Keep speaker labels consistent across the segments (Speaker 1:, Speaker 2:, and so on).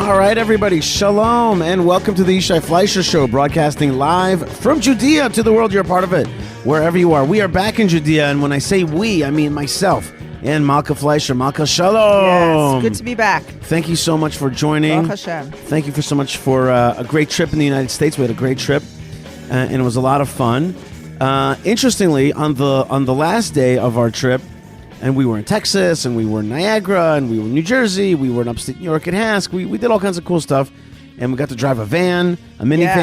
Speaker 1: All right, everybody, shalom, and welcome to the Yishai Fleisher Show, broadcasting live from Judea to the world. You're a part of it, wherever you are. We are back in Judea, and when I say we, I mean myself and Malkah Fleisher. Malkah, shalom.
Speaker 2: Yes, good to be back.
Speaker 1: Thank you so much for joining.
Speaker 2: HaShem.
Speaker 1: Thank you so much for a great trip in the United States. We had a great trip, and it was a lot of fun. Interestingly, on the last day of our trip, and we were in Texas, and we were in Niagara, and we were in New Jersey, we were in upstate New York at HASC. We did all kinds of cool stuff, and we got to drive a minivan,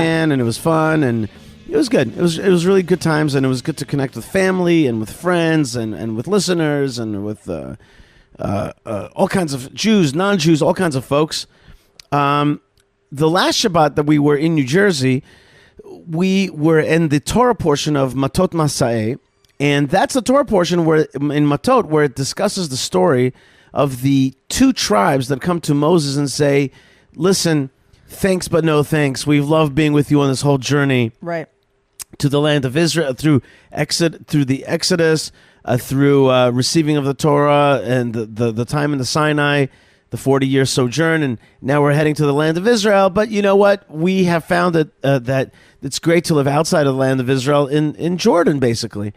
Speaker 1: and it was fun, and it was good. It was really good times, and it was good to connect with family and with friends and with listeners and with all kinds of Jews, non-Jews, all kinds of folks. The last Shabbat that we were in New Jersey, we were in the Torah portion of Matot Masa'eh. And that's the Torah portion where in Matot, where it discusses the story of the two tribes that come to Moses and say, listen, thanks but no thanks. We've loved being with you on this whole journey.
Speaker 2: Right.
Speaker 1: To the land of Israel, through the Exodus, through receiving of the Torah and the time in the Sinai, the 40-year sojourn, and now we're heading to the land of Israel. But you know what? We have found that it's great to live outside of the land of Israel in Jordan, basically,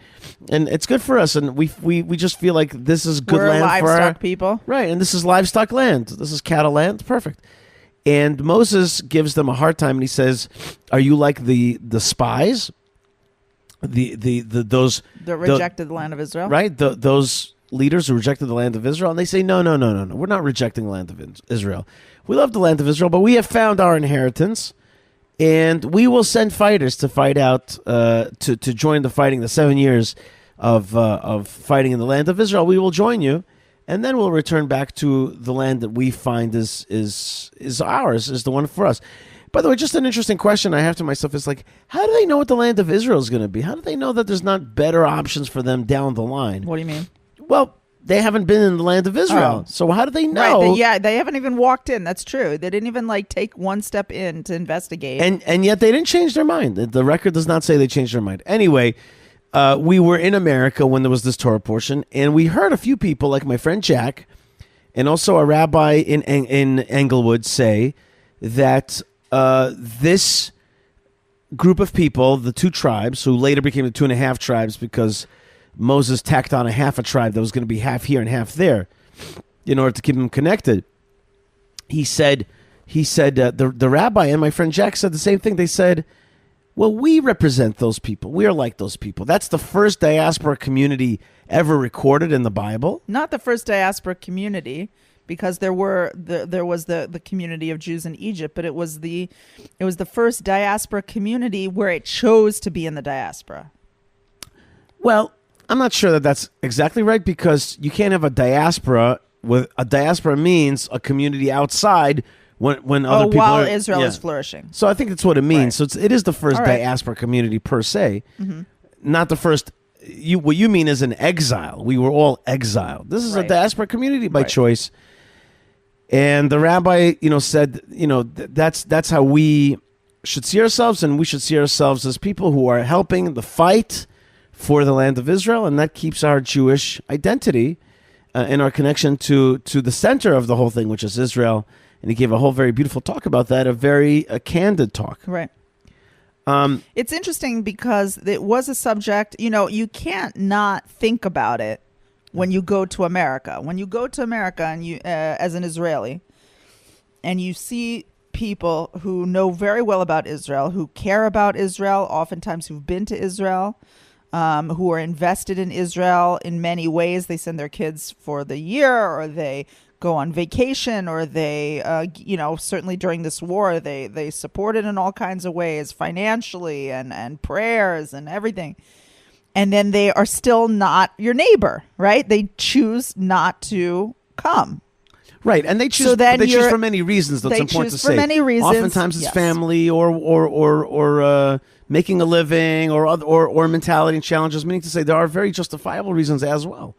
Speaker 1: and it's good for us. And we just feel like this is good
Speaker 2: We're
Speaker 1: land for our
Speaker 2: livestock people,
Speaker 1: right? And this is livestock land. This is cattle land. Perfect. And Moses gives them a hard time, and he says, "Are you like the spies? Those
Speaker 2: that rejected the land of Israel,
Speaker 1: right? Those leaders who rejected the land of Israel." And they say, no, we're not rejecting the land of Israel. We love the land of Israel, but we have found our inheritance, and we will send fighters to fight out, to join the fighting, the 7 years of fighting in the land of Israel. We will join you, and then we'll return back to the land that we find is ours, is the one for us. By the way, just an interesting question I have to myself is like, how do they know what the land of Israel is going to be? How do they know that there's not better options for them down the line?
Speaker 2: What do you mean?
Speaker 1: Well, they haven't been in the land of Israel, so how do they know?
Speaker 2: Right, they haven't even walked in. That's true. They didn't even take one step in to investigate.
Speaker 1: And yet they didn't change their mind. The record does not say they changed their mind. Anyway, we were in America when there was this Torah portion, and we heard a few people, like my friend Jack, and also a rabbi in Englewood, say that this group of people, the two tribes, who later became the 2.5 tribes because Moses tacked on a half a tribe that was going to be half here and half there in order to keep them connected. He said the rabbi and my friend Jack said the same thing. They said, well, we represent those people. We are like those people. That's the first diaspora community ever recorded in the Bible.
Speaker 2: Not the first diaspora community, because there was the community of Jews in Egypt, but it was the first diaspora community where it chose to be in the diaspora.
Speaker 1: Well, I'm not sure that that's exactly right, because you can't have a diaspora. A diaspora means a community outside when other people
Speaker 2: while
Speaker 1: are,
Speaker 2: Israel is flourishing.
Speaker 1: So I think that's what it means.
Speaker 2: Right.
Speaker 1: So it is the first diaspora community per se, not the first. What you mean is an exile. We were all exiled. This is a diaspora community by choice. And the rabbi, said, that's how we should see ourselves, and we should see ourselves as people who are helping the fight for the land of Israel, and that keeps our Jewish identity and our connection to the center of the whole thing, which is Israel. And he gave a whole very beautiful talk about that, a very candid talk.
Speaker 2: Right. It's interesting because it was a subject, you can't not think about it when you go to America. When you go to America and you, as an Israeli, and you see people who know very well about Israel, who care about Israel, oftentimes who've been to Israel, who are invested in Israel in many ways. They send their kids for the year, or they go on vacation, or they, certainly during this war, they support it in all kinds of ways, financially and prayers and everything. And then they are still not your neighbor, right? They choose not to come.
Speaker 1: Right, and they choose. They choose for many reasons. That's important to say.
Speaker 2: For many reasons.
Speaker 1: Oftentimes, it's family or making a living or mentality and challenges. Meaning to say, there are very justifiable reasons as well.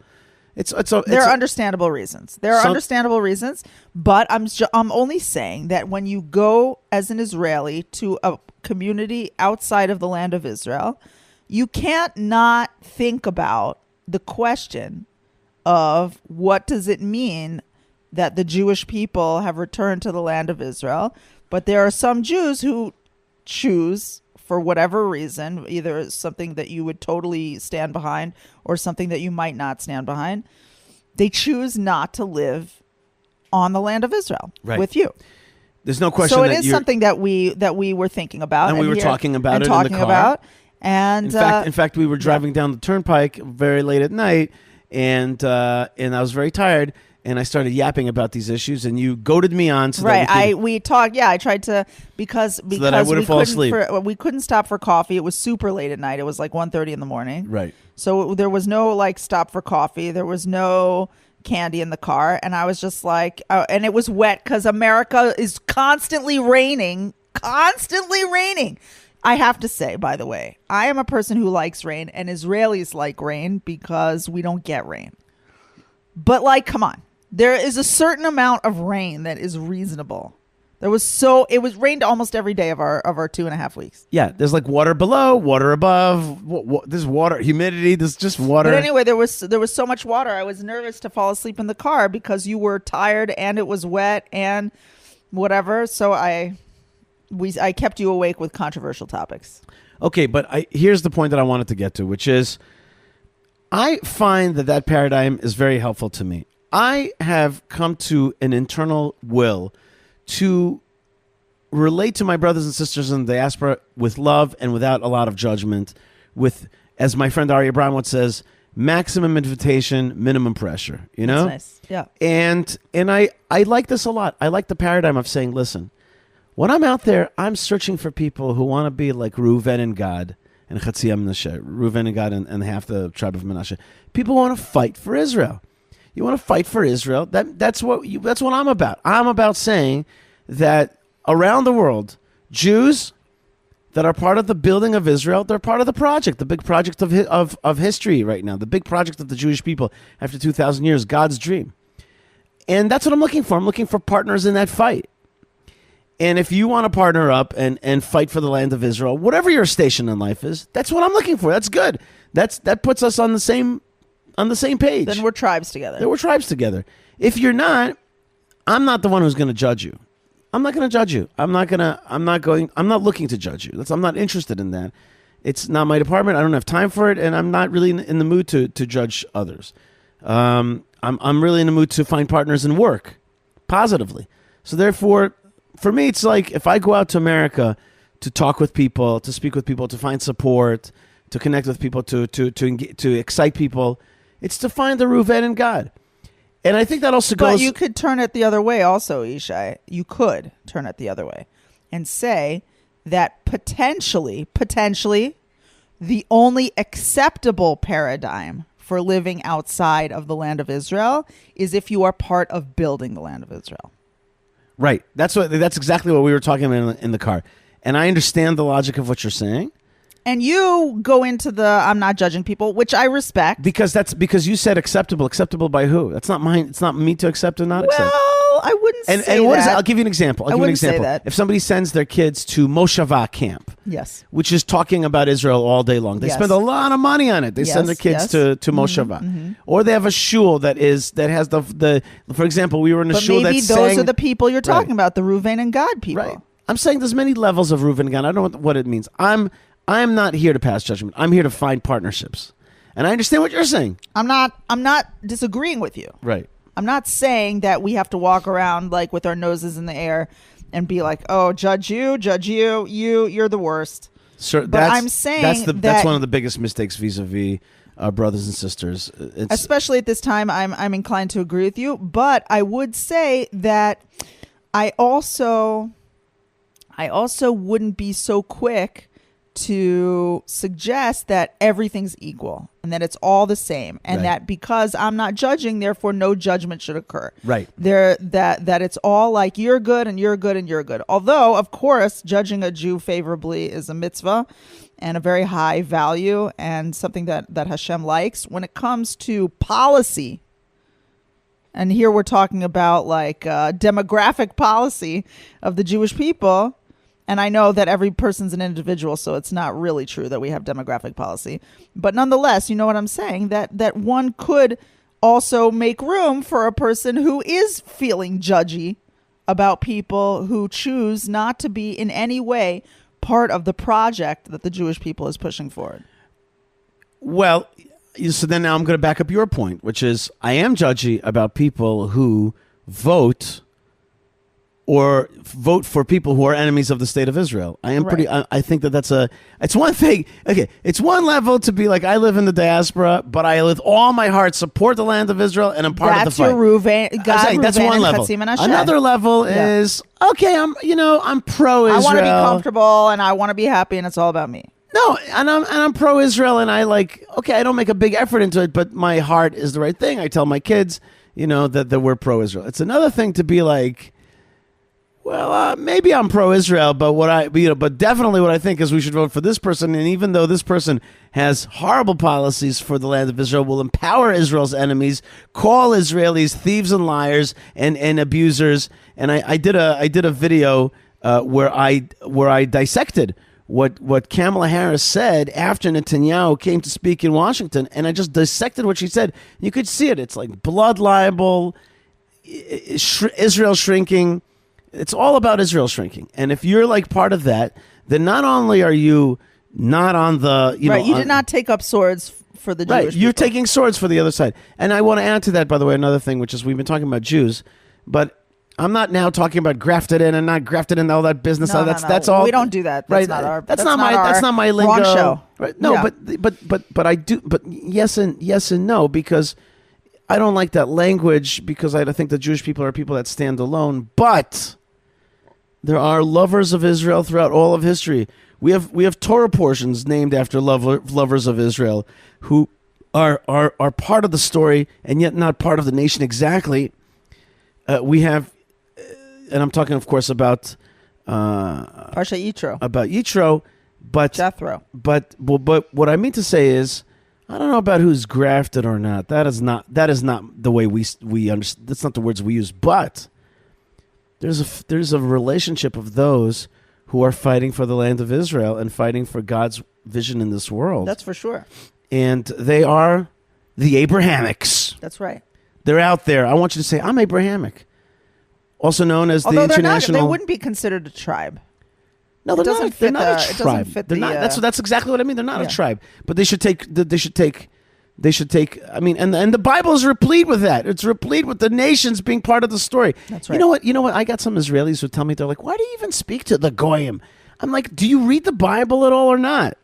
Speaker 1: There
Speaker 2: are understandable reasons. There are understandable reasons, but I'm only saying that when you go as an Israeli to a community outside of the land of Israel, you can't not think about the question of what does it mean that the Jewish people have returned to the land of Israel. But there are some Jews who choose, for whatever reason, either something that you would totally stand behind or something that you might not stand behind. They choose not to live on the land of Israel with you.
Speaker 1: There's no question.
Speaker 2: So it is something that we were thinking about,
Speaker 1: and we were talking about it in the car.
Speaker 2: And
Speaker 1: in fact, we were driving down the turnpike very late at night, and I was very tired, and I started yapping about these issues, and you goaded me on. So
Speaker 2: we talked. Yeah, I tried to because
Speaker 1: that I wouldn't fall asleep.
Speaker 2: We couldn't stop for coffee. It was super late at night. It was like 1:30 in the morning.
Speaker 1: Right.
Speaker 2: So there was no like stop for coffee. There was no candy in the car, and I was just like, and it was wet because America is constantly raining. I have to say, by the way, I am a person who likes rain, and Israelis like rain because we don't get rain. But like, come on, there is a certain amount of rain that is reasonable. It was rained almost every day of our 2.5 weeks.
Speaker 1: Yeah, there's like water below, water above. There's water, humidity. There's just water.
Speaker 2: But anyway, there was so much water. I was nervous to fall asleep in the car because you were tired and it was wet and whatever. So I kept you awake with controversial topics.
Speaker 1: Okay, but here's the point that I wanted to get to, which is I find that paradigm is very helpful to me. I have come to an internal will to relate to my brothers and sisters in the diaspora with love and without a lot of judgment, with, as my friend Ari Abramowitz says, maximum invitation, minimum pressure, you know?
Speaker 2: That's nice. Yeah.
Speaker 1: And I like this a lot. I like the paradigm of saying, listen, when I'm out there, I'm searching for people who want to be like Reuven and Gad and Chatziyam Menashe, Reuven and Gad and half the tribe of Menashe. People want to fight for Israel. You want to fight for Israel. That's what I'm about. I'm about saying that around the world, Jews that are part of the building of Israel, they're part of the project, the big project of history right now, the big project of the Jewish people after 2,000 years, God's dream. And that's what I'm looking for. I'm looking for partners in that fight. And if you want to partner up and fight for the land of Israel, whatever your station in life is, that's what I'm looking for. That's good. That puts us on the same page.
Speaker 2: Then we're tribes together.
Speaker 1: If you're not, I'm not the one who's going to judge you. I'm not going to judge you. I'm not looking to judge you. I'm not interested in that. It's not my department. I don't have time for it, and I'm not really in the mood to judge others. I'm really in the mood to find partners and work positively. So therefore, for me, it's like if I go out to America to talk with people, to speak with people, to find support, to connect with people, to excite people, it's to find the Reuven and God. And I think that also goes...
Speaker 2: But you could turn it the other way also, Yishai. You could turn it the other way and say that potentially, the only acceptable paradigm for living outside of the land of Israel is if you are part of building the land of Israel.
Speaker 1: Right. That's exactly what we were talking about in the car. And I understand the logic of what you're saying.
Speaker 2: And you go into the I'm not judging people, which I respect.
Speaker 1: Because you said acceptable. Acceptable by who? That's not mine. It's not me to accept or not accept.
Speaker 2: Well, I wouldn't say
Speaker 1: and what
Speaker 2: that.
Speaker 1: Is that? I'll give you an example.
Speaker 2: Say that.
Speaker 1: If somebody sends their kids to Moshava camp,
Speaker 2: yes,
Speaker 1: which is talking about Israel all day long, they spend a lot of money on it. They send their kids to Moshava, or they have a shul that has the. For example, we were in a shul that sang.
Speaker 2: Maybe those are the people you're talking about, the Reuven and Gad people.
Speaker 1: Right. I'm saying there's many levels of Reuven and Gad. I don't know what it means. I'm not here to pass judgment. I'm here to find partnerships. And I understand what you're saying. I'm
Speaker 2: not disagreeing with you.
Speaker 1: Right.
Speaker 2: I'm not saying that we have to walk around like with our noses in the air and be like, "Oh, judge you, you're the worst."
Speaker 1: Sir,
Speaker 2: but I'm saying
Speaker 1: that's one of the biggest mistakes vis-a-vis brothers and sisters.
Speaker 2: Especially at this time, I'm inclined to agree with you, but I would say that I also wouldn't be so quick to suggest that everything's equal and that it's all the same, and that because I'm not judging, therefore no judgment should occur.
Speaker 1: Right.
Speaker 2: That it's all like you're good and you're good and you're good. Although, of course, judging a Jew favorably is a mitzvah and a very high value and something that HaShem likes. When it comes to policy, and here we're talking about like demographic policy of the Jewish people. And I know that every person's an individual, so it's not really true that we have demographic policy. But nonetheless, you know what I'm saying? That one could also make room for a person who is feeling judgy about people who choose not to be in any way part of the project that the Jewish people is pushing forward.
Speaker 1: Well, so then now I'm going to back up your point, which is I am judgy about people who vote for people who are enemies of the state of Israel. I am pretty. I think it's one thing. Okay, it's one level to be like I live in the diaspora, but I with all my heart support the land of Israel, and I'm part of the fight. That's one level. Another level is okay. I'm pro-Israel.
Speaker 2: I want to be comfortable and I want to be happy, and it's all about me.
Speaker 1: No, and I'm pro-Israel, and I I don't make a big effort into it, but my heart is the right thing. I tell my kids, that we're pro-Israel. It's another thing to be like, well, maybe I'm pro-Israel, but definitely what I think is we should vote for this person. And even though this person has horrible policies for the land of Israel, will empower Israel's enemies, call Israelis thieves and liars and abusers. And I did a video where I dissected what Kamala Harris said after Netanyahu came to speak in Washington, and I just dissected what she said. You could see it. It's like blood libel, Israel shrinking. It's all about Israel shrinking. And if you're like part of that, then not only are you not on the... You
Speaker 2: did not take up swords for the Jewish people.
Speaker 1: You're taking swords for the other side. And I want to add to that, by the way, another thing, which is we've been talking about Jews, but I'm not now talking about grafted in and not grafted in, all that business.
Speaker 2: No,
Speaker 1: that's all.
Speaker 2: We don't do that. That's not our.
Speaker 1: That's not my lingo.
Speaker 2: Wrong show.
Speaker 1: Right? No,
Speaker 2: yeah.
Speaker 1: but I do. But yes and no, because I don't like that language, because I think the Jewish people are people that stand alone. But there are lovers of Israel throughout all of history. We have Torah portions named after lovers of Israel who are part of the story and yet not part of the nation exactly. We have. And I'm talking, of course, about
Speaker 2: Parsha Yitro.
Speaker 1: About Yitro, but
Speaker 2: Jethro.
Speaker 1: But what I mean to say is, I don't know about who's grafted or not. That is not the way we understand. That's not the words we use. But there's a relationship of those who are fighting for the land of Israel and fighting for God's vision in this world.
Speaker 2: That's for sure.
Speaker 1: And they are the Abrahamics.
Speaker 2: That's right.
Speaker 1: They're out there. I want you to say, I'm Abrahamic. Also known as the international...
Speaker 2: They wouldn't be considered a tribe.
Speaker 1: No, they're not a tribe. That's exactly what I mean. They're not a tribe. But they should take... I mean, and the Bible is replete with that. It's replete with the nations being part of the story.
Speaker 2: That's right.
Speaker 1: You know what? I got some Israelis who tell me, they're like, why do you even speak to the Goyim? I'm like, do you read the Bible at all or not?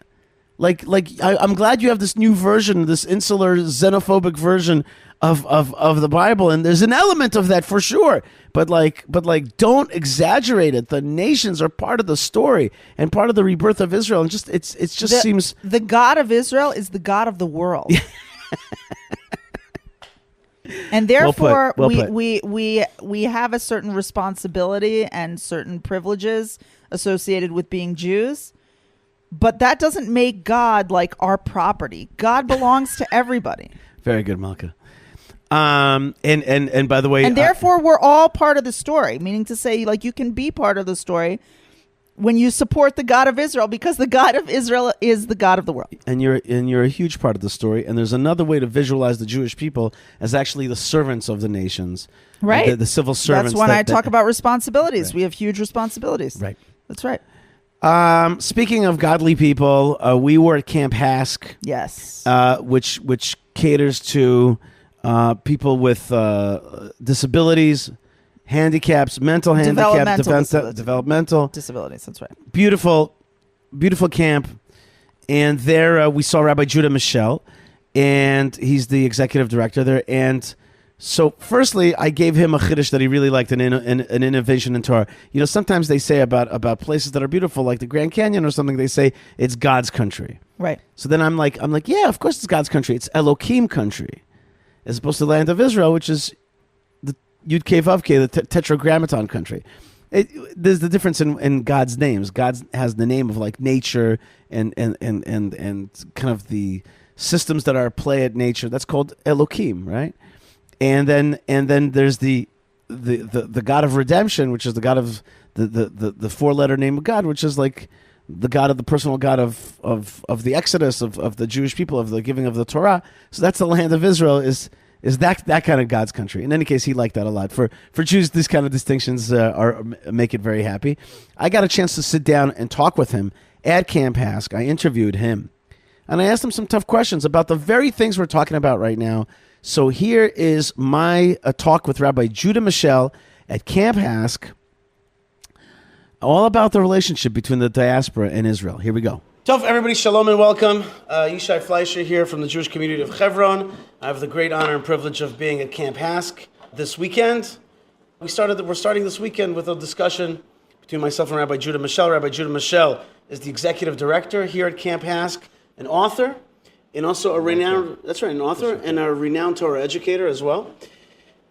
Speaker 1: I'm glad you have this new version, this insular, xenophobic version of the Bible, and there's an element of that for sure. But don't exaggerate it. The nations are part of the story and part of the rebirth of Israel, and seems
Speaker 2: the God of Israel is the God of the world. And therefore, we have a certain responsibility and certain privileges associated with being Jews. But that doesn't make God like our property. God belongs to everybody.
Speaker 1: Very good, Malkah. And by the way,
Speaker 2: and therefore we're all part of the story. Meaning to say, like, you can be part of the story when you support the God of Israel, because the God of Israel is the God of the world.
Speaker 1: And you're a huge part of the story. And there's another way to visualize the Jewish people as actually the servants of the nations,
Speaker 2: right?
Speaker 1: The civil servants.
Speaker 2: That's when I talk about responsibilities. Right. We have huge responsibilities.
Speaker 1: Right.
Speaker 2: That's right.
Speaker 1: Speaking of godly people, we were at Camp HASC.
Speaker 2: Yes.
Speaker 1: Which caters to people with disabilities, handicaps, mental handicaps, developmental
Speaker 2: disabilities. That's right.
Speaker 1: Beautiful camp. And there we saw Rabbi Judah Mischel, and he's the executive director there. And so, firstly, I gave him a chiddush that he really liked, an innovation in Torah. You know, sometimes they say about places that are beautiful, like the Grand Canyon or something, they say it's God's country.
Speaker 2: Right.
Speaker 1: So then I'm like, yeah, of course it's God's country. It's Elohim country, as opposed to the land of Israel, which is the Yud Kei Vav Kei, the Tetragrammaton country. There's the difference in God's names. God has the name of like nature and kind of the systems that are at play at nature. That's called Elohim, right? And then there's the God of redemption, which is the God of the 4-letter name of God, which is like the God of the personal God of the Exodus of the Jewish people, of the giving of the Torah. So that's the land of Israel is is that kind of God's country. In any case, he liked that a lot. For Jews, these kind of distinctions make it very happy. I got a chance to sit down and talk with him at Camp HASC. I interviewed him, and I asked him some tough questions about the very things we're talking about right now. So here is my talk with Rabbi Judah Mischel at Camp HASC, all about the relationship between the diaspora and Israel. Here we go. Tov, everybody, shalom and welcome. Yishai Fleisher here from the Jewish community of Hebron. I have the great honor and privilege of being at Camp HASC this weekend. We're starting this weekend with a discussion between myself and Rabbi Judah Mischel. Rabbi Judah Mischel is the executive director here at Camp HASC, an author, and also an author and a renowned Torah educator as well.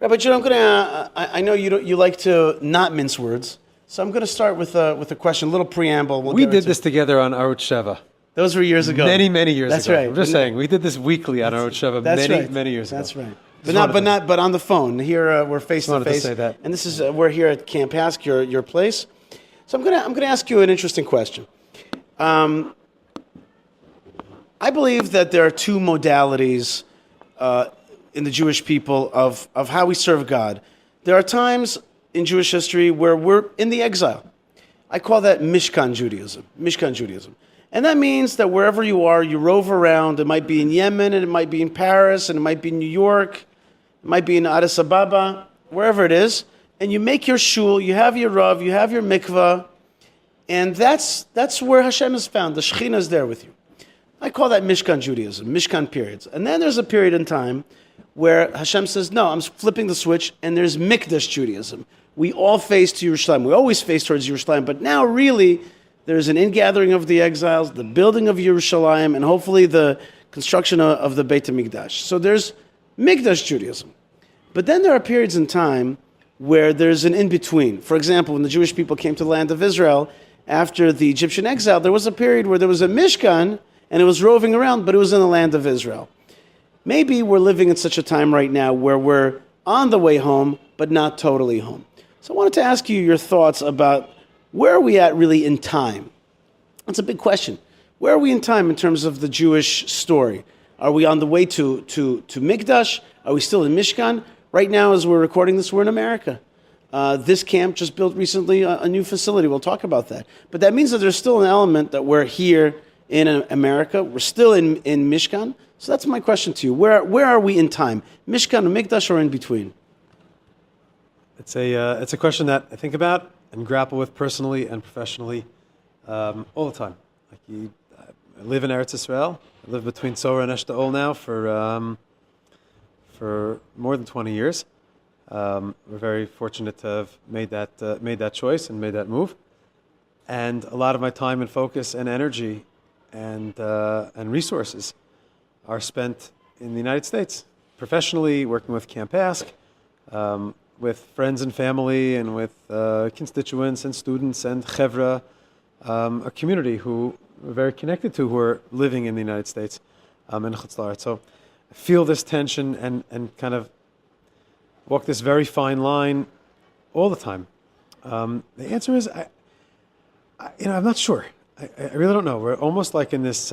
Speaker 1: Rabbi Judah, I know you like to not mince words. So I'm going to start with a question, a little preamble.
Speaker 3: We did this together on Arut Sheva.
Speaker 1: Those were years ago.
Speaker 3: Many years ago.
Speaker 1: That's right.
Speaker 3: I'm just saying, we did this weekly on Arut Sheva many years ago.
Speaker 1: That's right. But on the phone. Here we're face to face.
Speaker 3: Say that.
Speaker 1: And this is we're here at Camp HASC, your place. So I'm going to ask you an interesting question. I believe that there are two modalities in the Jewish people of how we serve God. There are times in Jewish history where we're in the exile. I call that Mishkan Judaism. And that means that wherever you are, you rove around. It might be in Yemen, and it might be in Paris, and it might be in New York, it might be in Addis Ababa, wherever it is, and you make your shul, you have your rav, you have your mikvah, and that's where HaShem is found. The Shekhinah is there with you. I call that Mishkan Judaism, Mishkan periods. And then there's a period in time where HaShem says, no, I'm flipping the switch, and there's Mikdash Judaism. We all face to Yerushalayim. We always face towards Yerushalayim, but now really there's an ingathering of the exiles, the building of Yerushalayim, and hopefully the construction of the Beit HaMikdash. So there's Mikdash Judaism. But then there are periods in time where there's an in-between. For example, when the Jewish people came to the land of Israel, after the Egyptian exile, there was a period where there was a Mishkan, and it was roving around, but it was in the land of Israel. Maybe we're living in such a time right now where we're on the way home, but not totally home. So I wanted to ask you your thoughts about where are we at really in time? That's a big question. Where are we in time in terms of the Jewish story? Are we on the way to Mikdash? Are we still in Mishkan? Right now, as we're recording this, we're in America. This camp just built recently a new facility. We'll talk about that. But that means that there's still an element that we're here in America. We're still in Mishkan. So that's my question to you. Where are we in time? Mishkan or Mikdash, or in between?
Speaker 3: It's a question that I think about and grapple with personally and professionally all the time. I live in Eretz Israel. I live between Sora and Eshtaol now for more than 20 years. We're very fortunate to have made that choice and made that move. And a lot of my time and focus and energy and resources are spent in the United States, professionally working with Camp HASC, with friends and family, and with constituents and students and chevra, a community who we're very connected to, who are living in the United States and Chutz La'aretz. So I feel this tension and kind of walk this very fine line all the time. The answer is, I'm not sure. I really don't know. We're almost like in this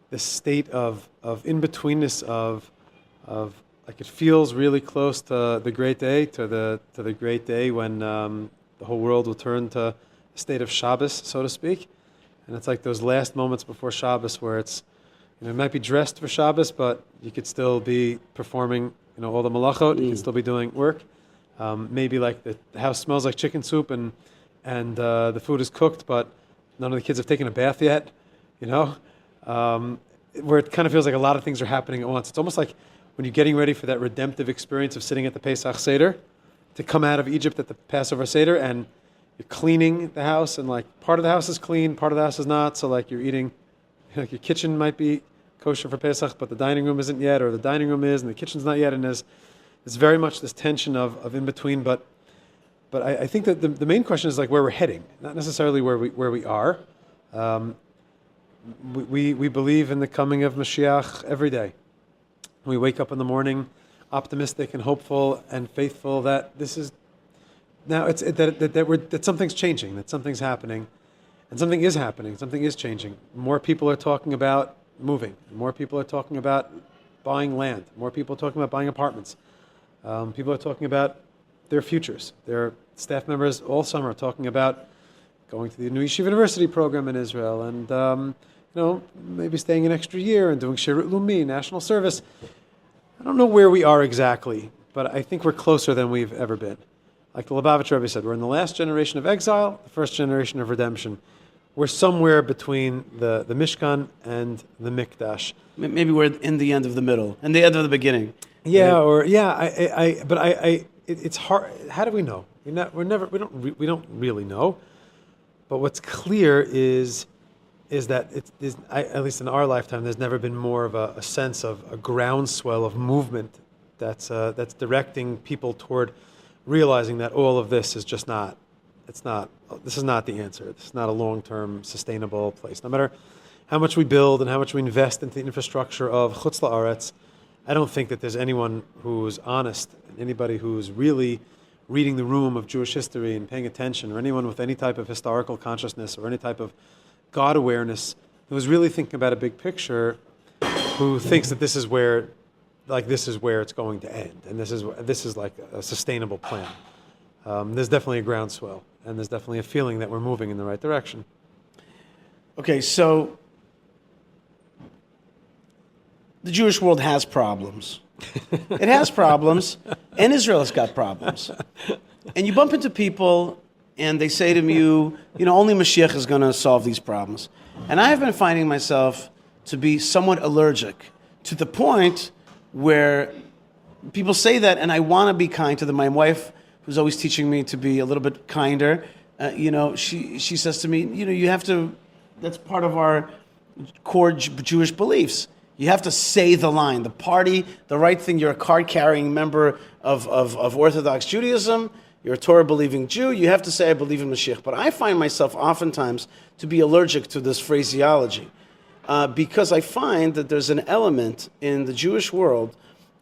Speaker 3: this state of in-betweenness of like it feels really close to the great day, to the great day when the whole world will turn to a state of Shabbos, so to speak. And it's like those last moments before Shabbos where it's, it might be dressed for Shabbos, but you could still be performing, all the malachot. You can still be doing work. Maybe like the house smells like chicken soup and the food is cooked, but none of the kids have taken a bath yet. Where it kind of feels like a lot of things are happening at once. It's almost like when you're getting ready for that redemptive experience of sitting at the Pesach Seder, to come out of Egypt at the Passover Seder, and you're cleaning the house, and like part of the house is clean, part of the house is not. So like you're eating, like your kitchen might be kosher for Pesach, but the dining room isn't yet, or the dining room is and the kitchen's not yet, and there's very much this tension of in between. But I think that the main question is like where we're heading, not necessarily where we are. We believe in the coming of Mashiach every day. We wake up in the morning optimistic and hopeful and faithful that this is now that something's changing, that something's happening, and something is happening, something is changing. More people are talking about moving. More people are talking about buying land. More people are talking about buying apartments. People are talking about their futures. Their staff members all summer are talking about going to the new Yeshiva University program in Israel and maybe staying an extra year and doing Shirut Lumi, national service. I don't know where we are exactly, but I think we're closer than we've ever been. Like the Lubavitch Rebbe said, we're in the last generation of exile, the first generation of redemption. We're somewhere between the Mishkan and the Mikdash.
Speaker 1: Maybe we're in the end of the middle, and the end of the beginning.
Speaker 3: Yeah, it's hard. How do we know? We don't really know. But what's clear is that at least in our lifetime, there's never been more of a sense of a groundswell of movement that's directing people toward realizing that all of this is just not. This is not the answer. This is not a long-term sustainable place. No matter how much we build and how much we invest into the infrastructure of Chutz La'aretz, I don't think that there's anyone who's honest, anybody who's really reading the room of Jewish history and paying attention, or anyone with any type of historical consciousness or any type of God awareness who's really thinking about a big picture, who thinks that this is where it's going to end, and this is like a sustainable plan. There's definitely a groundswell, and there's definitely a feeling that we're moving in the right direction.
Speaker 1: Okay, so the Jewish world has problems. It has problems, and Israel has got problems. And you bump into people, and they say to you, only Mashiach is going to solve these problems. And I have been finding myself to be somewhat allergic, to the point where people say that, and I want to be kind to them. My wife, who's always teaching me to be a little bit kinder, she says to me, you have to, that's part of our core Jewish beliefs. You have to say the line, the party, the right thing. You're a card-carrying member of Orthodox Judaism. You're a Torah-believing Jew. You have to say, I believe in Mashiach. But I find myself oftentimes to be allergic to this phraseology because I find that there's an element in the Jewish world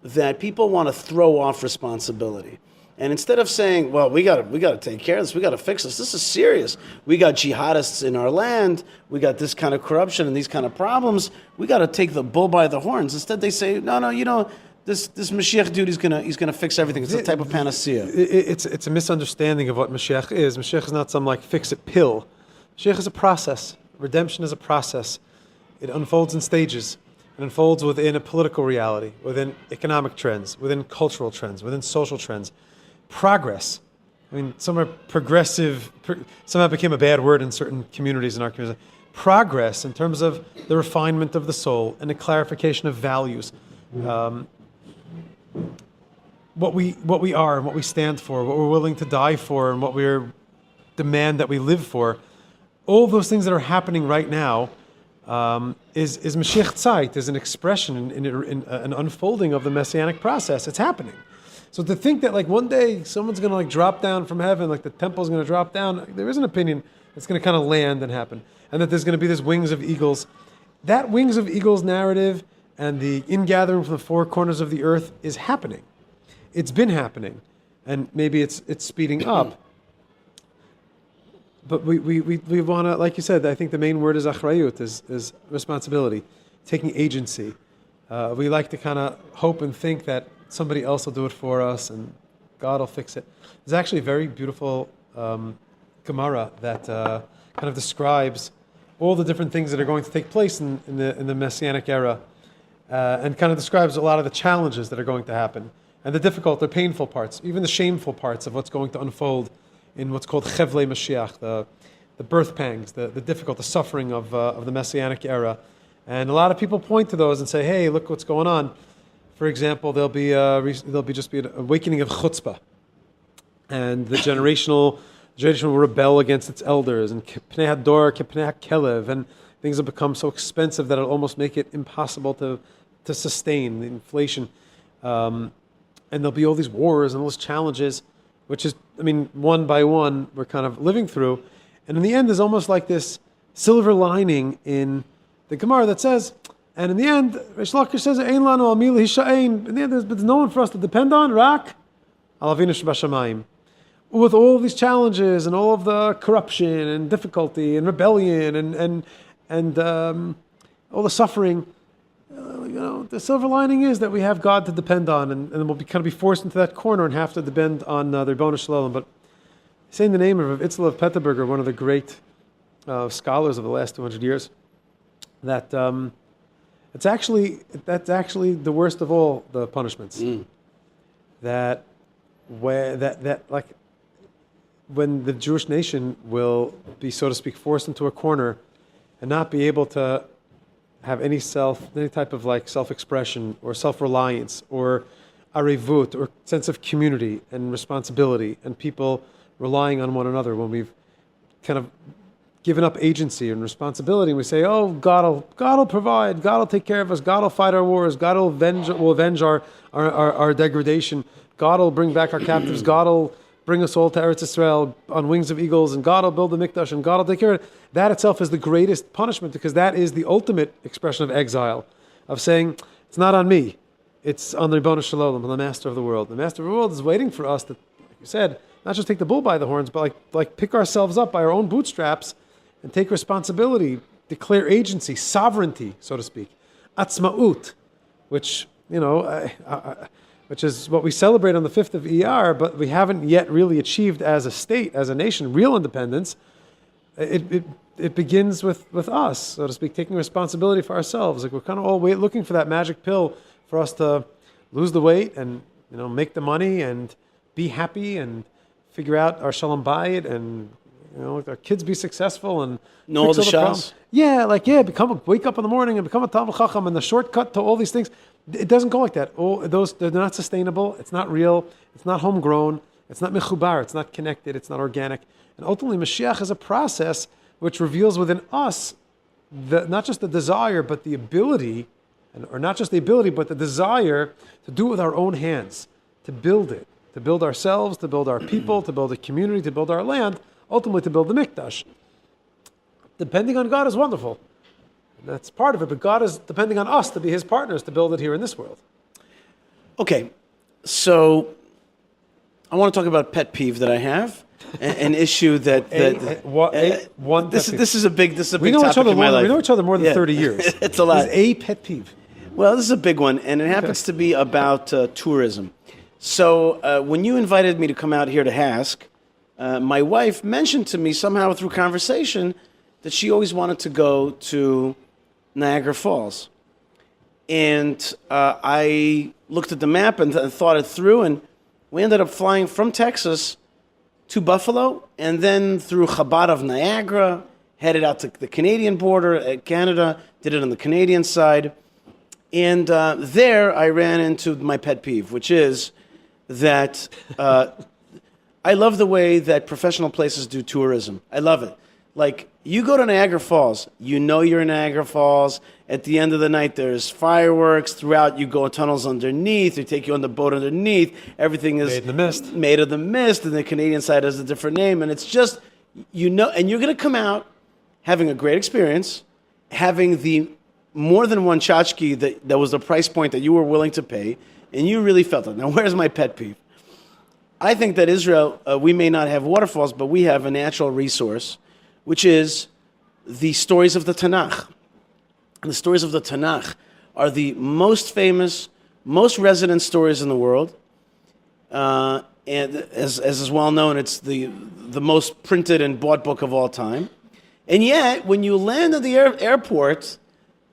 Speaker 1: that people want to throw off responsibility. And instead of saying, well, we got to take care of this, we got to fix this. This is serious. We got jihadists in our land. We got this kind of corruption and these kind of problems. We got to take the bull by the horns. Instead, they say, no, this Mashiach dude, he's gonna fix everything. It's a type of panacea.
Speaker 3: It's a misunderstanding of what Mashiach is. Mashiach is not some fix-it pill. Mashiach is a process. Redemption is a process. It unfolds in stages. It unfolds within a political reality, within economic trends, within cultural trends, within social trends. Progress. Somehow became a bad word in certain communities in our community. Progress in terms of the refinement of the soul and the clarification of values. What we are and what we stand for, what we're willing to die for, and what we demand that we live for. All those things that are happening right now is Mashiach Zeit, is an expression in an unfolding of the Messianic process. It's happening. So to think that one day someone's going to drop down from heaven, the temple's going to drop down, there is an opinion that's going to kind of land and happen. And that there's going to be this wings of eagles. That wings of eagles narrative and the ingathering from the four corners of the earth is happening. It's been happening. And maybe it's speeding up. But we want to, like you said, I think the main word is achrayut, is responsibility, taking agency. We like to kind of hope and think that somebody else will do it for us and God will fix it. There's actually a very beautiful Gemara that kind of describes all the different things that are going to take place in the Messianic era and kind of describes a lot of the challenges that are going to happen and the difficult, the painful parts, even the shameful parts of what's going to unfold in what's called Chevlei Mashiach, the birth pangs, the difficult, the suffering of the Messianic era. And a lot of people point to those and say, hey, look what's going on. For example, there'll be an awakening of chutzpah, and the generation will rebel against its elders, and kipnei hador, kipnei hakelev, and things will become so expensive that it'll almost make it impossible to sustain the inflation. And there'll be all these wars and all those challenges, which is, one by one, we're kind of living through. And in the end, there's almost like this silver lining in the Gemara that says, and in the end, Reish Lakish says, "Ein lanu al mila hishain." In the end, there's no one for us to depend on. Rak al Avinu shebashamayim. With all of these challenges and all of the corruption and difficulty and rebellion and all the suffering, the silver lining is that we have God to depend on, and we'll kind of be forced into that corner and have to depend on the Rebbeinu Shalom. But saying the name of Itzel of Petterberger, one of the great scholars of the last 200 years, that that's actually the worst of all the punishments. That when the Jewish nation will be, so to speak, forced into a corner and not be able to have any type of self-expression or self-reliance or arevut or sense of community and responsibility and people relying on one another, when we've kind of given up agency and responsibility, and we say, "Oh, God will provide, God will take care of us, God will fight our wars, God will avenge our degradation, God will bring back our captives, God will bring us all to Eretz Israel on wings of eagles, and God will build the mikdash, and God will take care of it." That itself is the greatest punishment, because that is the ultimate expression of exile, of saying, it's not on me, it's on the Rebbeinu Shalom, on the Master of the world. The Master of the world is waiting for us to, like you said, not just take the bull by the horns, but like pick ourselves up by our own bootstraps and take responsibility, declare agency, sovereignty, so to speak, atzma'ut, which is what we celebrate on the 5th of Iyar, but we haven't yet really achieved as a state, as a nation, real independence. It begins with us, so to speak, taking responsibility for ourselves. Like, we're kind of all looking for that magic pill for us to lose the weight and make the money and be happy and figure out our shalom bayit and our kids be successful and
Speaker 1: know all the shas.
Speaker 3: Wake up in the morning and become a Talmid Chacham, and the shortcut to all these things. It doesn't go like that. They're not sustainable. It's not real. It's not homegrown. It's not mechubar. It's not connected. It's not organic. And ultimately, Mashiach is a process which reveals within us not just the desire, but the ability, or not just the ability, but the desire to do it with our own hands, to build it, to build ourselves, to build our people, to build a community, to build our land, ultimately to build the mikdash. Depending on God is wonderful. That's part of it, but God is depending on us to be His partners to build it here in this world.
Speaker 1: Okay, so I want to talk about pet peeve that I have, an issue that this is a big topic in my life.
Speaker 3: We know each other more than 30 years.
Speaker 1: It's a lot.
Speaker 3: It's a pet peeve.
Speaker 1: Well, this is a big one, and it happens to be about tourism. So when you invited me to come out here to HASC, my wife mentioned to me somehow through conversation that she always wanted to go to Niagara Falls. And I looked at the map and thought it through, and we ended up flying from Texas to Buffalo, and then through Chabad of Niagara, headed out to the Canadian border, Canada, did it on the Canadian side. And there I ran into my pet peeve, which is that I love the way that professional places do tourism. I love it. Like, you go to Niagara Falls, you're in Niagara Falls. At the end of the night, there's fireworks. Throughout, you go in tunnels underneath. They take you on the boat underneath. Everything is made of the mist, and the Canadian side has a different name. And it's just, and you're going to come out having a great experience, having the more than one tchotchke that was the price point that you were willing to pay, and you really felt it. Now, where's my pet peeve? I think that Israel, we may not have waterfalls, but we have a natural resource, which is the stories of the Tanakh. And the stories of the Tanakh are the most famous, most resonant stories in the world. And as is well known, it's the most printed and bought book of all time. And yet, when you land at the airport,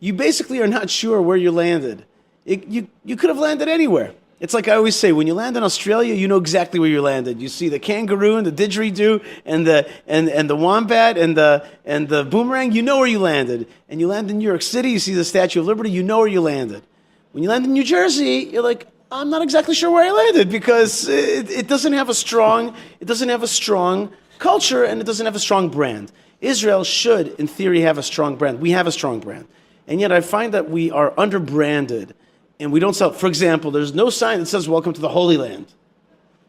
Speaker 1: you basically are not sure where you landed. You could have landed anywhere. It's like I always say, when you land in Australia, you know exactly where you landed. You see the kangaroo and the didgeridoo and the wombat and the boomerang, you know where you landed. And you land in New York City, you see the Statue of Liberty, you know where you landed. When you land in New Jersey, you're like, I'm not exactly sure where I landed, because it doesn't have a strong culture, and it doesn't have a strong brand. Israel should, in theory, have a strong brand. We have a strong brand. And yet I find that we are under-branded. And we don't sell. For example, there's no sign that says "Welcome to the Holy Land."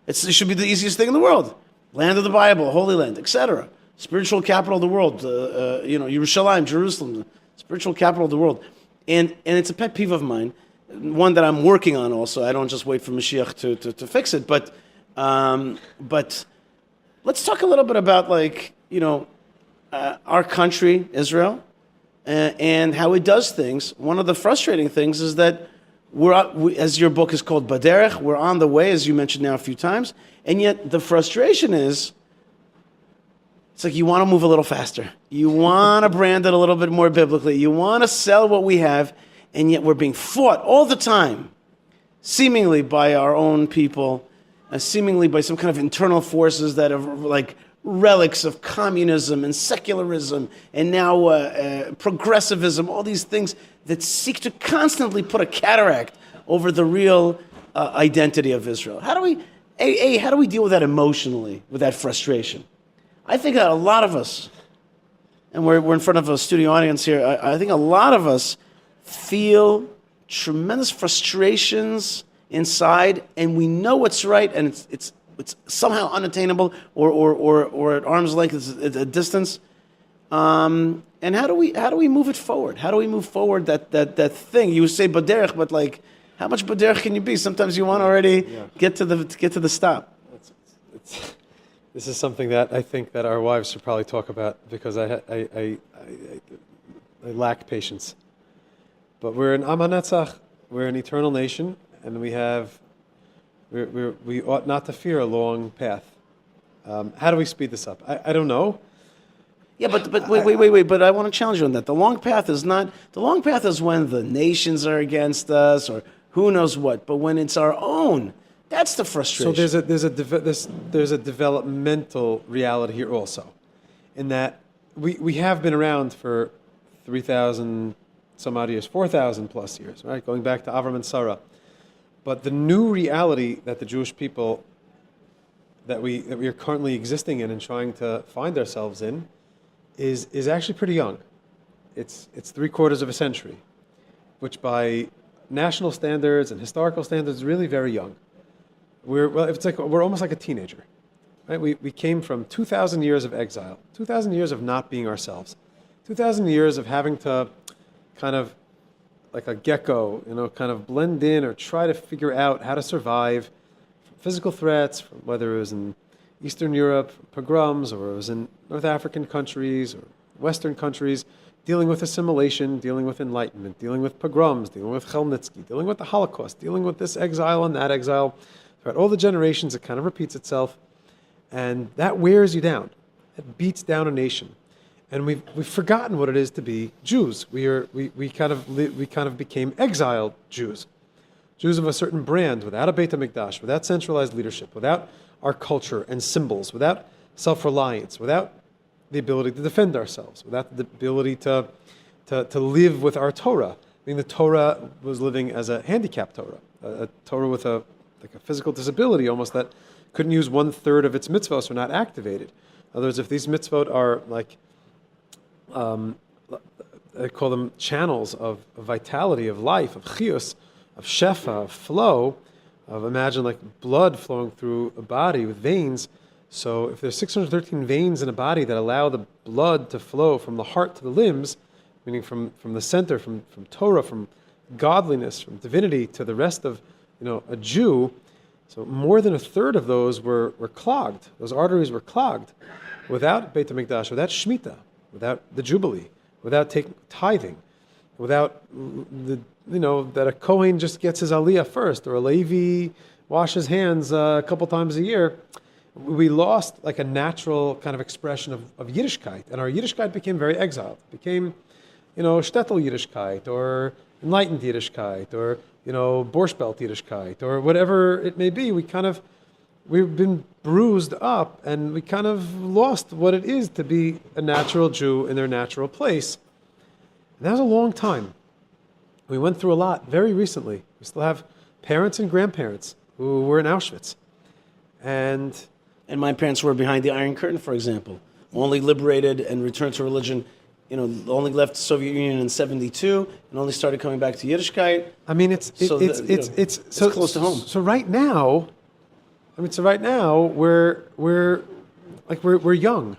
Speaker 1: It should be the easiest thing in the world. Land of the Bible, Holy Land, etc. Spiritual capital of the world. Yerushalayim, Jerusalem, spiritual capital of the world. And it's a pet peeve of mine, one that I'm working on also. I don't just wait for Mashiach to fix it. But let's talk a little bit about our country, Israel, and how he does things. One of the frustrating things is that as your book is called Baderech, we're on the way, as you mentioned now a few times, and yet the frustration is, it's like you want to move a little faster. You want to brand it a little bit more biblically. You want to sell what we have, and yet we're being fought all the time, seemingly by our own people, seemingly by some kind of internal forces that are like relics of communism and secularism and now progressivism, all these things that seek to constantly put a cataract over the real identity of Israel. How do we deal with that emotionally, with that frustration? I think that a lot of us, and we're in front of a studio audience here, I think a lot of us feel tremendous frustrations inside, and we know what's right, and it's somehow unattainable or at arm's length, at a distance. And how do we move it forward? How do we move forward that thing? You say baderech, but like, how much baderech can you be? Sometimes you want to already get to the stop.
Speaker 3: This is something that I think that our wives should probably talk about, because I lack patience. But we're an Am HaNetzach, we're an eternal nation, and we ought not to fear a long path. How do we speed this up? I don't know.
Speaker 1: Yeah, but wait. But I want to challenge you on that. The long path is when the nations are against us or who knows what. But when it's our own, that's the frustration.
Speaker 3: So there's a developmental reality here also, in that we have been around for 3,000 some odd years, 4,000 plus years, right? Going back to Avram and Sarah. But the new reality that the Jewish people that we are currently existing in and trying to find ourselves in is actually pretty young. It's 3/4 of a century, which by national standards and historical standards is really very young. We're almost like a teenager, right? We came from 2,000 years of exile, 2,000 years of not being ourselves, 2,000 years of having to kind of like a gecko, kind of blend in or try to figure out how to survive from physical threats, from whether it was in Eastern Europe, pogroms, or it was in North African countries or Western countries, dealing with assimilation, dealing with enlightenment, dealing with pogroms, dealing with Chelnitsky, dealing with the Holocaust, dealing with this exile and that exile. Throughout all the generations, it kind of repeats itself, and that wears you down. It beats down a nation. And we've forgotten what it is to be Jews. We kind of became exiled Jews of a certain brand, without a Beit HaMikdash, without centralized leadership, without our culture and symbols, without self-reliance, without the ability to defend ourselves, without the ability to live with our Torah. I mean, the Torah was living as a handicapped Torah, a Torah with a physical disability almost, that couldn't use 1/3 of its mitzvot, or not activated. In other words, if these mitzvot are like, I call them channels of vitality, of life, of chiyus, of shefa, of flow, of imagine like blood flowing through a body with veins. So if there's 613 veins in a body that allow the blood to flow from the heart to the limbs, meaning from the center, from Torah, from godliness, from divinity to the rest of a Jew, so more than 1/3 of those were clogged. Those arteries were clogged without Beit HaMikdash, without Shemitah, without the Jubilee, without taking tithing, without that a Kohen just gets his aliyah first, or a Levi washes hands a couple times a year. We lost like a natural kind of expression of Yiddishkeit, and our Yiddishkeit became very exiled. It became, shtetl Yiddishkeit, or enlightened Yiddishkeit, or Borscht Belt Yiddishkeit, or whatever it may be. We've been bruised up, and we kind of lost what it is to be a natural Jew in their natural place. And that was a long time. We went through a lot very recently. We still have parents and grandparents who were in Auschwitz. And
Speaker 1: my parents were behind the Iron Curtain, for example. Only liberated and returned to religion, only left the Soviet Union in 1972 and only started coming back to Yiddishkeit.
Speaker 3: I mean, it's so
Speaker 1: close to home.
Speaker 3: So right now, we're young.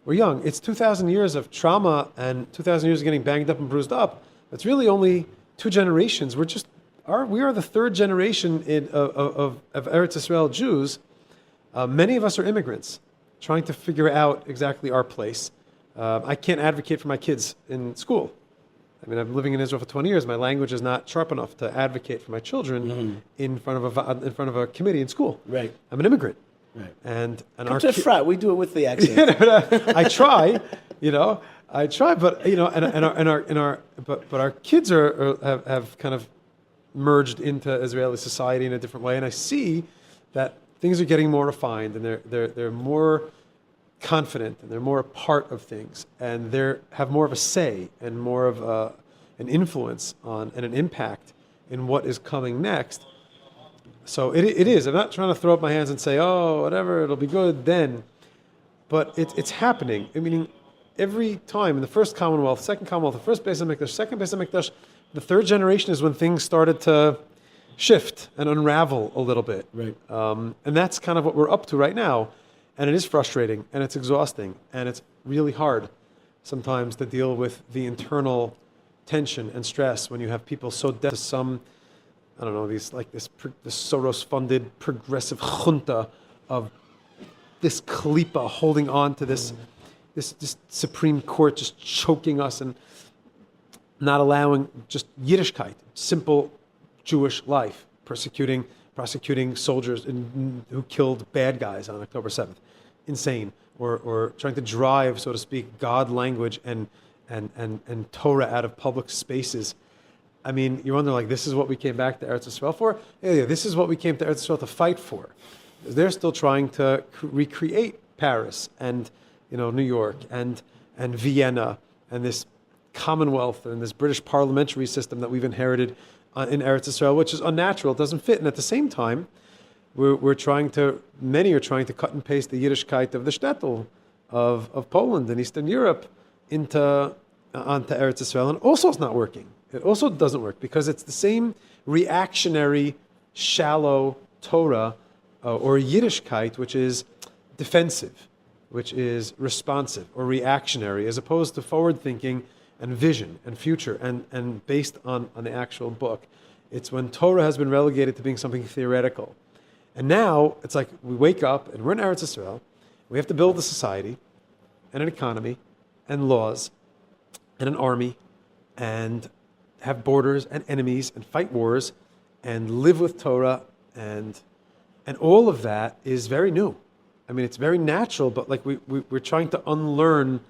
Speaker 3: We're young. It's 2,000 years of trauma and 2,000 years of getting banged up and bruised up. It's really only 2 generations. We are the 3rd generation of Eretz Israel Jews. Many of us are immigrants, trying to figure out exactly our place. I can't advocate for my kids in school. I mean, I've been living in Israel for 20 years. My language is not sharp enough to advocate for my children in front of a committee in school.
Speaker 1: Right.
Speaker 3: I'm an immigrant.
Speaker 1: Right.
Speaker 3: And
Speaker 1: our frat, we do it with the accent.
Speaker 3: Yeah, but, I try, but our kids have kind of merged into Israeli society in a different way, and I see that things are getting more refined, and they're more confident, and they're more a part of things, and they have more of a say and more of an influence on and an impact in what is coming next. So it is. I'm not trying to throw up my hands and say, oh, whatever, it'll be good then. But it's happening. I mean, every time in the first Commonwealth, second Commonwealth, the first Beis HaMikdash, second Beis HaMikdash, the third generation is when things started to shift and unravel a little bit.
Speaker 1: Right.
Speaker 3: And that's kind of what we're up to right now. And it is frustrating, and it's exhausting, and it's really hard sometimes to deal with the internal tension and stress when you have people so deaf to some, I don't know, this Soros-funded progressive junta of this klipa holding on to this Supreme Court just choking us and not allowing just Yiddishkeit, simple Jewish life, prosecuting soldiers who killed bad guys on October 7th. Insane. Or trying to drive, so to speak, God language and Torah out of public spaces. I mean, you wonder, like, this is what we came back to Eretz Israel for? Yeah, this is what we came to Eretz Israel to fight for. They're still trying to recreate Paris and, New York and Vienna and this Commonwealth and this British parliamentary system that we've inherited in Eretz Israel, which is unnatural, it doesn't fit. And at the same time, many are trying to cut and paste the Yiddishkeit of the shtetl of Poland and Eastern Europe onto Eretz Israel, and also it's not working. It also doesn't work because it's the same reactionary, shallow Torah or Yiddishkeit, which is defensive, which is responsive or reactionary, as opposed to forward-thinking and vision and future and based on the actual book. It's when Torah has been relegated to being something theoretical. And now it's like we wake up and we're in Eretz Israel. We have to build a society and an economy and laws and an army and have borders and enemies and fight wars and live with Torah and all of that is very new. I mean, it's very natural, but like we're trying to unlearn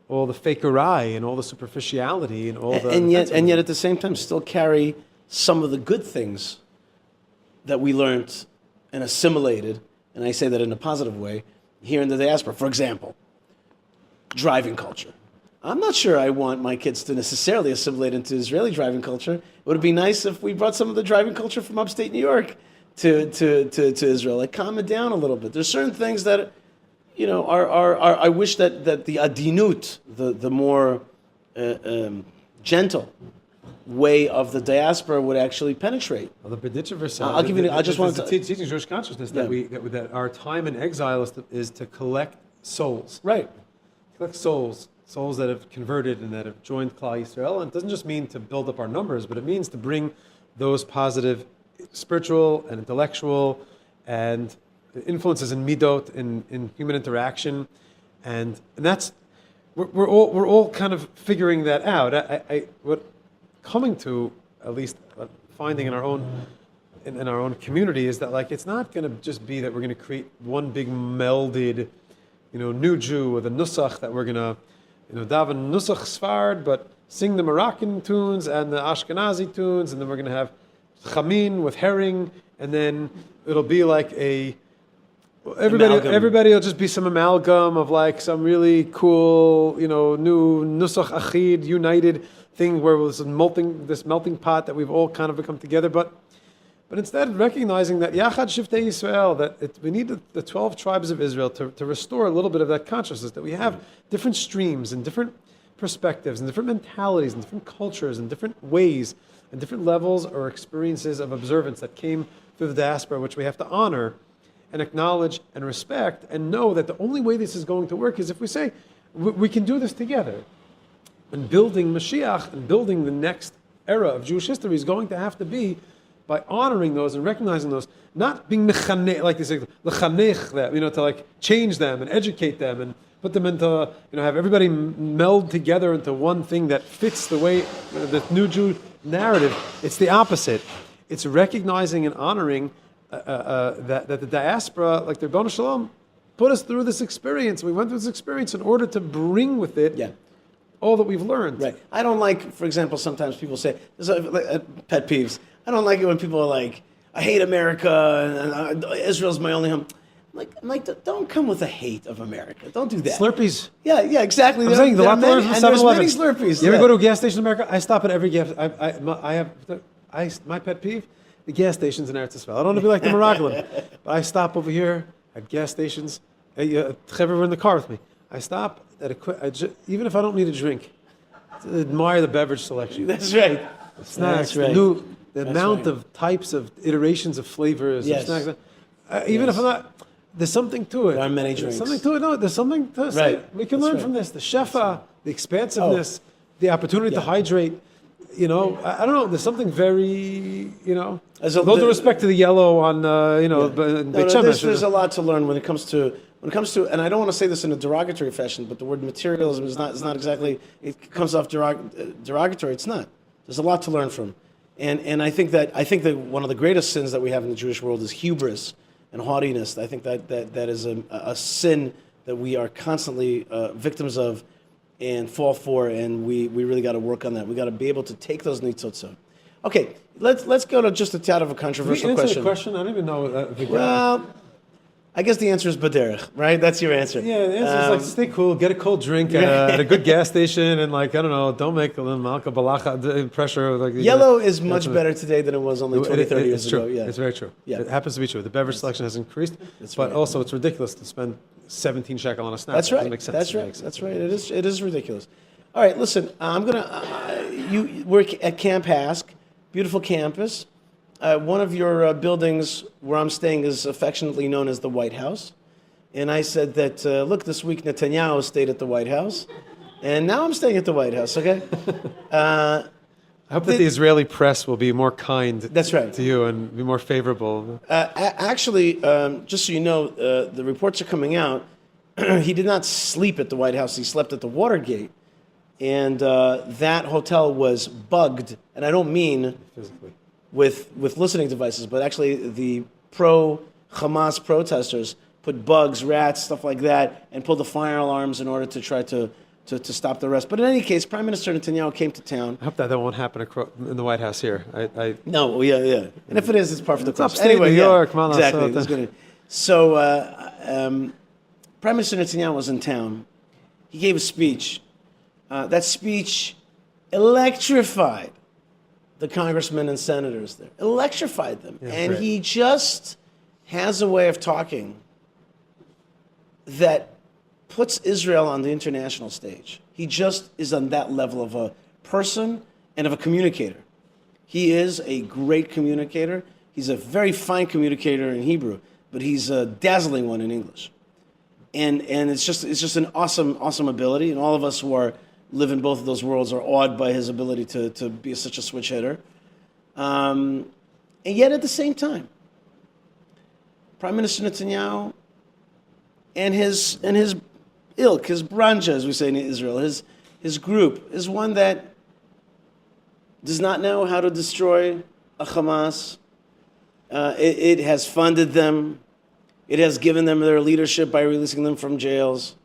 Speaker 3: all the fakery and all the superficiality and all the...
Speaker 1: And yet at the same time still carry some of the good things that we learned and assimilated, and I say that in a positive way, here in the diaspora. For example, driving culture. I'm not sure I want my kids to necessarily assimilate into Israeli driving culture. It would be nice if we brought some of the driving culture from upstate New York to Israel. Like, calm it down a little bit. There's certain things that, are I wish that the adinut, the more gentle way of the diaspora would actually penetrate.
Speaker 3: Well, the Berditcher
Speaker 1: I'll give you. I just want to
Speaker 3: teaching Jewish consciousness that our time in exile is to collect souls.
Speaker 1: Right.
Speaker 3: Collect souls that have converted and that have joined Klal Yisrael. And it doesn't just mean to build up our numbers, but it means to bring those positive spiritual and intellectual and influences in midot in human interaction, and that's we're all kind of figuring that out. What coming to at least finding in our own community is that, like, it's not going to just be that we're going to create one big melded, new Jew with a nusach that we're going to, daven nusach Sfard, but sing the Moroccan tunes and the Ashkenazi tunes, and then we're going to have chamin with herring, and then it'll be like everybody will just be some amalgam of like some really cool, new nusach achid, united thing where it was this melting pot that we've all kind of become together. But instead recognizing that Yachad Shiftei Yisrael, that we need the 12 tribes of Israel to restore a little bit of that consciousness, that we have different streams and different perspectives and different mentalities and different cultures and different ways and different levels or experiences of observance that came through the diaspora, which we have to honor and acknowledge and respect, and know that the only way this is going to work is if we say, we can do this together. And building Mashiach and building the next era of Jewish history is going to have to be by honoring those and recognizing those, not being mechanech, like they say, lechanech them, to like change them and educate them, put them into, have everybody meld together into one thing that fits the way, the new Jew narrative. It's the opposite. It's recognizing and honoring that the diaspora, like the Rebbeinu Shalom, put us through this experience. We went through this experience in order to bring with it all that we've learned.
Speaker 1: Right. I don't like, for example, sometimes people say, pet peeves. I don't like it when people are like, I hate America, and Israel's my only home. I'm like, don't come with a hate of America. Don't do that.
Speaker 3: Slurpees.
Speaker 1: Yeah, exactly.
Speaker 3: I'm saying the lot to learn from 7-Eleven.
Speaker 1: There's many Slurpees.
Speaker 3: You ever go to a gas station in America? I stop at every gas. My pet peeve, the gas stations in Eretz Yisrael. I don't want to be like the Meraglim, but I stop over here at gas stations. We're in the car with me. I stop at even if I don't need a drink, to admire the beverage selection.
Speaker 1: That's right.
Speaker 3: The snacks,
Speaker 1: That's right.
Speaker 3: the amount of types of iterations of flavors of snacks. Even if I'm not, there's something to it.
Speaker 1: There are many drinks.
Speaker 3: There's something to it. No, there's something to it.
Speaker 1: Right.
Speaker 3: We can learn from this. The shefa, the expansiveness, the opportunity to hydrate. I don't know. There's something very, with all due respect to the yellow on,
Speaker 1: there's a lot to learn when it comes to, and I don't want to say this in a derogatory fashion, but the word materialism is not exactly, it comes off derogatory. It's not. There's a lot to learn from. And I think that one of the greatest sins that we have in the Jewish world is hubris and haughtiness. I think that is a sin that we are constantly victims of and fall for, and we really got to work on that. We got to be able to take those nitzotzot. Okay, let's go to just a tad of a controversial question.
Speaker 3: The question? I don't even know.
Speaker 1: Well, I guess the answer is baderech, right? That's your answer.
Speaker 3: Yeah, the answer is stay cool, get a cold drink at a good gas station, and don't make a little Malka Balacha pressure.
Speaker 1: Yellow is much better today than it was only 20, 30 years ago. Yeah.
Speaker 3: It's very true.
Speaker 1: Yeah.
Speaker 3: It happens to be true. The beverage selection has increased, but also it's ridiculous to spend 17 shekel on a snack.
Speaker 1: That's right.
Speaker 3: Doesn't make sense.
Speaker 1: That's right. That's right. It is ridiculous. All right, listen. I'm gonna. You work at Camp HASC, beautiful campus. One of your buildings where I'm staying is affectionately known as the White House. And I said that, look, this week Netanyahu stayed at the White House. And now I'm staying at the White House, okay?
Speaker 3: I hope that the Israeli press will be more kind
Speaker 1: to
Speaker 3: you and be more favorable.
Speaker 1: Actually, just so you know, the reports are coming out. He did not sleep at the White House. He slept at the Watergate. And that hotel was bugged. And I don't mean
Speaker 3: physically.
Speaker 1: With listening devices, but actually the pro-Hamas protesters put bugs, rats, stuff like that, and pulled the fire alarms in order to try to stop the arrest. But in any case, Prime Minister Netanyahu came to town.
Speaker 3: I hope that wonime happen in the White House here.
Speaker 1: No, yeah. And if it is, it's par for the course.
Speaker 3: Upstate New York,
Speaker 1: exactly. So Prime Minister Netanyahu was in town. He gave a speech. That speech electrified the congressmen and senators there, electrified them.
Speaker 3: Yeah,
Speaker 1: and
Speaker 3: great.
Speaker 1: He just has a way of talking that puts Israel on the international stage. He just is on that level of a person and of a communicator. He is a great communicator. He's a very fine communicator in Hebrew, but he's a dazzling one in English. And it's just an awesome ability, and all of us who live in both of those worlds are awed by his ability to be such a switch hitter. And yet at the same time, Prime Minister Netanyahu and his ilk, his branja, as we say in Israel, his group, is one that does not know how to destroy a Hamas. It has funded them. It has given them their leadership by releasing them from jails.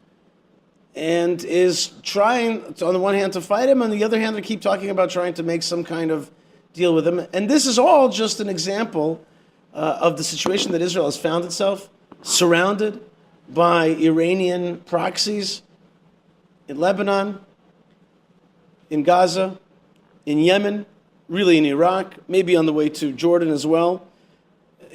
Speaker 1: And is trying, on the one hand, to fight him, on the other hand, to keep talking about trying to make some kind of deal with him. And this is all just an example of the situation that Israel has found itself, surrounded by Iranian proxies in Lebanon, in Gaza, in Yemen, really in Iraq, maybe on the way to Jordan as well,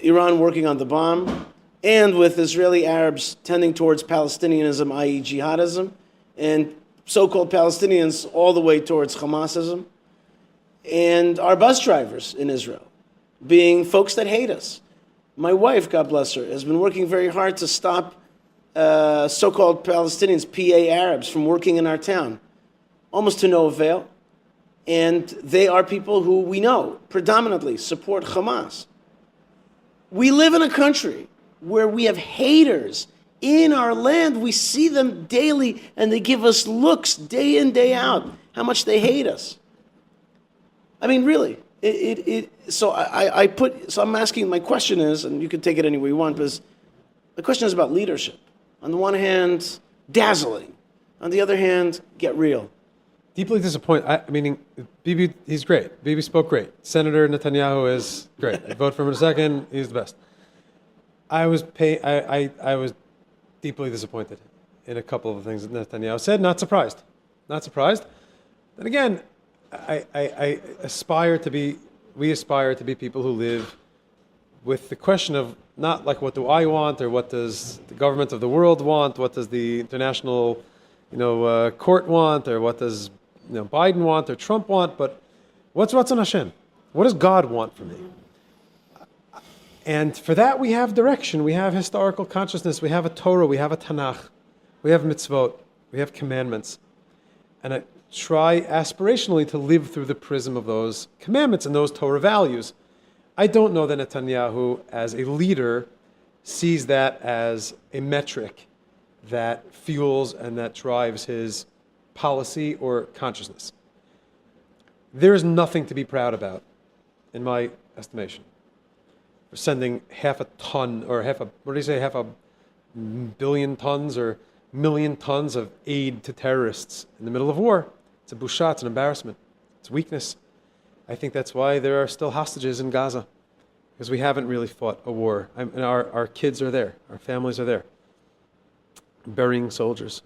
Speaker 1: Iran working on the bomb, and with Israeli Arabs tending towards Palestinianism, i.e. jihadism, and so-called Palestinians all the way towards Hamasism, and our bus drivers in Israel being folks that hate us. My wife, God bless her, has been working very hard to stop so-called Palestinians, PA Arabs, from working in our town, almost to no avail. And they are people who we know predominantly support Hamas. We live in a country where we have haters in our land. We see them daily, and they give us looks day in, day out, how much they hate us. I mean, really. So I'm asking, my question is, and you can take it any way you want, because the question is about leadership. On the one hand, dazzling. On the other hand, get real.
Speaker 3: Deeply disappointed. Meaning, Bibi, he's great. Bibi spoke great. Senator Netanyahu is great. I vote for him in a second. He's the best. I was deeply disappointed in a couple of things that Netanyahu said. Not surprised. Not surprised. Then again, we aspire to be people who live with the question of not like what do I want or what does the government of the world want, what does the international court want, or what does Biden want or Trump want, but what's on HaShem? What does God want from me? And for that we have direction, we have historical consciousness, we have a Torah, we have a Tanakh, we have mitzvot, we have commandments. And I try aspirationally to live through the prism of those commandments and those Torah values. I don't know that Netanyahu, as a leader, sees that as a metric that fuels and that drives his policy or consciousness. There is nothing to be proud about, in my estimation, for sending half a billion tons or million tons of aid to terrorists in the middle of war. It's a busha, it's an embarrassment, it's weakness. I think that's why there are still hostages in Gaza, because we haven't really fought a war. And our kids are there, our families are there, burying soldiers.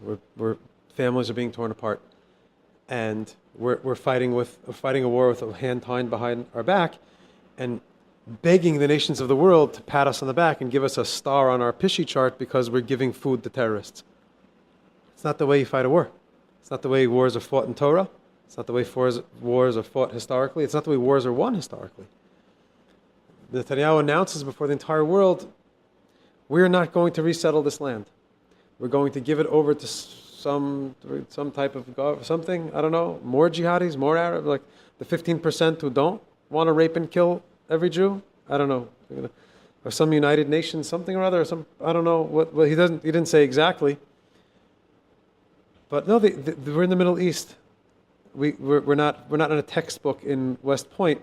Speaker 3: Families are being torn apart, and we're fighting a war with a hand tied behind our back, and begging the nations of the world to pat us on the back and give us a star on our Pishy chart because we're giving food to terrorists. It's not the way you fight a war. It's not the way wars are fought in Torah. It's not the way wars are fought historically. It's not the way wars are won historically. Netanyahu announces before the entire world, we're not going to resettle this land. We're going to give it over to some type of something, I don't know, more jihadis, more Arabs, like the 15% who don't want to rape and kill every Jew. I don't know. Or some United Nations, something or other, I don't know what he didn't say exactly. But no, we're in the Middle East. We're not in a textbook in West Point.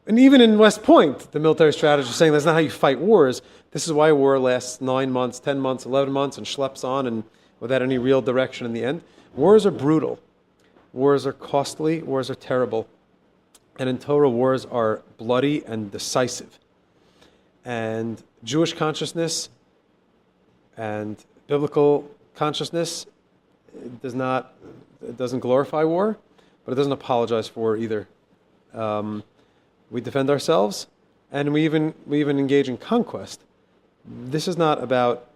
Speaker 3: And even in West Point, the military strategy is saying that's not how you fight wars. This is why war lasts 9 months, 10 months, 11 months, and schleps on and without any real direction in the end. Wars are brutal. Wars are costly. Wars are terrible. And in Torah, wars are bloody and decisive. And Jewish consciousness and biblical consciousness doesn't glorify war, but it doesn't apologize for war either. We defend ourselves, and we even engage in conquest. This is not about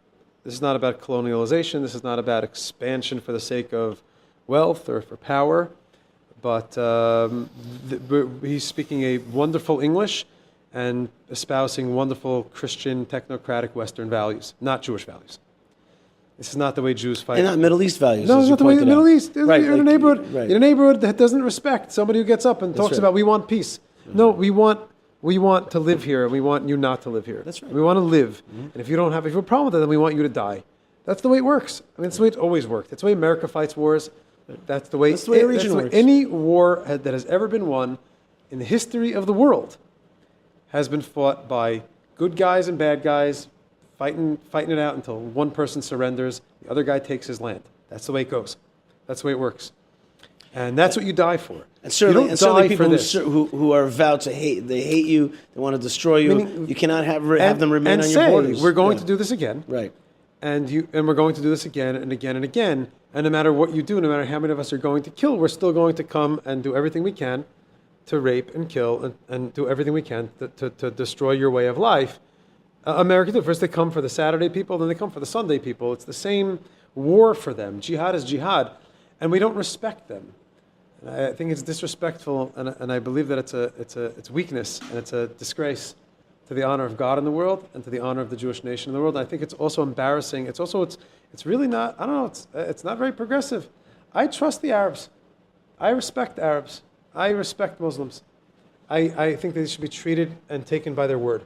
Speaker 3: colonialization. This is not about expansion for the sake of wealth or for power. But he's speaking a wonderful English and espousing wonderful Christian technocratic Western values, not Jewish values. This is not the way Jews fight.
Speaker 1: And not Middle East values.
Speaker 3: No, it's not the way in the Middle East.
Speaker 1: Right,
Speaker 3: you're in a neighborhood that doesn't respect somebody who gets up and talks about we want peace. No, we want to live here, and we want you not to live here.
Speaker 1: That's right.
Speaker 3: We want to live, and if you have a problem with that, then we want you to die. That's the way it works. I mean, that's the way it's always worked. That's the way America fights wars. That's the way
Speaker 1: the region works.
Speaker 3: Any war that has ever been won in the history of the world has been fought by good guys and bad guys fighting it out until one person surrenders, the other guy takes his land. That's the way it goes. That's the way it works. And that's what you die for.
Speaker 1: And certainly people who are vowed to hate, they hate you, they want to destroy you. You cannot have them remain on your borders.
Speaker 3: We're going to do this again.
Speaker 1: Right.
Speaker 3: And we're going to do this again and again and again. And no matter what you do, no matter how many of us are going to kill, we're still going to come and do everything we can to rape and kill and do everything we can to destroy your way of life. America too. First they come for the Saturday people, then they come for the Sunday people. It's the same war for them. Jihad is jihad. And we don't respect them. And I think it's disrespectful, and I believe that it's weakness and it's a disgrace to the honor of God in the world and to the honor of the Jewish nation in the world. And I think it's also embarrassing. It's really not. I don't know. It's not very progressive. I trust the Arabs. I respect Arabs. I respect Muslims. I think they should be treated and taken by their word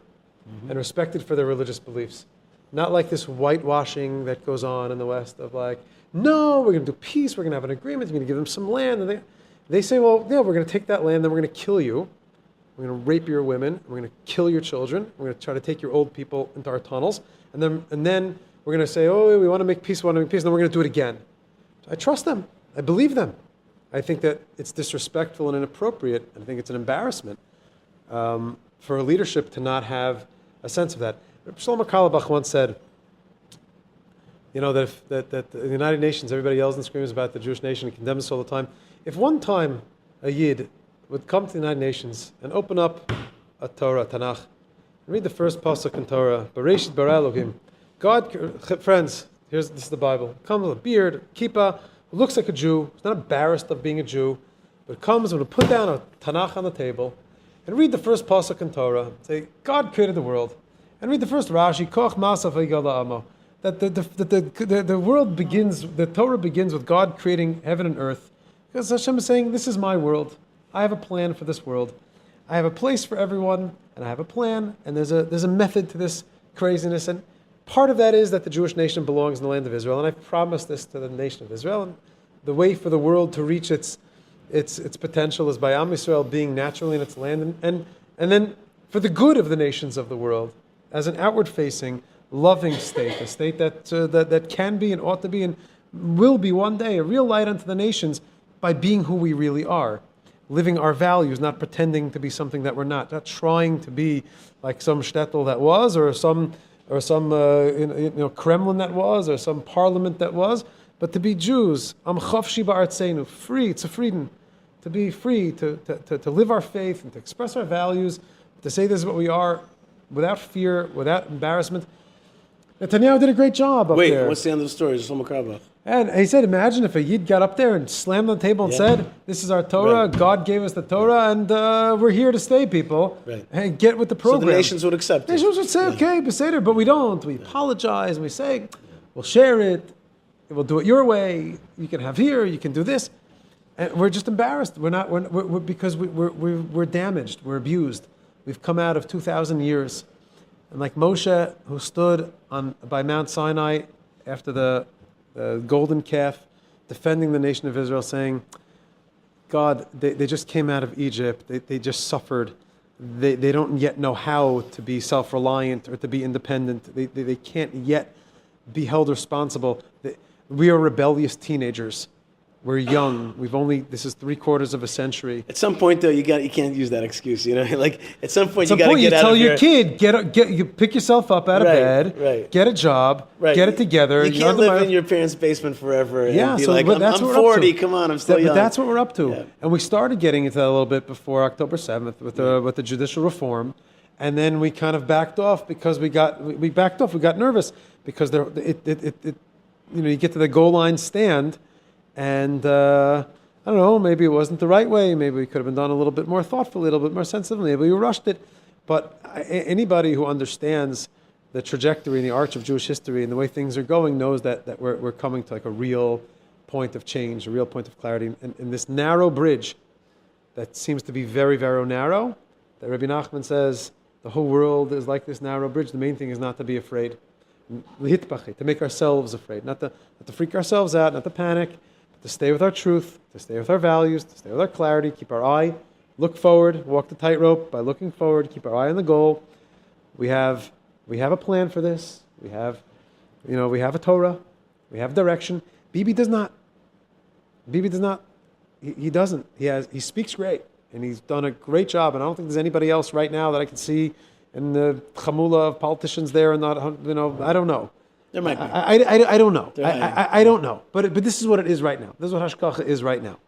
Speaker 3: and respected for their religious beliefs. Not like this whitewashing that goes on in the West of like, no, we're going to do peace, we're going to have an agreement, we're going to give them some land. And they say, well, yeah, we're going to take that land, then we're going to kill you. We're going to rape your women, we're going to kill your children, we're going to try to take your old people into our tunnels, and then we're going to say, oh, we want to make peace, and then we're going to do it again. I trust them. I believe them. I think that it's disrespectful and inappropriate. I think it's an embarrassment for a leadership to not have a sense of that. Shlomo Carlebach once said, that the United Nations, everybody yells and screams about the Jewish nation and condemns us all the time. If one time a Yid would come to the United Nations and open up a Torah, Tanakh, and read the first pasuk in Torah, Bereshit bara Elohim. God, friends, this is the Bible. Comes with a beard, kippah, who looks like a Jew, he's not embarrassed of being a Jew, but comes and will put down a Tanakh on the table and read the first pasuk in Torah. Say, God created the world. And read the first Rashi, Koch Masaf Yigal Amo. That the world begins, the Torah begins with God creating heaven and earth. Because Hashem is saying, this is my world. I have a plan for this world. I have a place for everyone, and I have a plan, and there's a method to this craziness. And part of that is that the Jewish nation belongs in the land of Israel, and I've promised this to the nation of Israel. And the way for the world to reach its potential is by Am Yisrael being naturally in its land, and then for the good of the nations of the world, as an outward-facing, loving state, a state that can be and ought to be and will be one day a real light unto the nations by being who we really are, living our values, not pretending to be something that we're not trying to be like some shtetl that was, or some Kremlin that was, or some parliament that was, but to be Jews, am chofshi ba'artzeinu, free. It's a freedom to be free, to live our faith and to express our values, to say this is what we are, without fear, without embarrassment. Netanyahu did a great job up there.
Speaker 1: Wait, what's the end of the story? Shlomo Carlebach.
Speaker 3: And he said, imagine if a Yid got up there and slammed on the table and said, this is our Torah, right. God gave us the Torah, and we're here to stay, people.
Speaker 1: Right.
Speaker 3: And get with the program.
Speaker 1: So the nations would accept it.
Speaker 3: Nations would say, okay, Beseder, but we don't. We apologize, and we say, we'll share it, we'll do it your way, you can have here, you can do this. And we're just embarrassed. Because we're damaged, we're abused. We've come out of 2,000 years. And like Moshe, who stood by Mount Sinai after the golden calf, defending the nation of Israel, saying, God, they just came out of Egypt. They just suffered. They don't yet know how to be self-reliant or to be independent. They can't yet be held responsible. We are rebellious teenagers. We're young. This is 3/4 of a century.
Speaker 1: At some point, though, you can't use that excuse. Like at some point, you got to get out
Speaker 3: tell
Speaker 1: of
Speaker 3: your kid, you pick yourself up out of bed, get a job, get it together.
Speaker 1: You can't live in your parents' basement forever.
Speaker 3: Yeah,
Speaker 1: and be
Speaker 3: so
Speaker 1: like,
Speaker 3: that's
Speaker 1: I'm
Speaker 3: what
Speaker 1: 40. Come on, I'm still young.
Speaker 3: But that's what we're up to.
Speaker 1: Yeah.
Speaker 3: And we started getting into that a little bit before October 7th with the judicial reform, and then we kind of backed off because we got nervous because you get to the goal line stand. And I don't know, maybe it wasn't the right way. Maybe we could have been done a little bit more thoughtfully, a little bit more sensitively. Maybe we rushed it. But anybody who understands the trajectory and the arch of Jewish history and the way things are going knows that we're coming to like a real point of change, a real point of clarity. And this narrow bridge that seems to be very, very narrow, that Rabbi Nachman says the whole world is like this narrow bridge. The main thing is not to be afraid, to make ourselves afraid, not to freak ourselves out, not to panic, to stay with our truth, to stay with our values, to stay with our clarity, keep our eye, look forward, walk the tightrope by looking forward, keep our eye on the goal. We have a plan for this. We have a Torah. We have direction. Bibi does not. He doesn't. He speaks great, and he's done a great job. And I don't think there's anybody else right now that I can see in the chamula of politicians there, and not. I don't know.
Speaker 1: There might be.
Speaker 3: I don't know. I don't know. But this is what it is right now. This is what Hashkacha is right now.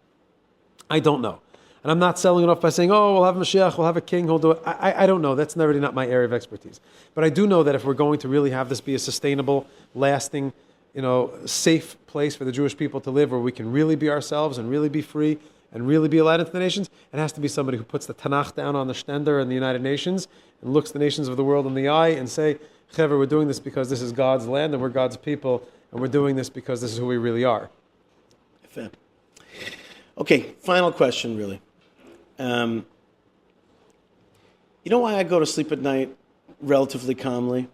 Speaker 3: I don't know. And I'm not selling it off by saying, we'll have Mashiach, we'll have a king, he'll do it. I don't know. That's really not my area of expertise. But I do know that if we're going to really have this be a sustainable, lasting, safe place for the Jewish people to live where we can really be ourselves and really be free and really be a light into the nations, it has to be somebody who puts the Tanakh down on the Stender in the United Nations and looks the nations of the world in the eye and say, Chaver, we're doing this because this is God's land and we're God's people, and we're doing this because this is who we really are.
Speaker 1: Fair. Okay, final question, really. You know why I go to sleep at night relatively calmly?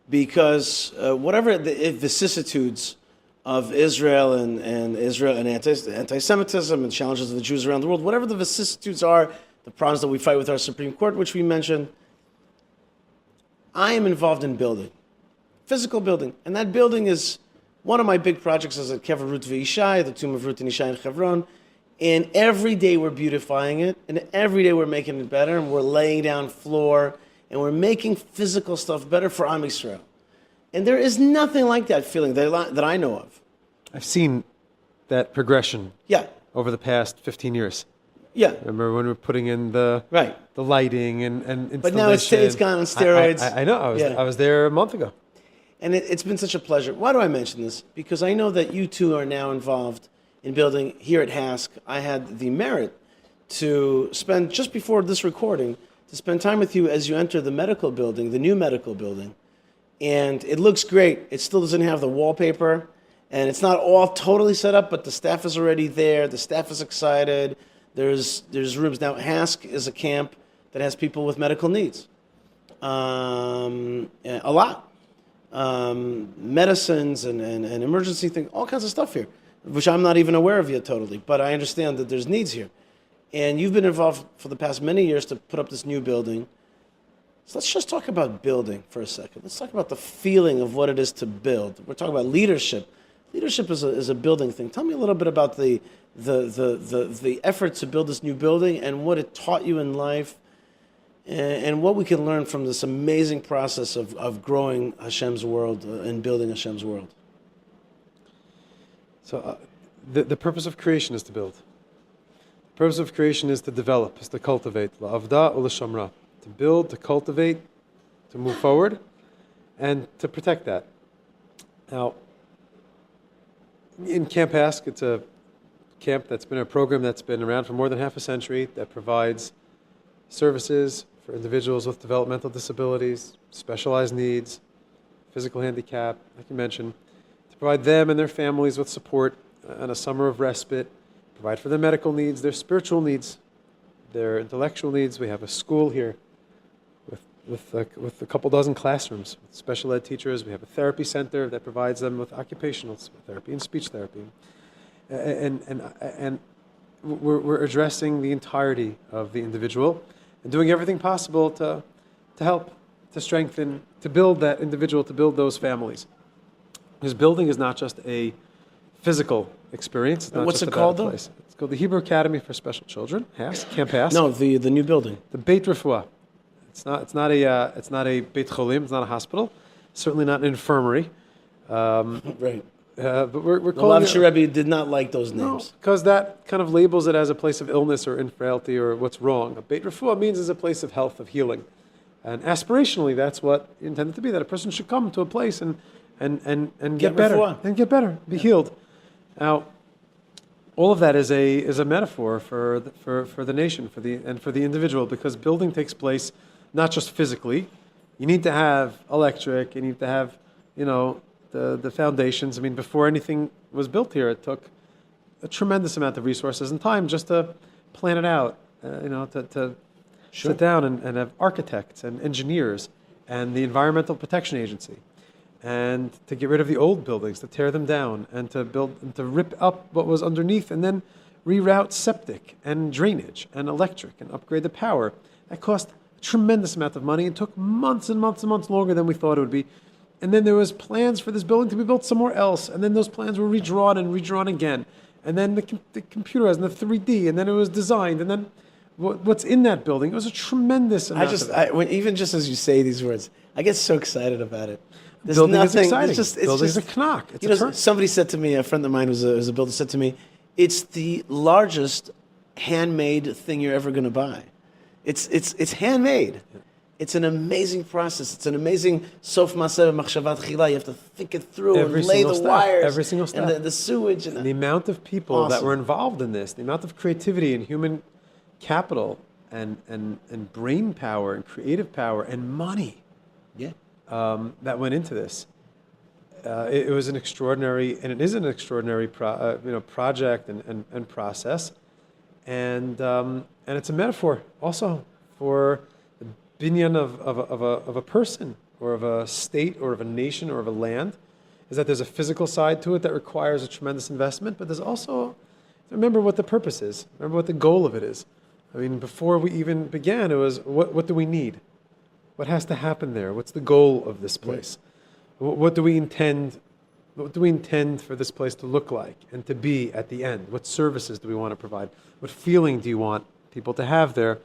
Speaker 1: because whatever the vicissitudes of Israel and anti-Semitism and challenges of the Jews around the world, whatever the vicissitudes are, the problems that we fight with our Supreme Court, which we mentioned, I am involved in building, physical building, and that building is one of my big projects is at Kever Ruth Yishai, the tomb of Ruth and Yishai in Hebron, and every day we're beautifying it, and every day we're making it better, and we're laying down floor, and we're making physical stuff better for Am Yisrael. And there is nothing like that feeling that I know of.
Speaker 3: I've seen that progression over the past 15 years.
Speaker 1: Yeah.
Speaker 3: Remember when we were putting in the lighting and installation.
Speaker 1: But now it's gone on steroids.
Speaker 3: I know. I was there a month ago.
Speaker 1: And it's been such a pleasure. Why do I mention this? Because I know that you two are now involved in building here at HASC. I had the merit to spend, just before this recording, to spend time with you as you enter the medical building, the new medical building. And it looks great. It still doesn't have the wallpaper. And it's not all totally set up, but the staff is already there. The staff is excited. There's rooms. Now, HASC is a camp that has people with medical needs. A lot. Medicines and emergency things, all kinds of stuff here, which I'm not even aware of yet totally, but I understand that there's needs here. And you've been involved for the past many years to put up this new building. So let's just talk about building for a second. Let's talk about the feeling of what it is to build. We're talking about leadership. Leadership is a building thing. Tell me a little bit about the effort to build this new building and what it taught you in life, and what we can learn from this amazing process of growing Hashem's world and building Hashem's world.
Speaker 3: So the purpose of creation is to build. The purpose of creation is to develop, is to cultivate. La'avda u'l'shamra. To build, to cultivate, to move forward, and to protect that. Now, in Camp HASC, it's a camp that's been a program that's been around for more than half a century that provides services for individuals with developmental disabilities, specialized needs, physical handicap, like you mentioned, to provide them and their families with support and a summer of respite, provide for their medical needs, their spiritual needs, their intellectual needs. We have a school here with a couple dozen classrooms, with special ed teachers. We have a therapy center that provides them with occupational therapy and speech therapy. And we're addressing the entirety of the individual and doing everything possible to help, to strengthen, to build that individual, to build those families. Because building is not just a physical experience. It's not
Speaker 1: what's
Speaker 3: just
Speaker 1: it called, though?
Speaker 3: It's called the Hebrew Academy for Special Children, HASC, Camp HASC.
Speaker 1: No, the new building.
Speaker 3: The Beit Refuah. It's not a Beit Cholim. It's not a hospital. Certainly not an infirmary.
Speaker 1: Right.
Speaker 3: But we're
Speaker 1: The
Speaker 3: calling it.
Speaker 1: Lavsher Rebbe did not like those names.
Speaker 3: Because that kind of labels it as a place of illness or infrailty or what's wrong. A Beit Refuah means it's a place of health, of healing. And aspirationally, that's what intended to be, that a person should come to a place and get better.
Speaker 1: refuah.
Speaker 3: And get better, be healed. Now, all of that is a metaphor for the nation, for the individual, because building takes place not just physically. You need to have electric, you need to have, the foundations. I mean, before anything was built here, it took a tremendous amount of resources and time just to plan it out, to sit down and have architects and engineers and the Environmental Protection Agency, and to get rid of the old buildings, to tear them down, and to build and to rip up what was underneath, and then reroute septic and drainage and electric and upgrade the power. That cost a tremendous amount of money and took months and months and months longer than we thought it would be. And then there was plans for this building to be built somewhere else, and then those plans were redrawn and redrawn again. And then the computerized and the 3D, and then it was designed, and then what's in that building. It was a tremendous amount.
Speaker 1: Even just as you say these words, I get so excited about it. There's
Speaker 3: building
Speaker 1: nothing,
Speaker 3: is exciting.
Speaker 1: Building
Speaker 3: is a knock.
Speaker 1: Somebody said to me, a friend of mine who's a builder said to me, it's the largest handmade thing you're ever going to buy. It's handmade. Yeah. It's an amazing process. It's an amazing sof maseh machshavat chila. You have to think it through and lay the wires.
Speaker 3: Every single step.
Speaker 1: And the sewage. And
Speaker 3: the amount of people that were involved in this, the amount of creativity and human capital and brain power and creative power and money that went into this. It was an extraordinary, and it is an extraordinary project and process. And it's a metaphor also for binyan of a person or of a state or of a nation or of a land is that there's a physical side to it that requires a tremendous investment, but there's also, remember what the purpose is. Remember what the goal of it is. I mean, before we even began, it was, what do we need? What has to happen there? What's the goal of this place? What do we intend for this place to look like and to be at the end? What services do we want to provide? What feeling do you want people to have there?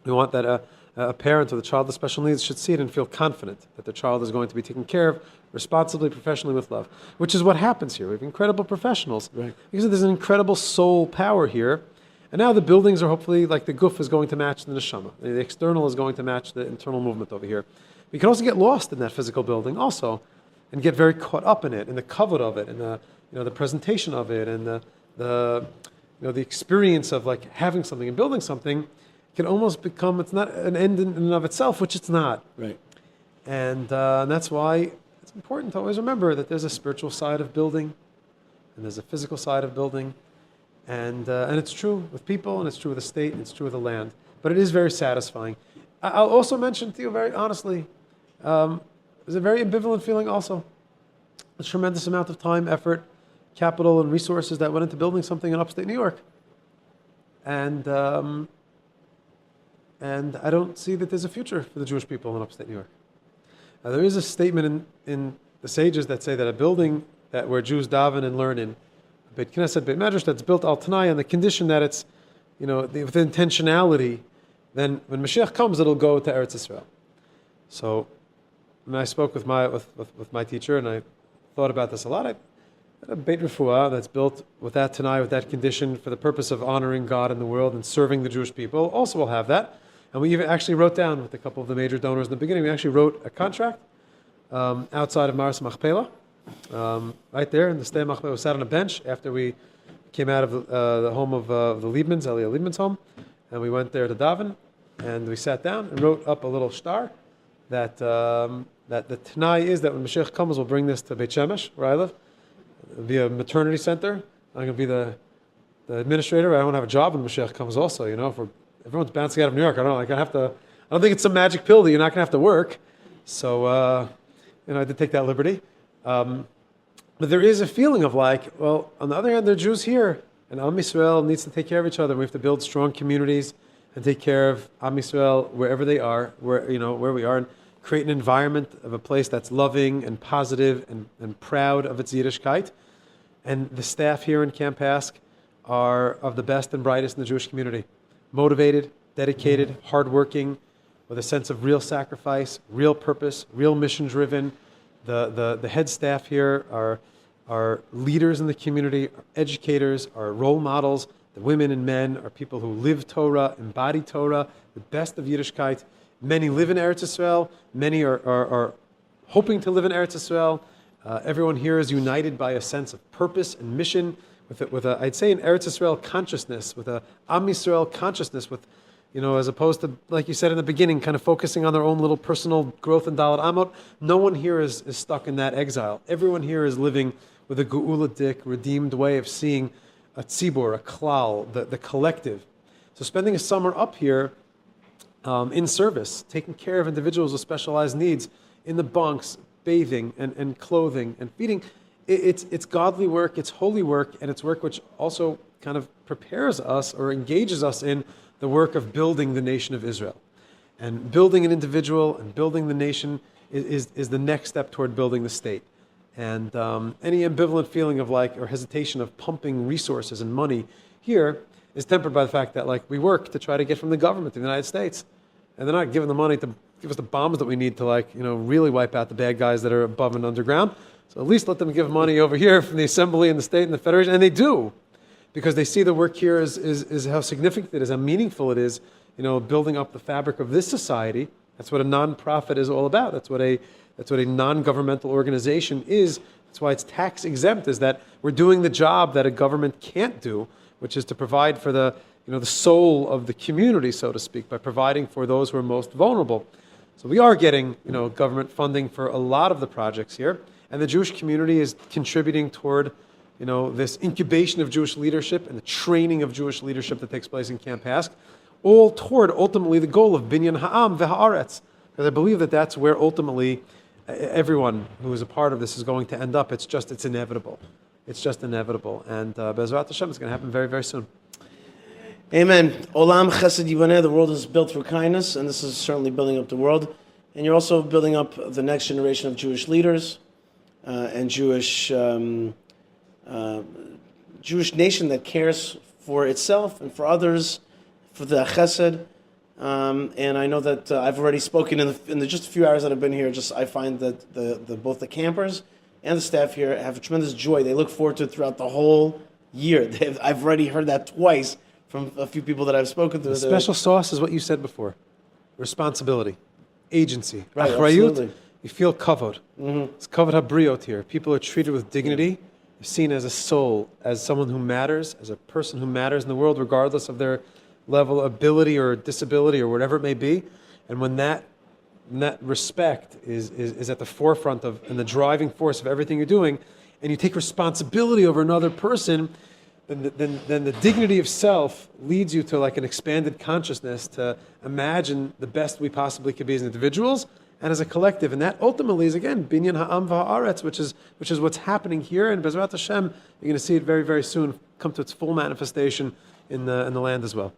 Speaker 3: We want that a parent or the child with special needs should see it and feel confident that the child is going to be taken care of responsibly, professionally, with love, which is what happens here. We have incredible professionals. Right. Because there's an incredible soul power here. And now the buildings are hopefully, like the guf is going to match the neshama. The external is going to match the internal movement over here. We can also get lost in that physical building also and get very caught up in it, in the kavod of it, and the presentation of it, and the experience of like having something and building something can almost become, it's not an end in and of itself, which it's not.
Speaker 1: Right.
Speaker 3: And that's why it's important to always remember that there's a spiritual side of building and there's a physical side of building. And it's true with people, and it's true with the state, and it's true with the land. But it is very satisfying. I'll also mention to you very honestly, there's a very ambivalent feeling also. A tremendous amount of time, effort, capital, and resources that went into building something in upstate New York. And I don't see that there's a future for the Jewish people in upstate New York. There is a statement in the sages that say that a building where Jews daven and learn in, Beit Knesset, Beit Medrash, that's built al Tanai on the condition that it's, with intentionality, then when Mashiach comes, it'll go to Eretz Israel. So when I spoke with my teacher, and I thought about this a lot, I had a Beit Refuah that's built with that Tanai, with that condition, for the purpose of honoring God in the world and serving the Jewish people. Also will have that. And we even actually wrote down with a couple of the major donors in the beginning, we actually wrote a contract outside of Maras Machpelah. Right there in the Stay Machpelah, we sat on a bench after we came out of the home of the Liebmans, Elia Liebman's home, and we went there to daven, and we sat down and wrote up a little star that the Tanai is that when Mashiach comes, we'll bring this to Beit Shemesh, where I live. It'll be a maternity center. I'm going to be the administrator. I won't have a job when Mashiach comes also, if everyone's bouncing out of New York. I don't think it's some magic pill that you're not going to have to work. So, I did take that liberty. But there is a feeling of like, well, on the other hand, there are Jews here, and Am Yisrael needs to take care of each other. We have to build strong communities and take care of Am Yisrael wherever they are, where we are, and create an environment of a place that's loving and positive and proud of its Yiddishkeit. And the staff here in Camp HASC are of the best and brightest in the Jewish community. Motivated, dedicated, hardworking, with a sense of real sacrifice, real purpose, real mission-driven. The head staff here are leaders in the community, are educators, are role models. The women and men are people who live Torah, embody Torah, the best of Yiddishkeit. Many live in Eretz Israel. Many are hoping to live in Eretz Israel. Everyone here is united by a sense of purpose and mission, with a I'd say an Eretz Israel consciousness, with a Am Yisrael consciousness, with as opposed to, like you said in the beginning, kind of focusing on their own little personal growth in Dalet Amot. No one here is stuck in that exile. Everyone here is living with a geuladik, redeemed way of seeing a tzibur, a klal, the collective. So spending a summer up here in service, taking care of individuals with specialized needs, in the bunks, bathing and clothing and feeding, it's godly work, it's holy work, and it's work which also kind of prepares us or engages us in the work of building the nation of Israel. And building an individual and building the nation is the next step toward building the state. And any ambivalent feeling of or hesitation of pumping resources and money here is tempered by the fact that we work to try to get from the government of the United States. And they're not giving the money to give us the bombs that we need to really wipe out the bad guys that are above and underground. So at least let them give money over here from the assembly and the state and the federation. And they do. Because they see the work here is how significant it is, how meaningful it is, building up the fabric of this society. That's what a nonprofit is all about. That's what a non-governmental organization is. That's why it's tax exempt, is that we're doing the job that a government can't do, which is to provide for the soul of the community, so to speak, by providing for those who are most vulnerable. So we are getting, government funding for a lot of the projects here, and the Jewish community is contributing toward this incubation of Jewish leadership and the training of Jewish leadership that takes place in Camp HASC, all toward ultimately the goal of Binyan Ha'am V'Ha'aretz, Because I believe that that's where ultimately everyone who is a part of this is going to end up. It's inevitable. It's just inevitable. And Be'ezrat Hashem, it's going to happen very, very soon.
Speaker 1: Amen. Olam Chesed Yibaneh, the world is built through kindness, and this is certainly building up the world. And you're also building up the next generation of Jewish leaders and Jewish nation that cares for itself and for others, for the Chesed. And I know that I've already spoken in the just a few hours that I've been here. I find that both the campers and the staff here have tremendous joy. They look forward to it throughout the whole year. I've already heard that twice from a few people that I've spoken to.
Speaker 3: The special sauce is what you said before: responsibility, agency,
Speaker 1: right?
Speaker 3: Achrayut.
Speaker 1: Absolutely.
Speaker 3: You feel kavod. It's kavod habriot here. People are treated with dignity. They're seen as a soul, as someone who matters, as a person who matters in the world, regardless of their level of ability or disability or whatever it may be. And when that respect is at the forefront of and the driving force of everything you're doing, and you take responsibility over another person, then the dignity of self leads you to like an expanded consciousness to imagine the best we possibly could be as individuals and as a collective. And that ultimately is, again, binyan ha'am v'ha'aretz, which is what's happening here. And Be'ezrat Hashem, you're going to see it very, very soon come to its full manifestation in the land as well.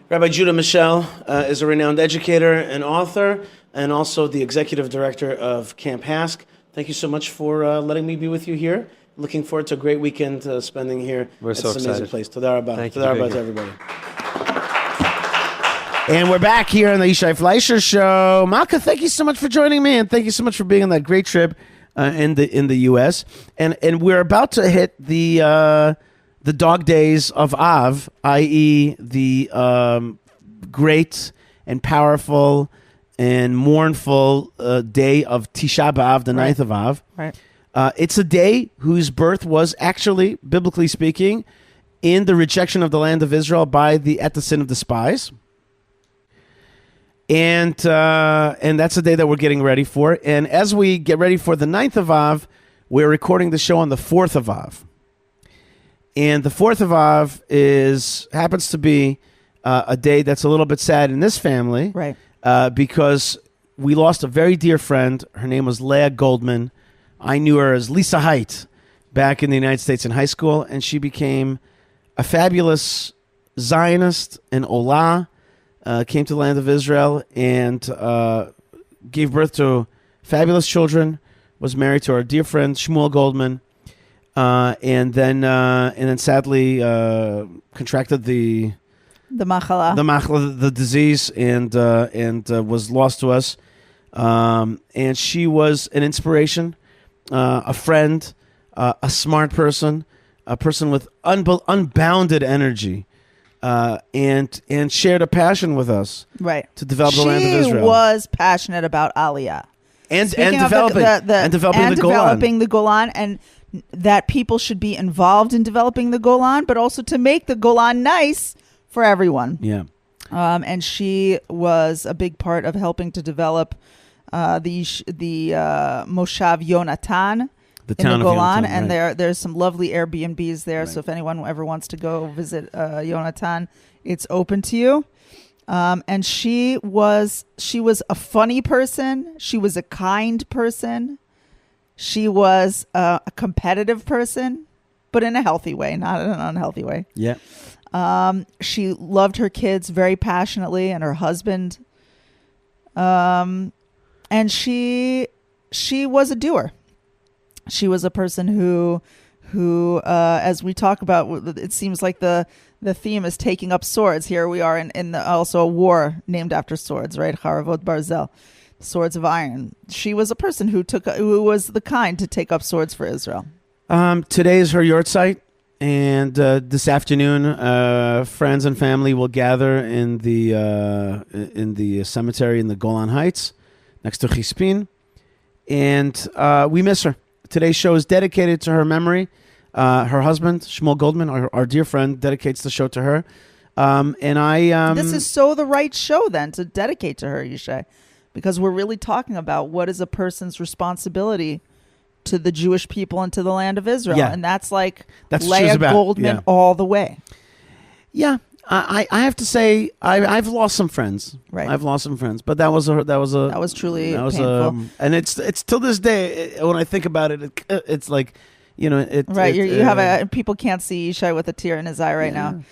Speaker 1: Rabbi Judah Mischel is a renowned educator and author, and also the executive director of Camp HASC. Thank you so much for letting me be with you here. Looking forward to a great weekend spending here.
Speaker 3: We're so
Speaker 1: this amazing place. Toda rabba.
Speaker 3: Thank you
Speaker 1: Toda rabba to everybody. And we're back here on the Yishai Fleisher Show. Malkah, thank you so much for joining me, and thank you so much for being on that great trip in the U.S. And we're about to hit the dog days of Av, i.e. the great and powerful and mournful day of Tisha B'Av, the 9th of Av.
Speaker 2: Right.
Speaker 1: It's a day whose birth was actually, biblically speaking, in the rejection of the land of Israel at the sin of the spies. And that's the day that we're getting ready for. And as we get ready for the 9th of Av, we're recording the show on the 4th of Av. And the 4th of Av happens to be a day that's a little bit sad in this family.
Speaker 2: Right.
Speaker 1: Because we lost a very dear friend. Her name was Leah Goldman. I knew her as Lisa Height back in the United States in high school, and she became a fabulous Zionist and Olah, came to the land of Israel and gave birth to fabulous children, was married to our dear friend Shmuel Goldman, and then sadly contracted the machala, the disease, and was lost to us. And she was an inspiration, a friend, a smart person, a person with unbounded energy, and shared a passion with us,
Speaker 2: right,
Speaker 1: to develop the land of Israel.
Speaker 2: She was passionate about Aliyah
Speaker 1: and developing
Speaker 2: the Golan, and that people should be involved in developing the Golan, but also to make the Golan nice for everyone.
Speaker 1: Yeah.
Speaker 2: And she was a big part of helping to develop the Moshav Yonatan
Speaker 1: the
Speaker 2: in
Speaker 1: town
Speaker 2: the Golan,
Speaker 1: of Yonatan,
Speaker 2: and
Speaker 1: right.
Speaker 2: there's some lovely Airbnbs there.
Speaker 1: Right.
Speaker 2: So if anyone ever wants to go visit Yonatan, it's open to you. And she was a funny person. She was a kind person. She was a competitive person, but in a healthy way, not in an unhealthy way.
Speaker 1: Yeah.
Speaker 2: She loved her kids very passionately and her husband. And she was a doer. She was a person who, as we talk about, it seems like the theme is taking up swords. Here we are in also a war named after swords, right? Haravot Barzel, swords of iron. She was a person who was the kind to take up swords for Israel.
Speaker 1: Today is her yahrzeit. And this afternoon, friends and family will gather in the cemetery in the Golan Heights, next to Chispin, and we miss her. Today's show is dedicated to her memory. Her husband, Shmuel Goldman, our dear friend, dedicates the show to her. And I
Speaker 2: this is so the right show then to dedicate to her, Yishai, because we're really talking about what is a person's responsibility to the Jewish people and to the land of Israel.
Speaker 1: Yeah.
Speaker 2: And that's
Speaker 1: Leah
Speaker 2: Goldman all the way.
Speaker 1: Yeah. I have to say I've lost some friends.
Speaker 2: Right.
Speaker 1: I've lost some friends, but that was
Speaker 2: truly painful.
Speaker 1: And it's till this day when I think about it, it's like, you know,
Speaker 2: right. You have people can't see Yishai with a tear in his eye right now.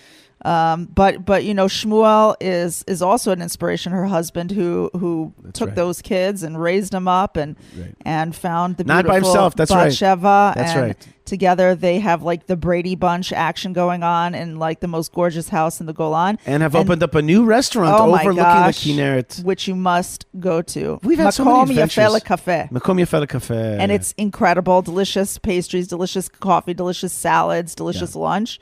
Speaker 2: But you know, Shmuel is also an inspiration. Her husband who took those kids and raised them up and found the
Speaker 1: not
Speaker 2: beautiful
Speaker 1: by himself. That's right.
Speaker 2: Bathsheba.
Speaker 1: That's
Speaker 2: and
Speaker 1: right.
Speaker 2: Together they have like the Brady Bunch action going on in like the most gorgeous house in the Golan.
Speaker 1: And have opened up a new restaurant overlooking the Kinneret,
Speaker 2: which you must go to.
Speaker 1: We've had so many adventures.
Speaker 2: Makom Yafeh Cafe. And it's incredible. Delicious pastries, delicious coffee, delicious salads, delicious lunch.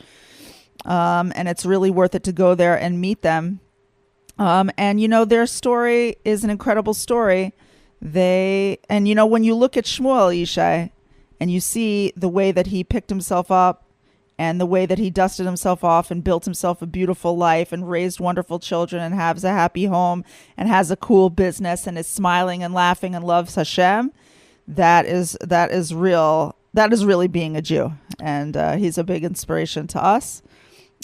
Speaker 2: And it's really worth it to go there and meet them. And you know, their story is an incredible story. And you know, when you look at Shmuel, Yishai, and you see the way that he picked himself up and the way that he dusted himself off and built himself a beautiful life and raised wonderful children and has a happy home and has a cool business and is smiling and laughing and loves HaShem, that is real. That is really being a Jew. And he's a big inspiration to us.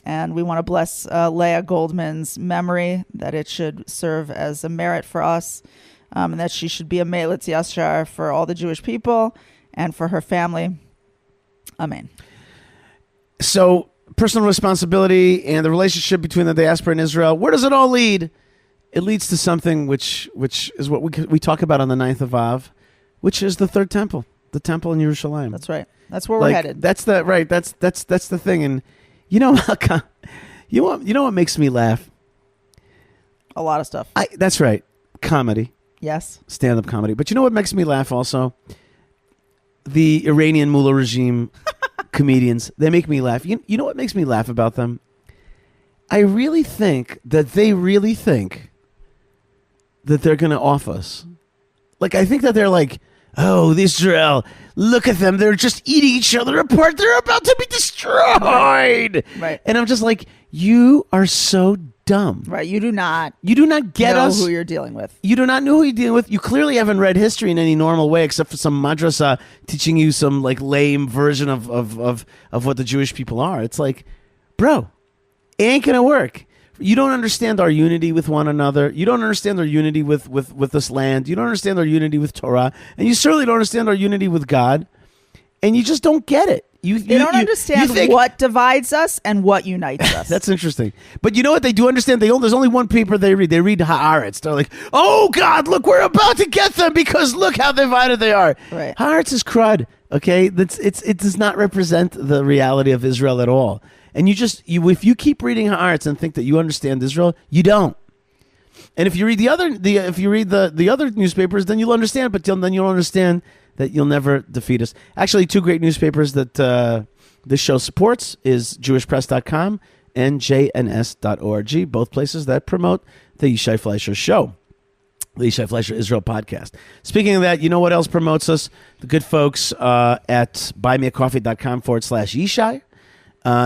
Speaker 2: And we want to bless Leah Goldman's memory, that it should serve as a merit for us, and that she should be a Me'eletz Yashar for all the Jewish people and for her family. Amen.
Speaker 1: So, personal responsibility and the relationship between the diaspora and Israel, where does it all lead? It leads to something which is what we talk about on the 9th of Av, which is the third temple, the temple in Yerushalayim.
Speaker 2: That's right. That's where we're headed.
Speaker 1: That's the thing. And you know, you know what makes me laugh?
Speaker 2: A lot of stuff.
Speaker 1: That's right. Comedy.
Speaker 2: Yes.
Speaker 1: Stand-up comedy. But you know what makes me laugh also? The Iranian mullah regime comedians. They make me laugh. You know what makes me laugh about them? I really think that they really think that they're going to off us. Like, I think that they're like, oh, Israel, look at them. They're just eating each other apart. They're about to be destroyed.
Speaker 2: Right.
Speaker 1: And I'm just like, you are so dumb.
Speaker 2: Right. You do not
Speaker 1: get
Speaker 2: know
Speaker 1: us
Speaker 2: who you're dealing with.
Speaker 1: You do not know who you're dealing with. You clearly haven't read history in any normal way, except for some madrasa teaching you some like lame version of what the Jewish people are. It's like, bro, it ain't gonna work. You don't understand our unity with one another. You don't understand our unity with this land. You don't understand our unity with Torah. And you certainly don't understand our unity with God. And you just don't get it.
Speaker 2: They don't understand what divides us and what unites us.
Speaker 1: That's interesting. But you know what they do understand? There's only one paper they read. They read Haaretz. They're like, oh, God, look, we're about to get them because look how divided they are.
Speaker 2: Right.
Speaker 1: Haaretz is crud, okay? It does not represent the reality of Israel at all. And if you keep reading Haaretz and think that you understand Israel, you don't. And if you read the other newspapers, then you'll understand. But then you'll understand that you'll never defeat us. Actually, two great newspapers that this show supports is JewishPress.com and JNS.org, both places that promote the Yishai Fleisher show, the Yishai Fleisher Israel podcast. Speaking of that, you know what else promotes us? The good folks at buymeacoffee.com/Yishai.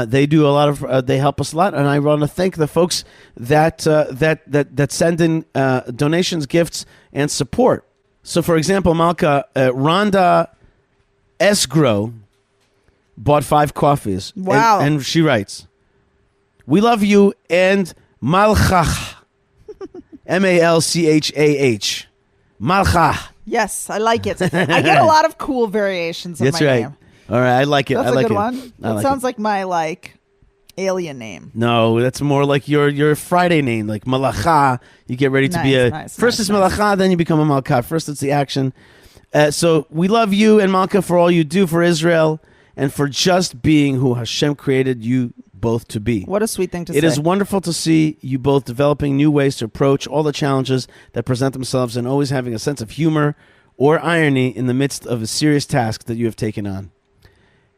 Speaker 1: They do a lot of. They help us a lot, and I want to thank the folks that send in donations, gifts, and support. So, for example, Malkah, Rhonda Esgro bought 5 coffees.
Speaker 2: Wow!
Speaker 1: And she writes, "We love you and Malkah, Malchah, Malkah."
Speaker 2: Yes, I like it. I get a lot of cool variations of my name.
Speaker 1: All right, I like it.
Speaker 2: That's
Speaker 1: I like
Speaker 2: a good
Speaker 1: it.
Speaker 2: one. That sounds like my alien name.
Speaker 1: No, that's more like your Friday name, like Malacha. You get ready to be first it's Malacha, then you become a Malkah. First it's the action. So we love you and Malkah for all you do for Israel and for just being who HaShem created you both to be.
Speaker 2: What a sweet thing to say.
Speaker 1: It is wonderful to see you both developing new ways to approach all the challenges that present themselves and always having a sense of humor or irony in the midst of a serious task that you have taken on.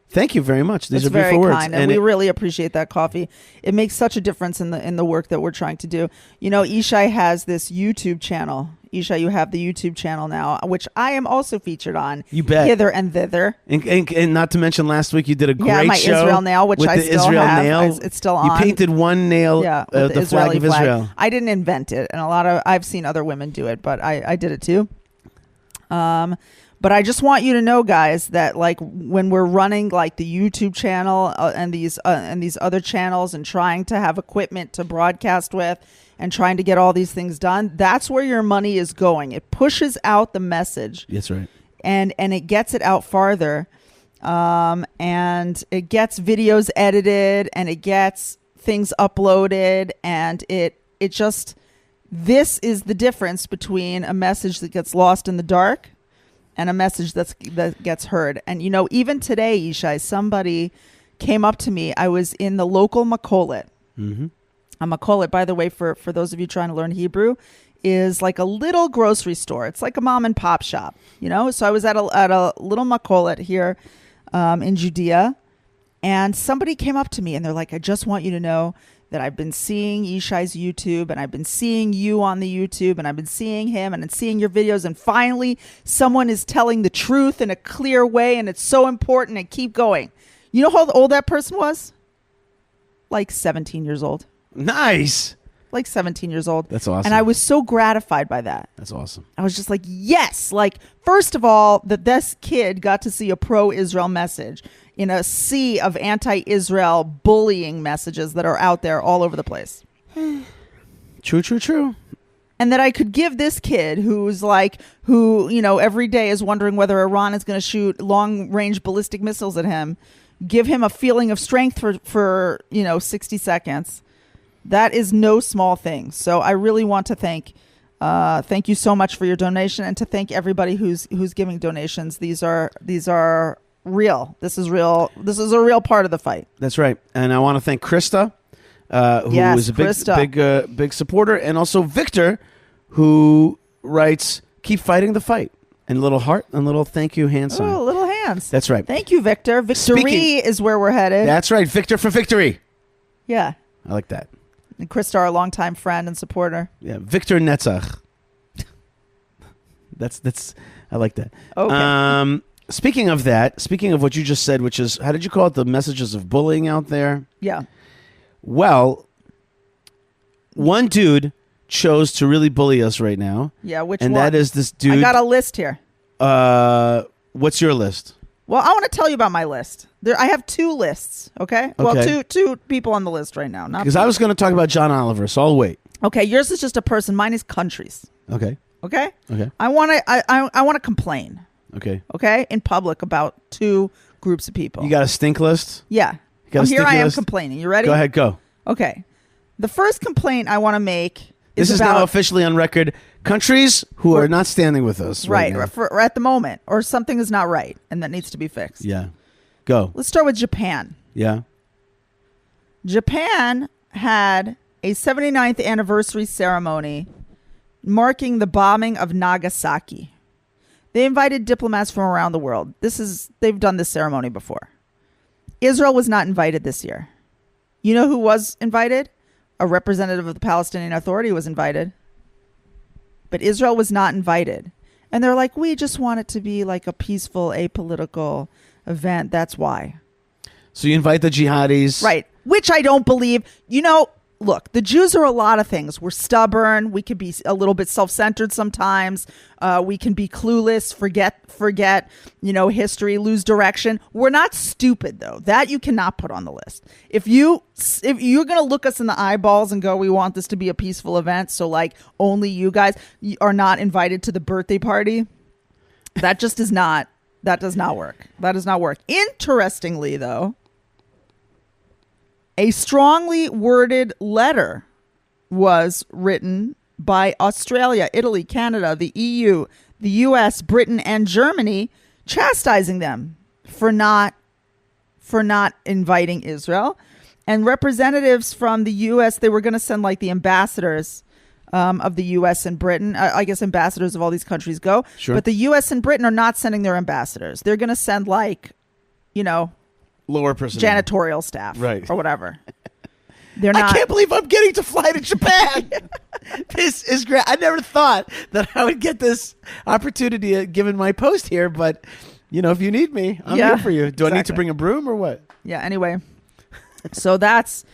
Speaker 1: Thank you very much. These are beautiful words.
Speaker 2: Kind, and we really appreciate that coffee. It makes such a difference in the work that we're trying to do. You know, Yishai has this YouTube channel. Yishai, you have the YouTube channel now, which I am also featured on.
Speaker 1: You bet.
Speaker 2: Hither and thither.
Speaker 1: And not to mention, last week you did a great
Speaker 2: my
Speaker 1: show.
Speaker 2: Israel nail, which I still
Speaker 1: Israel
Speaker 2: have.
Speaker 1: Nail.
Speaker 2: It's still on.
Speaker 1: You painted one nail, the flag of Israel.
Speaker 2: I didn't invent it, and I've seen other women do it, but I did it too. But I just want you to know, guys, that like when we're running like the YouTube channel and these other channels and trying to have equipment to broadcast with and trying to get all these things done, that's where your money is going. It pushes out the message.
Speaker 1: That's right.
Speaker 2: And it gets it out farther. And it gets videos edited and it gets things uploaded, and it just, this is the difference between a message that gets lost in the dark and a message that gets heard. And, you know, even today, Yishai, somebody came up to me. I was in the local Makolet.
Speaker 1: Mm-hmm.
Speaker 2: A Makolet, by the way, for those of you trying to learn Hebrew, is like a little grocery store. It's like a mom and pop shop, you know? So I was at a little Makolet here in Judea, and somebody came up to me and they're like, I just want you to know that I've been seeing Yishai's YouTube, and I've been seeing you on the YouTube, and I've been seeing him and seeing your videos, and finally someone is telling the truth in a clear way, and it's so important, and keep going. You know how old that person was? Like 17 years old.
Speaker 1: Nice.
Speaker 2: Like 17 years old.
Speaker 1: That's awesome.
Speaker 2: And I was so gratified by that.
Speaker 1: That's awesome.
Speaker 2: I was just like, yes. Like, first of all, that this kid got to see a pro-Israel message in a sea of anti-Israel bullying messages that are out there all over the place.
Speaker 1: True.
Speaker 2: And that I could give this kid who, you know, every day is wondering whether Iran is going to shoot long-range ballistic missiles at him, give him a feeling of strength for 60 seconds. That is no small thing. So I really want to thank you so much for your donation, and to thank everybody who's giving donations. These are real. This is real. This is a real part of the fight.
Speaker 1: That's right. And I want to thank Krista, who is a big supporter, and also Victor, who writes, "Keep fighting the fight," and a little heart and a little thank you hand sign.
Speaker 2: Oh, little hands.
Speaker 1: That's right.
Speaker 2: Thank you, Victor. Victory is where we're headed.
Speaker 1: That's right. Victor for victory.
Speaker 2: Yeah.
Speaker 1: I like that.
Speaker 2: And Krista, our longtime friend and supporter.
Speaker 1: Yeah, Victor Netzach. That's I like that.
Speaker 2: Okay.
Speaker 1: Speaking of what you just said, which is, how did you call it? The messages of bullying out there?
Speaker 2: Yeah.
Speaker 1: Well, one dude chose to really bully us right now.
Speaker 2: Yeah, which
Speaker 1: and
Speaker 2: one?
Speaker 1: And that is this dude.
Speaker 2: I got a list here.
Speaker 1: What's your list?
Speaker 2: Well, I want to tell you about my list. I have two lists, okay? Well, two people on the list right now.
Speaker 1: Because I was going to talk about John Oliver, so I'll wait.
Speaker 2: Okay, yours is just a person. Mine is countries.
Speaker 1: Okay.
Speaker 2: Okay?
Speaker 1: Okay.
Speaker 2: I want to complain.
Speaker 1: Okay.
Speaker 2: Okay? In public about two groups of people.
Speaker 1: You got a stink list?
Speaker 2: Yeah. Here I am complaining. You ready?
Speaker 1: Go ahead, go.
Speaker 2: Okay. The first complaint I want to make
Speaker 1: is this
Speaker 2: about,
Speaker 1: now officially on record. Countries who are not standing with us.
Speaker 2: Right. Or at the moment. Or something is not right and that needs to be fixed.
Speaker 1: Yeah. Go.
Speaker 2: Let's start with Japan.
Speaker 1: Yeah.
Speaker 2: Japan had a 79th anniversary ceremony marking the bombing of Nagasaki. They invited diplomats from around the world. They've done this ceremony before. Israel was not invited this year. You know who was invited? A representative of the Palestinian Authority was invited. But Israel was not invited. And they're like, we just want it to be like a peaceful, apolitical event. That's why.
Speaker 1: So you invite the jihadis.
Speaker 2: Right. Which I don't believe. You know, look, the Jews are a lot of things. We're stubborn. We could be a little bit self-centered sometimes. We can be clueless, forget, history, lose direction. We're not stupid, though. That you cannot put on the list. If you're going to look us in the eyeballs and go, we want this to be a peaceful event, so like only you guys are not invited to the birthday party, that just does not work. That does not work. Interestingly, though, a strongly worded letter was written by Australia, Italy, Canada, the EU, the US, Britain, and Germany, chastising them for not inviting Israel. And representatives from the US, they were going to send like the ambassadors of the US and Britain. I guess ambassadors of all these countries go.
Speaker 1: Sure.
Speaker 2: But the US and Britain are not sending their ambassadors. They're going to send
Speaker 1: lower personnel,
Speaker 2: janitorial staff,
Speaker 1: right,
Speaker 2: or whatever. They're not.
Speaker 1: I can't believe I'm getting to fly to Japan. This is great. I never thought that I would get this opportunity given my post here, but if you need me, I'm here for you. Do I need to bring a broom or what?
Speaker 2: Yeah. Anyway, so that's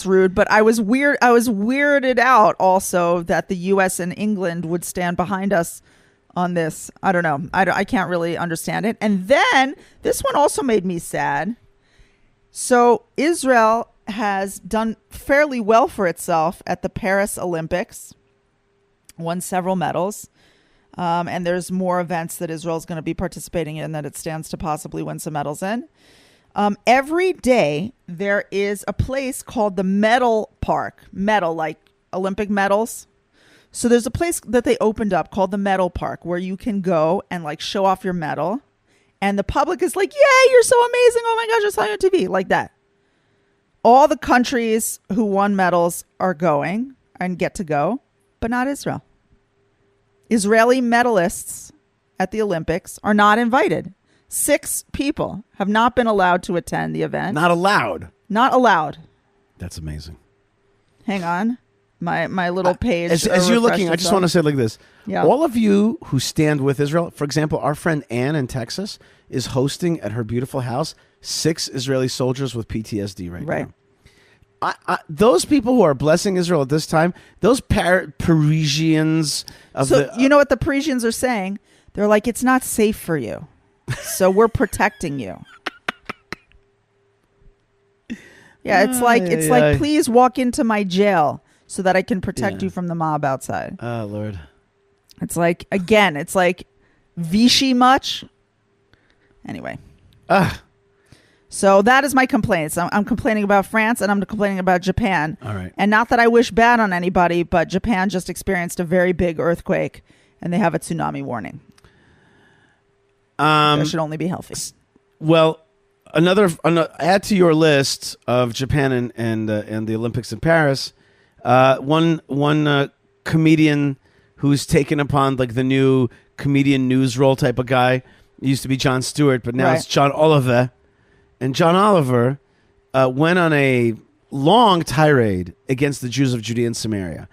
Speaker 2: rude. But I was weirded out also that the U.S. and England would stand behind us on this. I don't know. I can't really understand it. And then this one also made me sad. So Israel has done fairly well for itself at the Paris Olympics, won several medals. And there's more events that Israel is going to be participating in that it stands to possibly win some medals in. Every day there is a place called the Medal Park. Medal, like Olympic medals. So there's a place that they opened up called the Medal Park where you can go and like show off your medal. And the public is like, yay, you're so amazing. Oh my gosh, I saw you on TV. Like that. All the countries who won medals are going and get to go, but not Israel. Israeli medalists at the Olympics are not invited. 6 people have not been allowed to attend the event.
Speaker 1: Not allowed.
Speaker 2: Not allowed.
Speaker 1: That's amazing.
Speaker 2: Hang on. My little page.
Speaker 1: As you're looking, I just want to say it like this.
Speaker 2: Yeah.
Speaker 1: All of you who stand with Israel, for example, our friend Ann in Texas is hosting at her beautiful house 6 Israeli soldiers with PTSD right now. Those people who are blessing Israel at this time, those Parisians of
Speaker 2: you know what the Parisians are saying? They're like, it's not safe for you. So we're protecting you. Yeah, it's like, please walk into my jail so that I can protect you from the mob outside.
Speaker 1: Oh, Lord.
Speaker 2: It's like, again, it's like Vichy much. Anyway. So that is my complaints. I'm complaining about France and I'm complaining about Japan.
Speaker 1: All right.
Speaker 2: And not that I wish bad on anybody, but Japan just experienced a very big earthquake and they have a tsunami warning. That should only be healthy.
Speaker 1: Well, another add to your list of Japan and the Olympics in Paris. One comedian who's taken upon like the new comedian news role type of guy. It used to be Jon Stewart, but now it's John Oliver. And John Oliver went on a long tirade against the Jews of Judea and Samaria,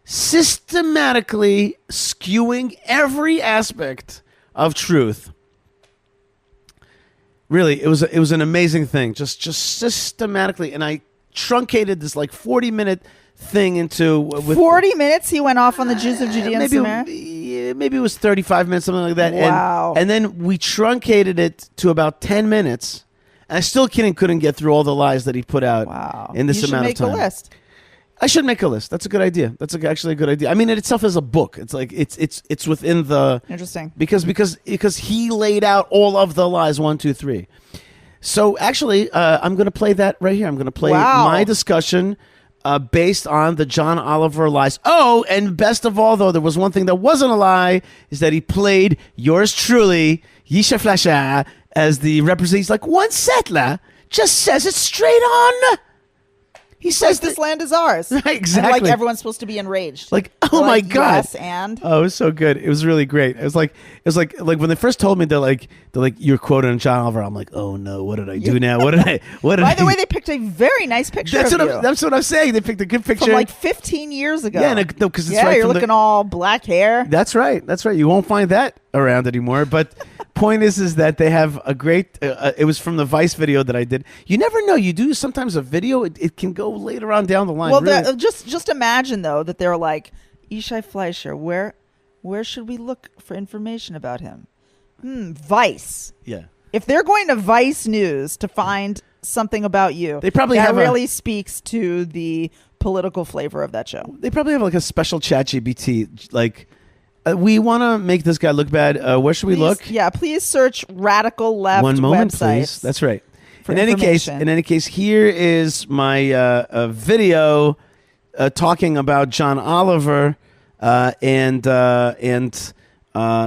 Speaker 1: systematically skewing every aspect of truth. Really, it was an amazing thing, just systematically. And I truncated this like 40-minute thing into
Speaker 2: 40 minutes. He went off on the Jews of Judea and Samaria.
Speaker 1: Maybe it was 35 minutes, something like that.
Speaker 2: Wow.
Speaker 1: And then we truncated it to about 10 minutes. And I still couldn't get through all the lies that he put out in this amount of time.
Speaker 2: You should make a list.
Speaker 1: I should make a list. That's a good idea. That's actually a good idea. I mean, it itself is a book. It's like it's within the
Speaker 2: interesting
Speaker 1: because he laid out all of the lies 1, 2, 3. So actually, I'm going to play that right here. I'm going to play my discussion based on the John Oliver lies. Oh, and best of all, though, there was one thing that wasn't a lie, is that he played yours truly, Yishai Fleisher, as the representative. He's like, one settler just says it straight on. He says
Speaker 2: this land is ours.
Speaker 1: Right, exactly.
Speaker 2: And like everyone's supposed to be enraged.
Speaker 1: Like, oh my God.
Speaker 2: Yes, and
Speaker 1: oh, it was so good. It was really great. It was like when they first told me they're like you're quoting John Oliver. I'm like, oh no, what did I do now? What did I?
Speaker 2: By the way, they picked a very nice picture.
Speaker 1: That's what I'm saying. They picked a good picture
Speaker 2: from like 15 years ago.
Speaker 1: Yeah, because it's right.
Speaker 2: You're looking all black hair.
Speaker 1: That's right. That's right. You won't find that around anymore. But point is that they have a great. It was from the Vice video that I did. You never know. You do sometimes a video. It can go later on down the line.
Speaker 2: Well,
Speaker 1: really.
Speaker 2: just imagine though that they're like, Yishai Fleisher, where should we look for information about him? Vice.
Speaker 1: Yeah.
Speaker 2: If they're going to Vice News to find something about you,
Speaker 1: they probably
Speaker 2: that really speaks to the political flavor of that show.
Speaker 1: They probably have like a special ChatGPT. Like, we want to make this guy look bad. Where should we look?
Speaker 2: Yeah, please search radical left.
Speaker 1: One moment,
Speaker 2: websites.
Speaker 1: please. That's right. In any case, here is my video talking about John Oliver and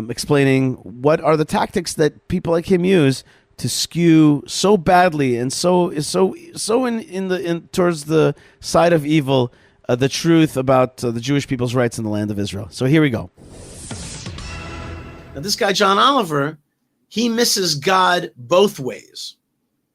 Speaker 1: explaining what are the tactics that people like him use to skew so badly and so in towards the side of evil the truth about the Jewish people's rights in the land of Israel. So here we go. Now, this guy John Oliver, he misses God both ways.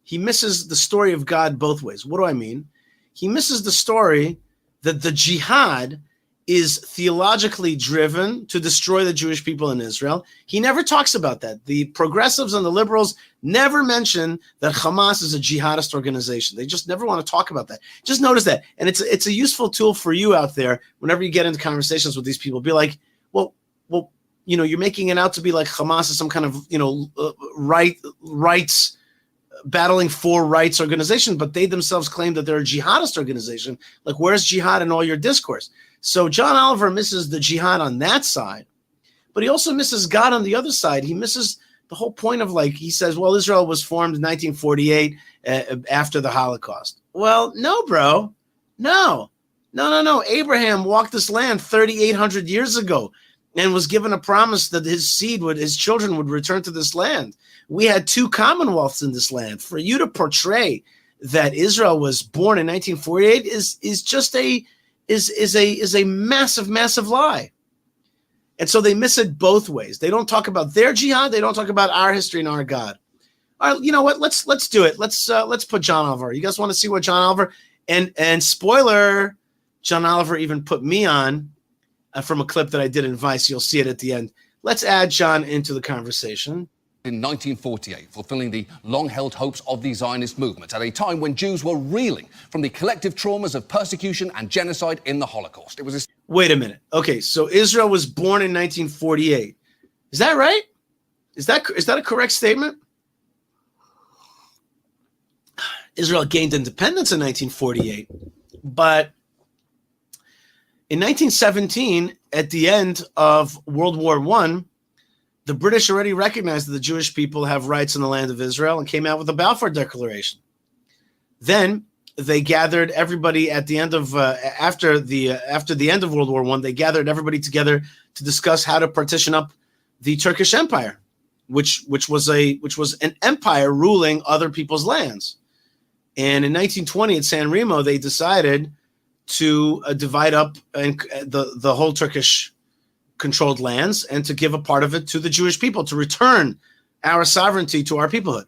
Speaker 1: He misses the story of God both ways. What do I mean? He misses the story that the jihad is theologically driven to destroy the Jewish people in Israel. He never talks about that. The progressives and the liberals never mention that Hamas is a jihadist organization. They just never want to talk about that. Just notice that. And it's a useful tool for you out there whenever you get into conversations with these people. Be like, well, you're making it out to be like Hamas is some kind of, rights, battling for rights organization, but they themselves claim that they're a jihadist organization. Like, where's jihad in all your discourse? So John Oliver misses the jihad on that side, but he also misses God on the other side. He misses the whole point of, like, he says, well, Israel was formed in 1948 after the Holocaust. Well, no, bro. No. Abraham walked this land 3,800 years ago and was given a promise that his children would return to this land. We had 2 commonwealths in this land. For you to portray that Israel was born in 1948 is a massive, massive lie. And so they miss it both ways. They don't talk about their jihad. They don't talk about our history and our God. All right, you know what? Let's do it. Let's put John Oliver. You guys want to see what John Oliver and spoiler, John Oliver even put me on from a clip that I did in Vice. You'll see it at the end. Let's add John into the conversation.
Speaker 4: In 1948, fulfilling the long-held hopes of the Zionist movement at a time when Jews were reeling from the collective traumas of persecution and genocide in the Holocaust. It was
Speaker 1: Wait a minute. Okay, so Israel was born in 1948. Is that right? Is that a correct statement? Israel gained independence in 1948, but in 1917, at the end of World War I, the British already recognized that the Jewish people have rights in the land of Israel and came out with the Balfour Declaration. Then they gathered everybody at the end of after the end of World War I. They gathered everybody together to discuss how to partition up the Turkish Empire, which was an empire ruling other people's lands. And in 1920 at San Remo, they decided to divide up the whole Turkish controlled lands and to give a part of it to the Jewish people, to return our sovereignty to our peoplehood,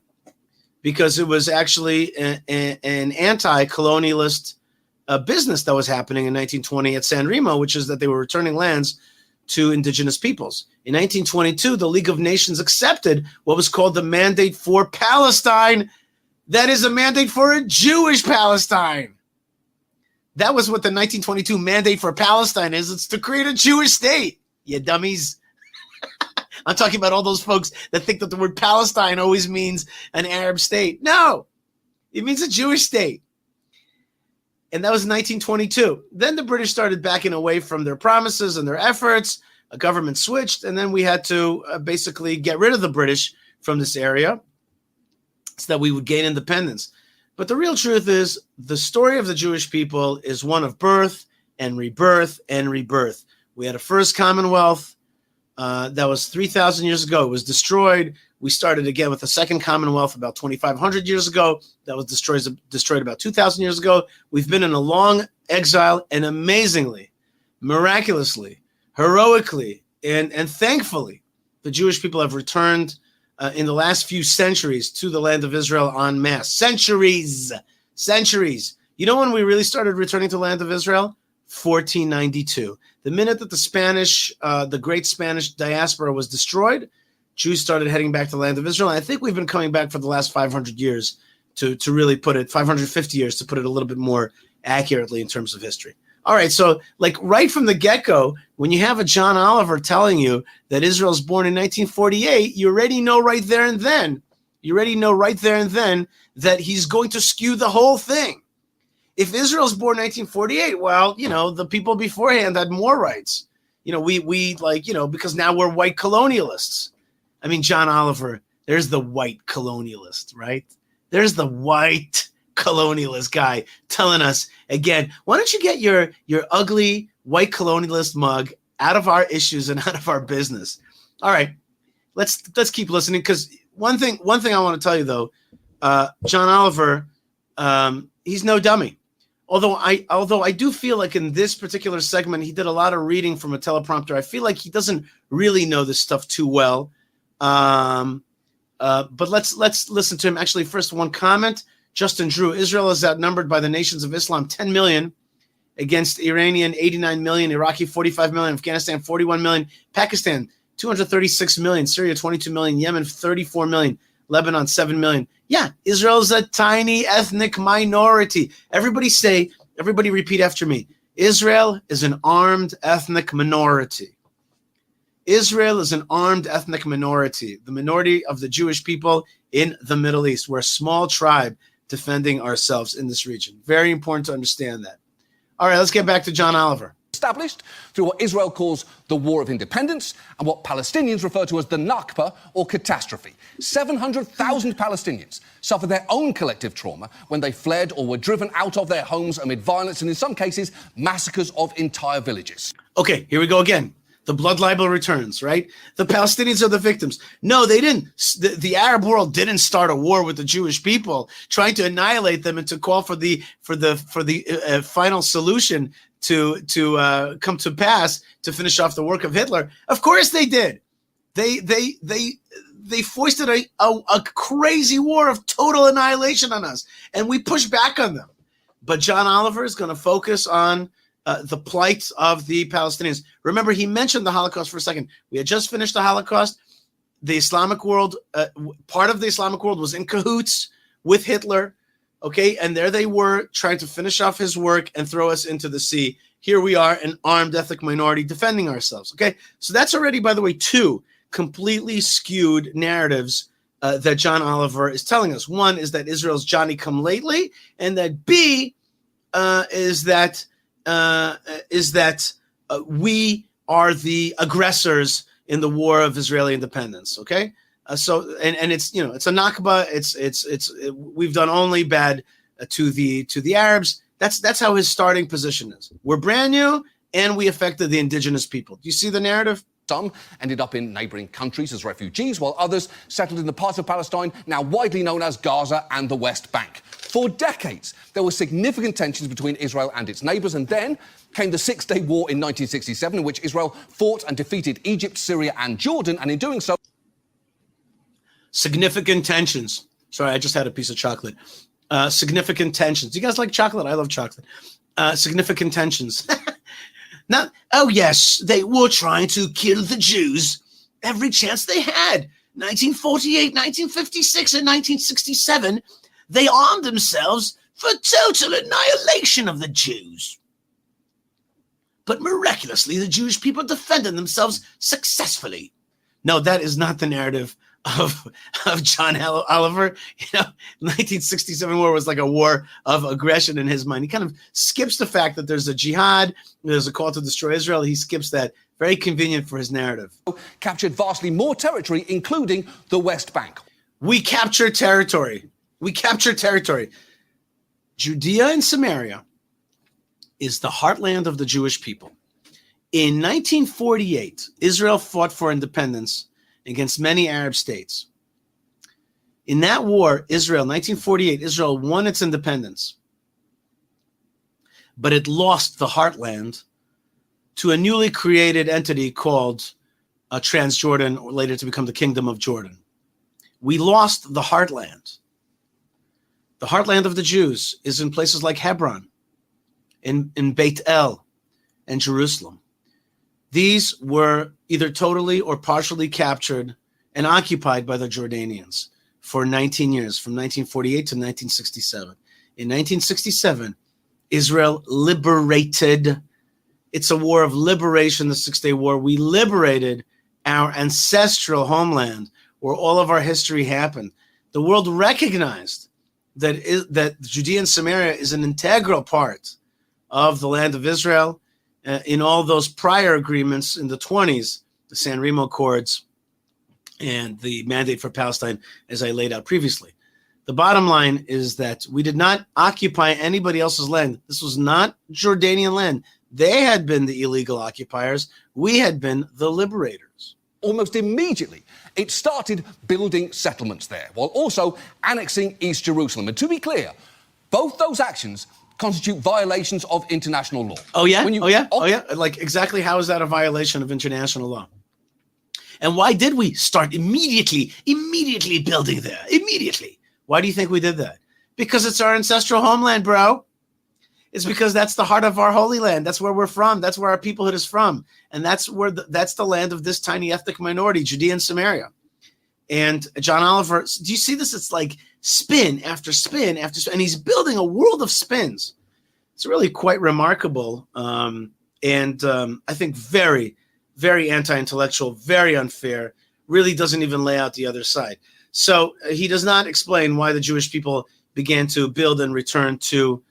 Speaker 1: because it was actually an anti-colonialist business that was happening in 1920 at San Remo, which is that they were returning lands to indigenous peoples. In 1922, the League of Nations accepted what was called the Mandate for Palestine. That is a mandate for a Jewish Palestine. That was what the 1922 Mandate for Palestine is. It's to create a Jewish state. You dummies. I'm talking about all those folks that think that the word Palestine always means an Arab state. No, it means a Jewish state. And that was 1922. Then the British started backing away from their promises and their efforts. A government switched, and then we had to basically get rid of the British from this area so that we would gain independence. But the real truth is, the story of the Jewish people is one of birth and rebirth and rebirth. We had a first Commonwealth that was 3,000 years ago. It was destroyed. We started again with a second Commonwealth about 2,500 years ago. That was destroyed about 2,000 years ago. We've been in a long exile, and amazingly, miraculously, heroically, and thankfully, the Jewish people have returned in the last few centuries to the land of Israel en masse. Centuries. You know when we really started returning to the land of Israel? 1492. The minute that the great Spanish diaspora was destroyed, Jews started heading back to the land of Israel. And I think we've been coming back for the last 500 years to really put it, 550 years to put it a little bit more accurately in terms of history. All right, so like right from the get-go, when you have a John Oliver telling you that Israel's born in 1948, you already know right there and then that he's going to skew the whole thing. If Israel's born in 1948, well, the people beforehand had more rights. Because now we're white colonialists. I mean, John Oliver, there's the white colonialist, right? There's the white colonialist guy telling us again, why don't you get your ugly white colonialist mug out of our issues and out of our business? All right, let's keep listening, because one thing I want to tell you though, John Oliver, he's no dummy. Although I do feel like in this particular segment he did a lot of reading from a teleprompter. I feel like he doesn't really know this stuff too well. But let's listen to him. Actually, first one comment. Justin Drew, Israel is outnumbered by the nations of Islam 10 million against Iranian 89 million, Iraqi 45 million, Afghanistan 41 million, Pakistan 236 million, Syria 22 million, Yemen 34 million, Lebanon 7 million. Yeah, Israel is a tiny ethnic minority. Everybody repeat after me. Israel is an armed ethnic minority. Israel is an armed ethnic minority, the minority of the Jewish people in the Middle East. We're a small tribe defending ourselves in this region. Very important to understand that. All right, let's get back to John Oliver.
Speaker 4: Established through what Israel calls the War of Independence and what Palestinians refer to as the Nakba, or catastrophe. 700,000 Palestinians suffered their own collective trauma when they fled or were driven out of their homes amid violence and, in some cases, massacres of entire villages.
Speaker 1: Okay, here we go again. The blood libel returns, right? The Palestinians are the victims. No, they didn't. The Arab world didn't start a war with the Jewish people, trying to annihilate them and to call for the final solution to come to pass to finish off the work of Hitler. Of course they did. They foisted a crazy war of total annihilation on us, and we pushed back on them. But John Oliver is going to focus on the plight of the Palestinians. Remember, he mentioned the Holocaust for a second. We had just finished the Holocaust. The Islamic world, part of the Islamic world was in cahoots with Hitler, okay? And there they were trying to finish off his work and throw us into the sea. Here we are, an armed ethnic minority defending ourselves, okay? So that's already, by the way, two completely skewed narratives that John Oliver is telling us. One is that Israel's Johnny-come-lately, and that B is that we are the aggressors in the war of Israeli independence. Okay, so it's it's a Nakba. It's we've done only bad to the Arabs. That's how his starting position is. We're brand new and we affected the indigenous people. Do you see the narrative?
Speaker 4: Some ended up in neighbouring countries as refugees, while others settled in the parts of Palestine now widely known as Gaza and the West Bank. For decades, there were significant tensions between Israel and its neighbours, and then came the Six-Day War in 1967, in which Israel fought and defeated Egypt, Syria and Jordan, and in doing so...
Speaker 1: Significant tensions. Sorry, I just had a piece of chocolate. Significant tensions. Do you guys like chocolate? I love chocolate. Significant tensions. Now, oh yes, they were trying to kill the Jews every chance they had. 1948, 1956, and 1967, they armed themselves for total annihilation of the Jews. But miraculously, the Jewish people defended themselves successfully. No, that is not the narrative of John Oliver. 1967 war was like a war of aggression in his mind. He kind of skips the fact that there's a jihad, there's a call to destroy Israel. He skips that. Very convenient for his narrative.
Speaker 4: Captured vastly more territory, including the West Bank.
Speaker 1: We capture territory. Judea and Samaria is the heartland of the Jewish people. In 1948, Israel fought for independence against many Arab states. In that war, 1948, Israel won its independence, but it lost the heartland to a newly created entity called Transjordan, or later to become the Kingdom of Jordan. We lost the heartland. The heartland of the Jews is in places like Hebron, in Beit El, and Jerusalem. These were either totally or partially captured and occupied by the Jordanians for 19 years, from 1948 to 1967. In 1967, Israel liberated. It's a war of liberation, the Six-Day War. We liberated our ancestral homeland where all of our history happened. The world recognized that Judea and Samaria is an integral part of the land of Israel. In all those prior agreements in the 20s, the San Remo Accords and the Mandate for Palestine, as I laid out previously. The bottom line is that we did not occupy anybody else's land. This was not Jordanian land. They had been the illegal occupiers. We had been the liberators.
Speaker 4: Almost immediately, it started building settlements there, while also annexing East Jerusalem. And to be clear, both those actions constitute violations of international law.
Speaker 1: Oh, yeah? Like, exactly how is that a violation of international law? And why did we start immediately building there? Immediately. Why do you think we did that? Because it's our ancestral homeland, bro. It's because that's the heart of our Holy Land. That's where we're from. That's where our peoplehood is from. And that's where that's the land of this tiny ethnic minority, Judea and Samaria. And John Oliver, do you see this? It's like spin after spin after spin. And he's building a world of spins. It's really quite remarkable. I think very, very anti-intellectual, very unfair, really doesn't even lay out the other side. So he does not explain why the Jewish people began to build and return to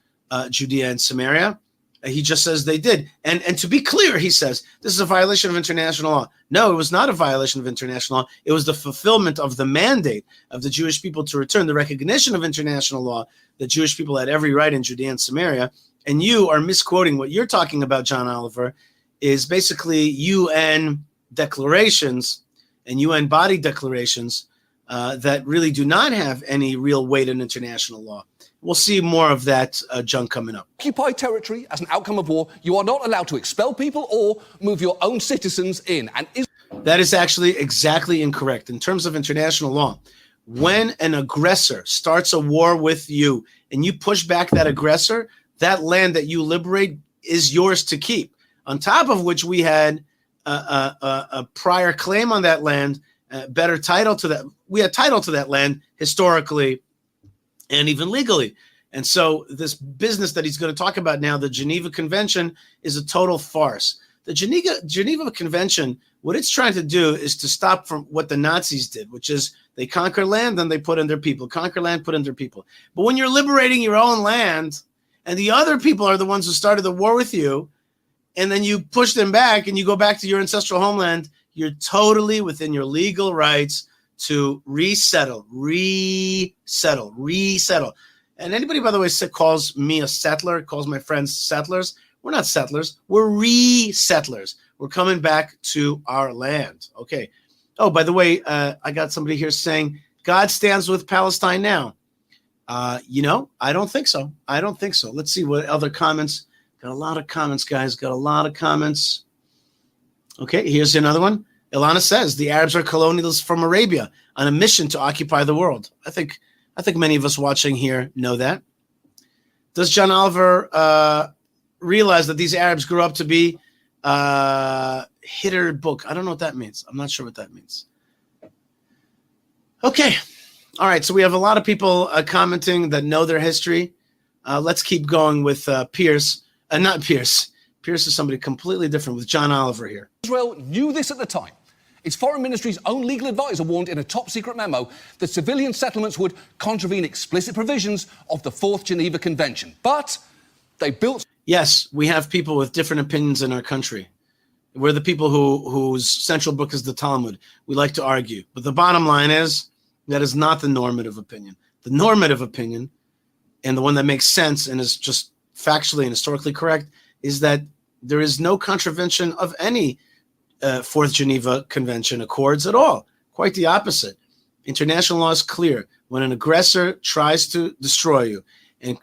Speaker 1: Judea and Samaria. He just says they did. And to be clear, he says, this is a violation of international law. No, it was not a violation of international law. It was the fulfillment of the mandate of the Jewish people to return, the recognition of international law. The Jewish people had every right in Judea and Samaria. And you are misquoting what you're talking about, John Oliver, is basically UN declarations and UN body declarations that really do not have any real weight in international law. We'll see more of that junk coming up.
Speaker 4: Occupied territory as an outcome of war, you are not allowed to expel people or move your own citizens in. And
Speaker 1: that is actually exactly incorrect. In terms of international law, when an aggressor starts a war with you and you push back that aggressor, that land that you liberate is yours to keep. On top of which we had a prior claim on that land, better title to that. We had title to that land historically and even legally. And so this business that he's going to talk about now, the Geneva Convention, is a total farce. The Geneva Convention, what it's trying to do is to stop from what the Nazis did, which is they conquer land, then they put in their people. Conquer land, put in their people. But when you're liberating your own land and the other people are the ones who started the war with you, and then you push them back and you go back to your ancestral homeland, you're totally within your legal rights to resettle. And anybody, by the way, calls me a settler, calls my friends settlers. We're not settlers. We're resettlers. We're coming back to our land. Okay. Oh, by the way, I got somebody here saying God stands with Palestine now. I don't think so. Let's see what other comments. Got a lot of comments, guys. Got a lot of comments. Okay, here's another one. Ilana says the Arabs are colonialists from Arabia on a mission to occupy the world. I think many of us watching here know that. Does John Oliver realize that these Arabs grew up to be Hitter book? I don't know what that means. I'm not sure what that means. Okay. All right. So we have a lot of people commenting that know their history. Let's keep going with Pierce. Not Pierce. Pierce is somebody completely different with John Oliver here.
Speaker 4: Israel knew this at the time. Its foreign ministry's own legal advisor warned in a top-secret memo that civilian settlements would contravene explicit provisions of the Fourth Geneva Convention. But they built...
Speaker 1: Yes, we have people with different opinions in our country. We're the people whose central book is the Talmud. We like to argue. But the bottom line is that is not the normative opinion. The normative opinion, and the one that makes sense and is just factually and historically correct, is that there is no contravention of any Fourth Geneva Convention accords at all. Quite the opposite. International law is clear. When an aggressor tries to destroy you and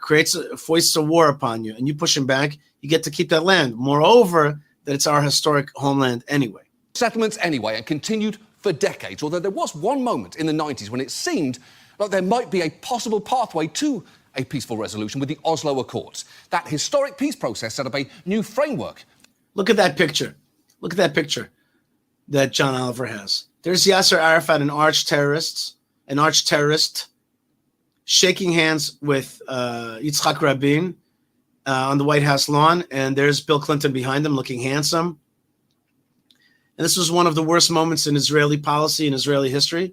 Speaker 1: foists a war upon you and you push him back, you get to keep that land. Moreover, that it's our historic homeland anyway.
Speaker 4: Settlements anyway, and continued for decades, although there was one moment in the 90s when it seemed like there might be a possible pathway to a peaceful resolution with the Oslo Accords. That historic peace process set up a new framework.
Speaker 1: Look at that picture. Look at that picture that John Oliver has. There's Yasser Arafat, an arch terrorist, shaking hands with Yitzhak Rabin on the White House lawn, and there's Bill Clinton behind him looking handsome. And this was one of the worst moments in Israeli policy and Israeli history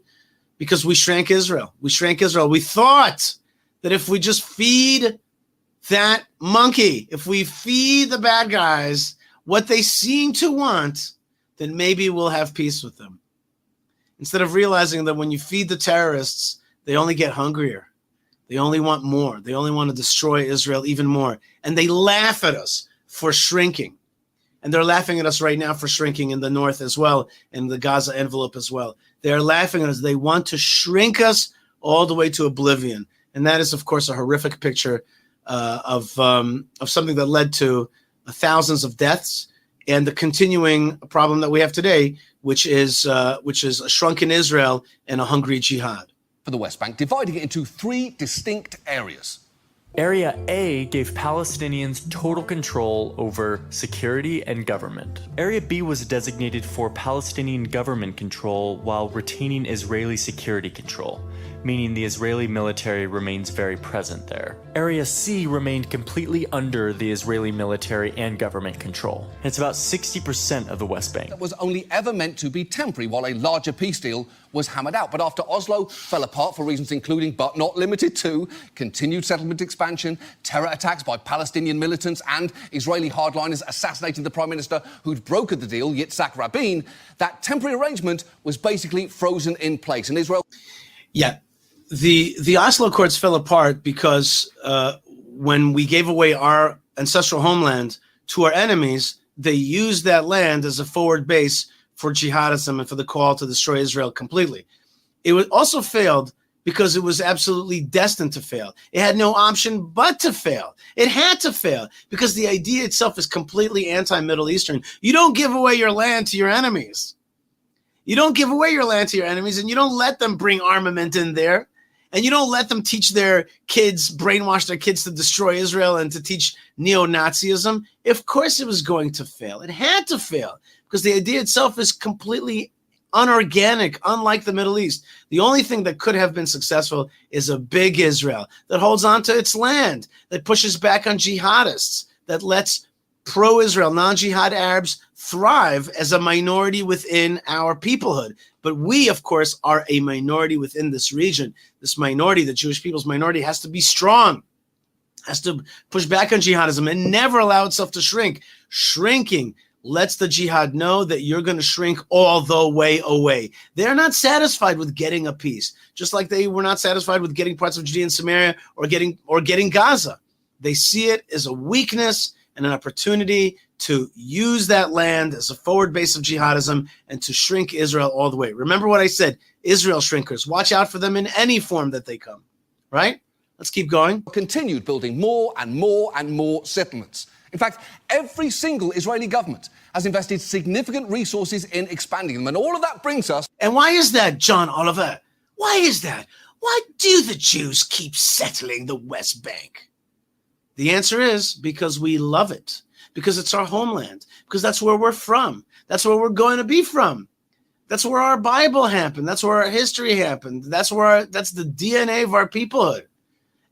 Speaker 1: because we shrank Israel. We thought that if we just feed that monkey, if we feed the bad guys what they seem to want, then maybe we'll have peace with them. Instead of realizing that when you feed the terrorists, they only get hungrier. They only want more. They only want to destroy Israel even more. And they laugh at us for shrinking. And they're laughing at us right now for shrinking in the north as well, in the Gaza envelope as well. They're laughing at us. They want to shrink us all the way to oblivion. And that is, of course, a horrific picture of something that led to thousands of deaths and the continuing problem that we have today, which is a shrunken Israel and a hungry jihad.
Speaker 4: For the West Bank, dividing it into three distinct areas.
Speaker 5: Area A gave Palestinians total control over security and government. Area B was designated for Palestinian government control while retaining Israeli security control. meaning the Israeli military remains very present there. Area C remained completely under the Israeli military and government control. It's about 60% of the West Bank.
Speaker 4: That was only ever meant to be temporary while a larger peace deal was hammered out. But after Oslo fell apart for reasons including, but not limited to, continued settlement expansion, terror attacks by Palestinian militants, and Israeli hardliners assassinating the prime minister who'd brokered the deal, Yitzhak Rabin, that temporary arrangement was basically frozen in place. And Israel...
Speaker 1: Yeah. The Oslo Accords fell apart because when we gave away our ancestral homeland to our enemies, they used that land as a forward base for jihadism and for the call to destroy Israel completely. It also failed because it was absolutely destined to fail. It had no option but to fail. It had to fail because the idea itself is completely anti-Middle Eastern. You don't give away your land to your enemies. You don't give away your land to your enemies, and you don't let them bring armament in there. And you don't let them teach their kids, brainwash their kids to destroy Israel and to teach neo-Nazism. Of course it was going to fail. It had to fail because the idea itself is completely unorganic, unlike the Middle East. The only thing that could have been successful is a big Israel that holds on to its land, that pushes back on jihadists, that lets pro-Israel, non-jihad Arabs thrive as a minority within our peoplehood. But we, of course, are a minority within this region. This minority, the Jewish people's minority, has to be strong, has to push back on jihadism and never allow itself to shrink. Shrinking lets the jihad know that you're going to shrink all the way away. They're not satisfied with getting a peace, just like they were not satisfied with getting parts of Judea and Samaria or getting Gaza. They see it as a weakness and an opportunity to use that land as a forward base of jihadism and to shrink Israel all the way. Remember what I said, Israel shrinkers. Watch out for them in any form that they come, right? Let's keep going.
Speaker 4: Continued building more and more and more settlements. In fact, every single Israeli government has invested significant resources in expanding them. And all of that brings us...
Speaker 1: And why is that, John Oliver? Why is that? Why do the Jews keep settling the West Bank? The answer is because we love it, because it's our homeland, because that's where we're from. That's where we're going to be from. That's where our Bible happened. That's where our history happened. That's the DNA of our peoplehood.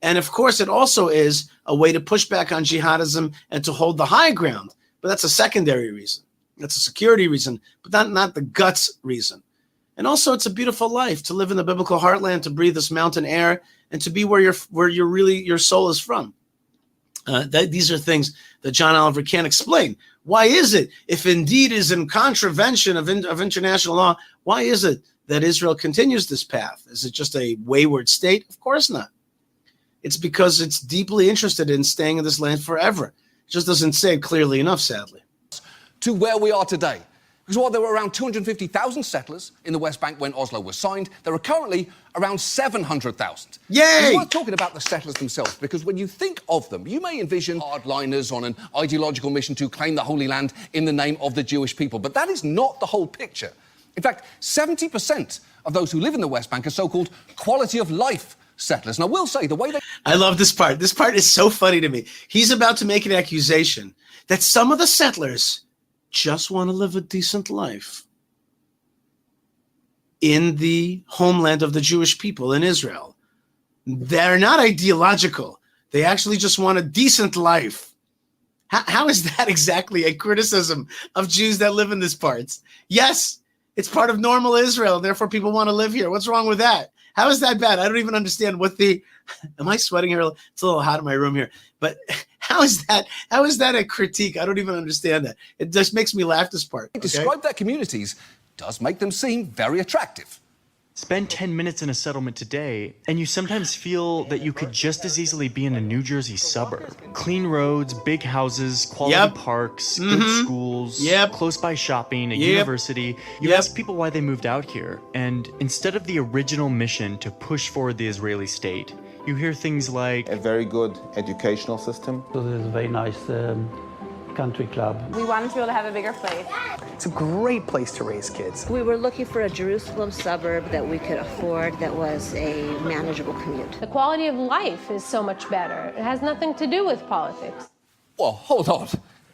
Speaker 1: And of course, it also is a way to push back on jihadism and to hold the high ground. But that's a secondary reason. That's a security reason, but not the guts reason. And also, it's a beautiful life to live in the biblical heartland, to breathe this mountain air, and to be where your soul is from. These are things that John Oliver can't explain. Why is it, if indeed is in contravention of international law, why is it that Israel continues this path? Is it just a wayward state? Of course not. It's because it's deeply interested in staying in this land forever. It just doesn't say it clearly enough, sadly.
Speaker 4: To where we are today. Because while there were around 250,000 settlers in the West Bank when Oslo was signed, there are currently around 700,000.
Speaker 1: Yay!
Speaker 4: It's worth talking about the settlers themselves, because when you think of them, you may envision hardliners on an ideological mission to claim the Holy Land in the name of the Jewish people. But that is not the whole picture. In fact, 70% of those who live in the West Bank are so-called quality of life settlers. And I will say, the way they...
Speaker 1: I love this part. This part is so funny to me. He's about to make an accusation that some of the settlers just want to live a decent life in the homeland of the Jewish people in Israel. They're not ideological. They actually just want a decent life. How is that exactly a criticism of Jews that live in these parts? Yes, it's part of normal Israel. Therefore, people want to live here. What's wrong with that? How is that bad? I don't even understand what the... Am I sweating here? It's a little hot in my room here. But how is that a critique? I don't even understand that. It just makes me laugh, this part. Okay?
Speaker 4: Describe their communities does make them seem very attractive.
Speaker 5: Spend 10 minutes in a settlement today, and you sometimes feel that you could just as easily be in a New Jersey suburb. Clean roads, big houses, quality parks, good schools, close by shopping, a university. You ask people why they moved out here, and instead of the original mission to push forward the Israeli state, you hear things like
Speaker 6: a very good educational system.
Speaker 7: So there's a very nice country club.
Speaker 8: We wanted to be able to have a bigger place.
Speaker 9: It's a great place to raise kids.
Speaker 10: We were looking for a Jerusalem suburb that we could afford, that was a manageable commute.
Speaker 8: The quality of life is so much better. It has nothing to do with politics.
Speaker 4: Well, hold on.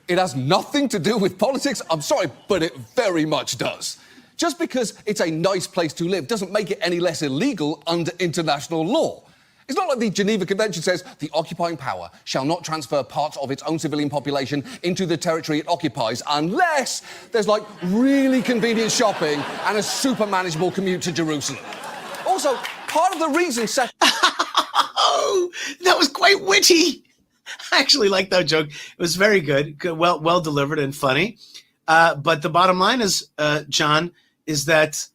Speaker 4: It has nothing to do with politics? I'm sorry, but it very much does. Just because it's a nice place to live doesn't make it any less illegal under international law. It's not like the Geneva Convention says the occupying power shall not transfer parts of its own civilian population into the territory it occupies unless there's, like, really convenient shopping and a super manageable commute to Jerusalem. Also, part of the reason...
Speaker 11: Oh, that was quite witty. I actually like that joke. It was very good, well delivered and funny. But the bottom line is, John, is that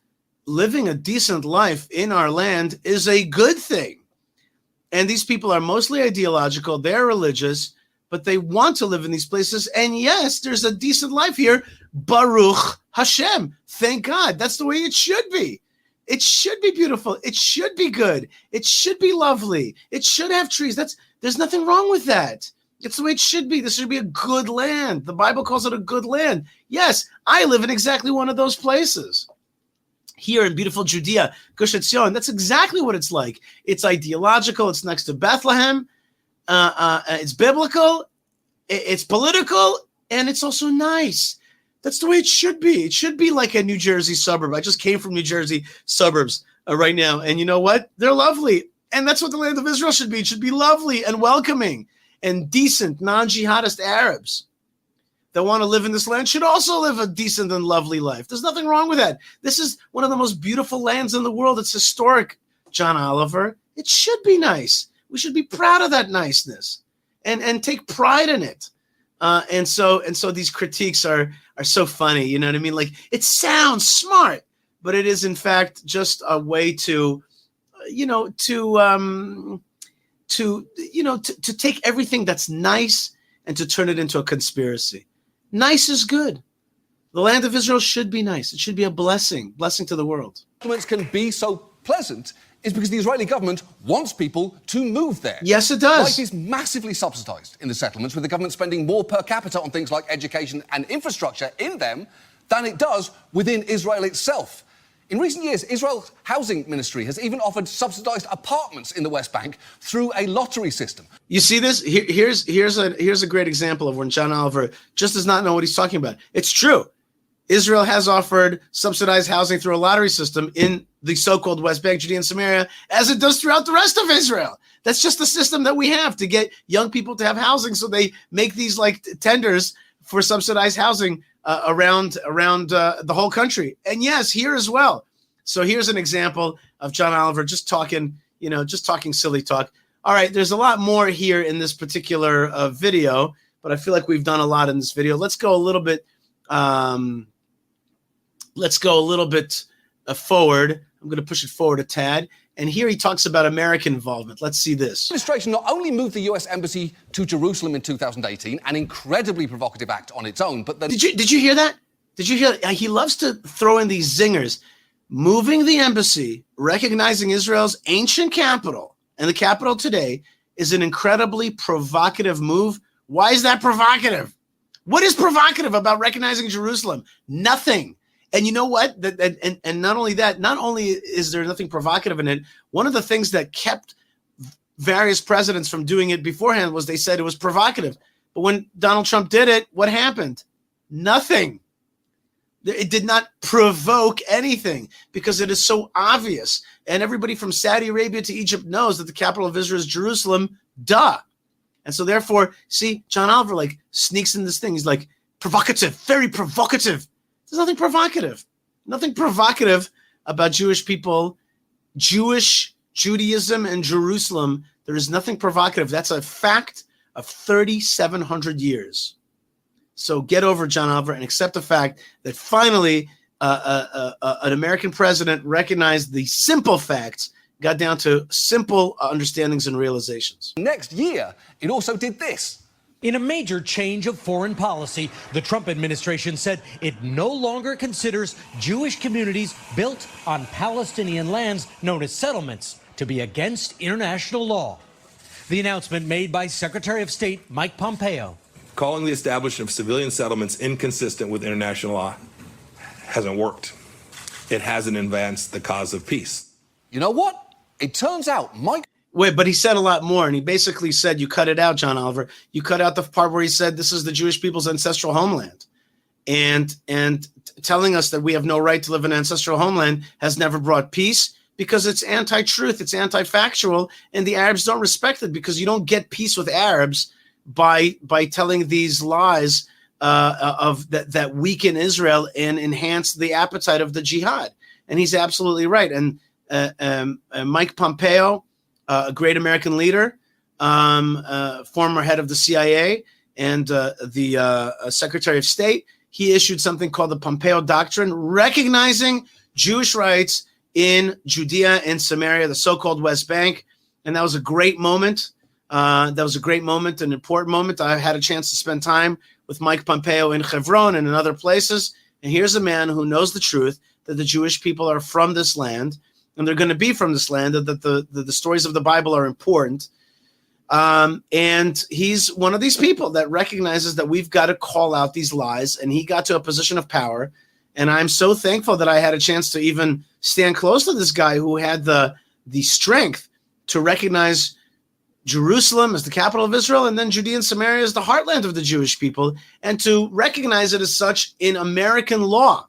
Speaker 11: living a decent life in our land is a good thing. And these people are mostly ideological. They're religious, but they want to live in these places. And yes, there's a decent life here. Baruch HaShem. Thank God. That's the way it should be. It should be beautiful. It should be good. It should be lovely. It should have trees. There's nothing wrong with that. It's the way it should be. This should be a good land. The Bible calls it a good land. Yes, I live in exactly one of those places. Here in beautiful Judea, Gush Etzion, that's exactly what it's like. It's ideological. It's next to Bethlehem. It's biblical. It's political. And it's also nice. That's the way it should be. It should be like a New Jersey suburb. I just came from New Jersey suburbs right now. And you know what? They're lovely. And that's what the land of Israel should be. It should be lovely and welcoming and decent non-jihadist Arabs that want to live in this land should also live a decent and lovely life. There's nothing wrong with that. This is one of the most beautiful lands in the world. It's historic, John Oliver. It should be nice. We should be proud of that niceness and take pride in it. And so these critiques are so funny. You know what I mean? Like, it sounds smart, but it is in fact just a way to take everything that's nice and to turn it into a conspiracy. Nice is good. The land of Israel should be nice. It should be a blessing to the world.
Speaker 4: Settlements can be so pleasant is because the Israeli government wants people to move there.
Speaker 11: Yes, it does.
Speaker 4: Life is massively subsidized in the settlements, with the government spending more per capita on things like education and infrastructure in them than it does within Israel itself. In recent years, Israel's housing ministry has even offered subsidized apartments in the West Bank through a lottery system.
Speaker 11: You see this? Here's a great example of when John Oliver just does not know what he's talking about. It's true. Israel has offered subsidized housing through a lottery system in the so-called West Bank, Judea and Samaria, as it does throughout the rest of Israel. That's just the system that we have to get young people to have housing. So they make these like tenders for subsidized housing around the whole country. And yes, here as well. So here's an example of John Oliver just talking silly talk. All right, there's a lot more here in this particular video, but I feel like we've done a lot in this video. Let's go a little bit. Forward. I'm going to push it forward a tad. And here he talks about American involvement. Let's see this.
Speaker 4: The administration not only moved the U.S. embassy to Jerusalem in 2018, an incredibly provocative act on its own, but then...
Speaker 11: Did you hear that? Did you hear that? He loves to throw in these zingers. Moving the embassy, recognizing Israel's ancient capital, and the capital today, is an incredibly provocative move. Why is that provocative? What is provocative about recognizing Jerusalem? Nothing. And you know what? And not only that, not only is there nothing provocative in it, one of the things that kept various presidents from doing it beforehand was they said it was provocative. But when Donald Trump did it, what happened? Nothing. It did not provoke anything because it is so obvious. And everybody from Saudi Arabia to Egypt knows that the capital of Israel is Jerusalem. Duh. And so therefore, see, John Oliver like sneaks in this thing. He's like, provocative, very provocative. There's nothing provocative about Jewish people, Judaism, and Jerusalem. There is nothing provocative. That's a fact of 3,700 years. So get over John Oliver and accept the fact that finally an American president recognized the simple facts, got down to simple understandings and realizations.
Speaker 4: Next year, it also did this.
Speaker 12: In a major change of foreign policy, the Trump administration said it no longer considers Jewish communities built on Palestinian lands known as settlements to be against international law. The announcement made by Secretary of State Mike Pompeo.
Speaker 13: Calling the establishment of civilian settlements inconsistent with international law hasn't worked. It hasn't advanced the cause of peace.
Speaker 4: You know what? It turns out Mike...
Speaker 11: Wait, but he said a lot more, and he basically said, you cut it out, John Oliver. You cut out the part where he said this is the Jewish people's ancestral homeland. and telling us that we have no right to live in an ancestral homeland has never brought peace, because it's anti-truth, it's anti-factual, and the Arabs don't respect it, because you don't get peace with Arabs by telling these lies of that weaken Israel and enhance the appetite of the jihad. And he's absolutely right. And Mike Pompeo, a great American leader, former head of the CIA and the Secretary of State, he issued something called the Pompeo Doctrine, recognizing Jewish rights in Judea and Samaria, the so-called West Bank. And that was a great moment. An important moment. I had a chance to spend time with Mike Pompeo in Hebron and in other places. And here's a man who knows the truth, that the Jewish people are from this land, and they're going to be from this land, that the stories of the Bible are important. And he's one of these people that recognizes that we've got to call out these lies, and he got to a position of power. And I'm so thankful that I had a chance to even stand close to this guy who had the strength to recognize Jerusalem as the capital of Israel, and then Judea and Samaria as the heartland of the Jewish people, and to recognize it as such in American law.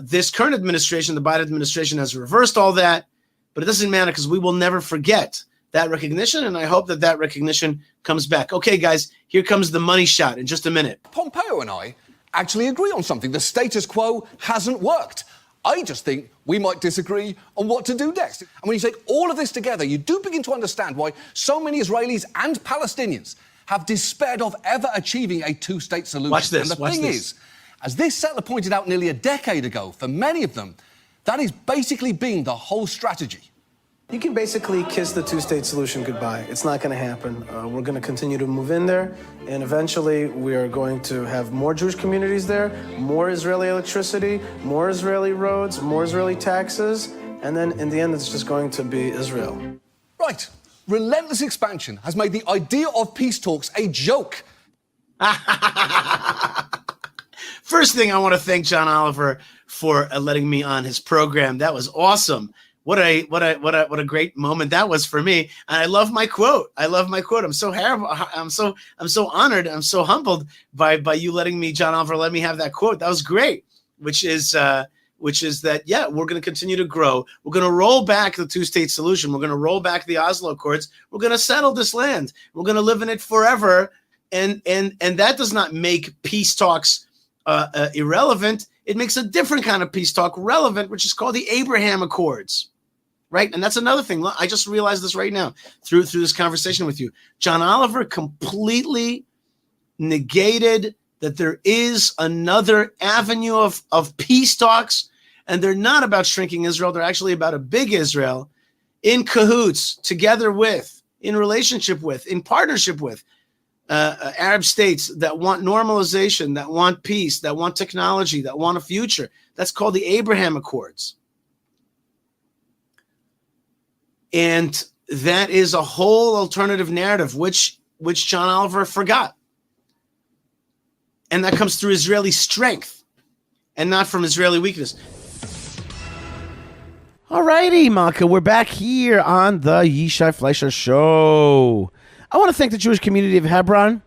Speaker 11: This current administration, the Biden administration, has reversed all that, but it doesn't matter, because we will never forget that recognition, and I hope that recognition comes back. Okay, guys, here comes the money shot in just a minute.
Speaker 4: Pompeo and I actually agree on something. The status quo hasn't worked. I just think we might disagree on what to do next. And when you take all of this together, you do begin to understand why so many Israelis and Palestinians have despaired of ever achieving a two-state solution.
Speaker 11: Watch this.
Speaker 4: And the thing is, as this settler pointed out nearly a decade ago, for many of them, that is basically been the whole strategy.
Speaker 9: You can basically kiss the two-state solution goodbye. It's not going to happen. We're going to continue to move in there, and eventually we are going to have more Jewish communities there, more Israeli electricity, more Israeli roads, more Israeli taxes, and then in the end it's just going to be Israel.
Speaker 4: Right. Relentless expansion has made the idea of peace talks a joke.
Speaker 11: First thing, I want to thank John Oliver for letting me on his program. That was awesome. What a great moment that was for me. And I love my quote. I'm so I'm so honored. I'm so humbled by you letting me, John Oliver, let me have that quote. That was great. Which is that, yeah, we're going to continue to grow. We're going to roll back the two-state solution. We're going to roll back the Oslo Accords. We're going to settle this land. We're going to live in it forever. And that does not make peace talks irrelevant. It makes a different kind of peace talk relevant, which is called the Abraham Accords. Right. And that's another thing. I just realized this right now through this conversation with you. John Oliver completely negated that there is another avenue of peace talks, and they're not about shrinking Israel. They're actually about a big Israel in cahoots, together with, in relationship with, in partnership with Arab states that want normalization, that want peace, that want technology, that want a future. That's called the Abraham Accords. And that is a whole alternative narrative, which John Oliver forgot. And that comes through Israeli strength and not from Israeli weakness.
Speaker 1: All righty, Malkah, we're back here on the Yishai Fleisher Show. I want to thank the Jewish community of Hebron,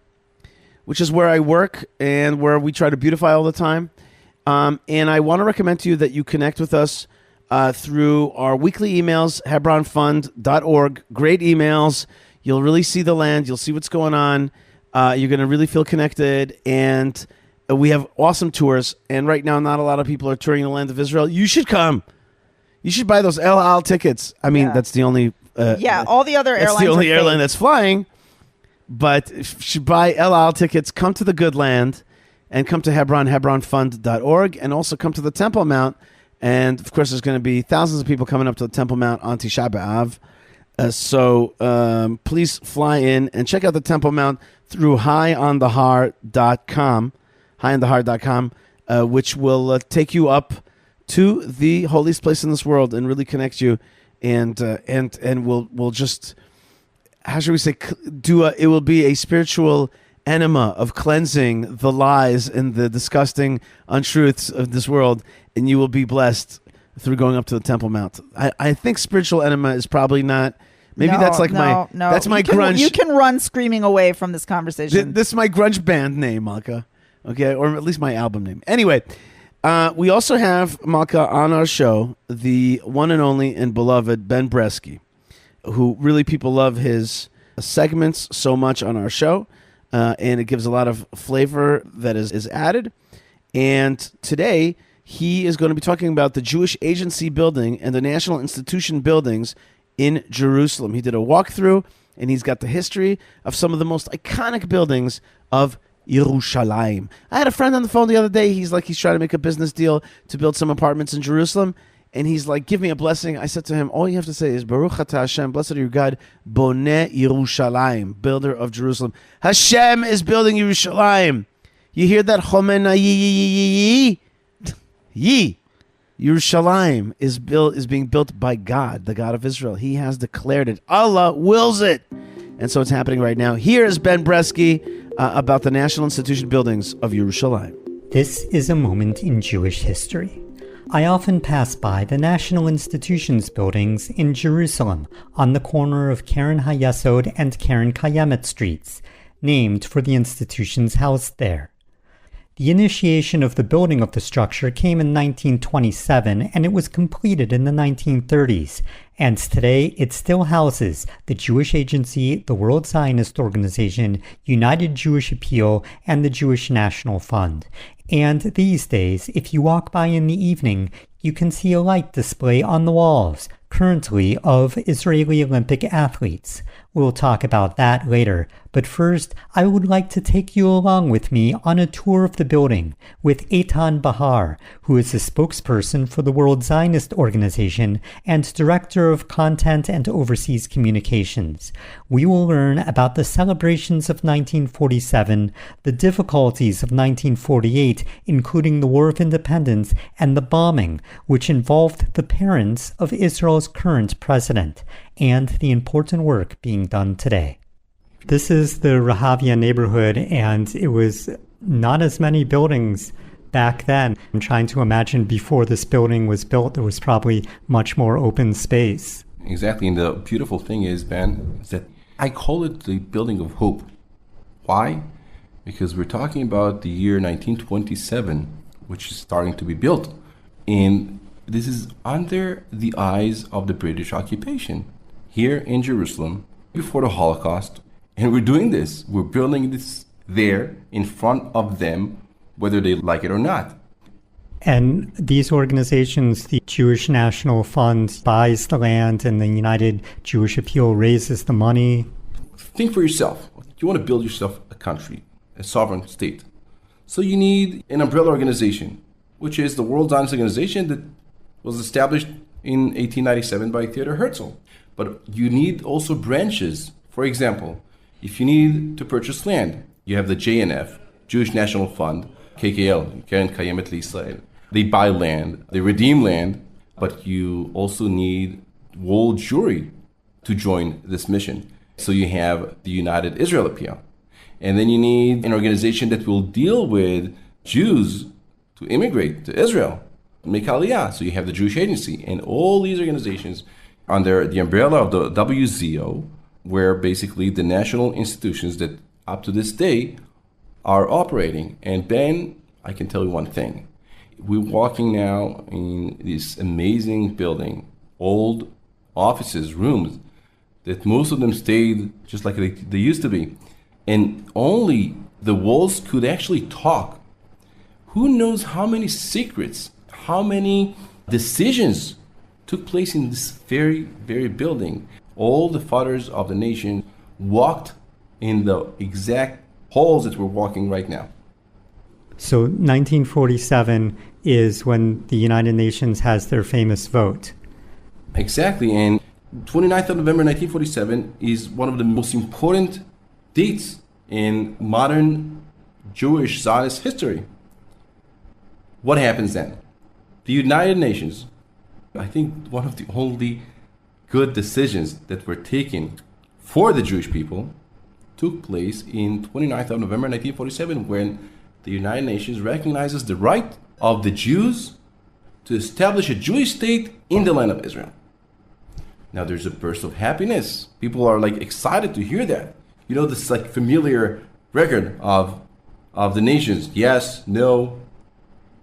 Speaker 1: which is where I work and where we try to beautify all the time. And I want to recommend to you that you connect with us through our weekly emails, hebronfund.org. Great emails. You'll really see the land. You'll see what's going on. You're going to really feel connected. And we have awesome tours. And right now, not a lot of people are touring the land of Israel. You should come. You should buy those El Al tickets. I mean, that's the only...
Speaker 2: all the other airlines.
Speaker 1: That's the only airline that's flying. But if you should buy El Al tickets, come to the good land, and come to Hebron, hebronfund.org, and also come to the Temple Mount. And, of course, there's going to be thousands of people coming up to the Temple Mount on Tisha B'Av. So please fly in and check out the Temple Mount through highonthehar.com, which will take you up to the holiest place in this world and really connect you. And we'll just, how should we say, it will be a spiritual enema of cleansing the lies and the disgusting untruths of this world, and you will be blessed through going up to the Temple Mount. I think spiritual enema is probably not. Maybe that's like that's my grunge.
Speaker 2: You can run screaming away from this conversation.
Speaker 1: This is my grunge band name, Malkah. Okay, or at least my album name. Anyway, we also have Malkah on our show, the one and only and beloved Ben Bresky, who really people love his segments so much on our show, and it gives a lot of flavor that is added. And today he is going to be talking about the Jewish Agency building and the National Institution buildings in Jerusalem. He did a walkthrough, and he's got the history of some of the most iconic buildings of Yerushalayim. I had a friend on the phone the other day. He's trying to make a business deal to build some apartments in Jerusalem. And he's like, give me a blessing. I said to him, all you have to say is, Baruch atah Hashem, blessed are your God, Boneh Yerushalayim, builder of Jerusalem. Hashem is building Yerushalayim. You hear that? Chomena yi. Yerushalayim is being built by God, the God of Israel. He has declared it. Allah wills it. And so it's happening right now. Here is Ben Bresky about the National Institution buildings of Yerushalayim.
Speaker 14: This is a moment in Jewish history. I often pass by the National Institutions buildings in Jerusalem on the corner of Keren HaYesod and Keren Kayemet streets, named for the institutions housed there. The initiation of the building of the structure came in 1927, and it was completed in the 1930s. And today, it still houses the Jewish Agency, the World Zionist Organization, United Jewish Appeal, and the Jewish National Fund. And these days, if you walk by in the evening, you can see a light display on the walls, currently of Israeli Olympic athletes. We'll talk about that later, but first, I would like to take you along with me on a tour of the building with Eitan Bahar, who is the spokesperson for the World Zionist Organization and Director of Content and Overseas Communications. We will learn about the celebrations of 1947, the difficulties of 1948, including the War of Independence and the bombing, which involved the parents of Israel's current president, and the important work being done today. This is the Rehavia neighborhood, and it was not as many buildings back then. I'm trying to imagine before this building was built, there was probably much more open space.
Speaker 15: Exactly, and the beautiful thing is, Ben, is that I call it the building of hope. Why? Because we're talking about the year 1927, which is starting to be built. And this is under the eyes of the British occupation here in Jerusalem before the Holocaust. And we're doing this. We're building this there in front of them, whether they like it or not.
Speaker 14: And these organizations, the Jewish National Fund buys the land and the United Jewish Appeal raises the money.
Speaker 15: Think for yourself. You want to build yourself a country, a sovereign state. So you need an umbrella organization, which is the World Zionist Organization that was established in 1897 by Theodor Herzl. But you need also branches. For example, if you need to purchase land, you have the JNF, Jewish National Fund, KKL, Keren Kayemet L'Israel. They buy land, they redeem land, but you also need world Jewry to join this mission. So you have the United Israel Appeal. And then you need an organization that will deal with Jews to immigrate to Israel, make Aliyah. So you have the Jewish Agency, and all these organizations under the umbrella of the WZO, where basically the national institutions that up to this day are operating. And Ben, I can tell you one thing. We're walking now in this amazing building, old offices, rooms, that most of them stayed just like they used to be. And only the walls could actually talk. Who knows how many secrets, how many decisions took place in this very, very building. All the fathers of the nation walked in the exact halls that we're walking right now.
Speaker 14: So 1947 is when the United Nations has their famous vote.
Speaker 15: Exactly, and 29th of November 1947 is one of the most important dates in modern Jewish Zionist history. What happens then? The United Nations, I think one of the only good decisions that were taken for the Jewish people took place in 29th of November 1947 when the United Nations recognizes the right of the Jews to establish a Jewish state in the land of Israel. Now there's a burst of happiness. People are like excited to hear that. You know, this like familiar record of of the nations, yes, no.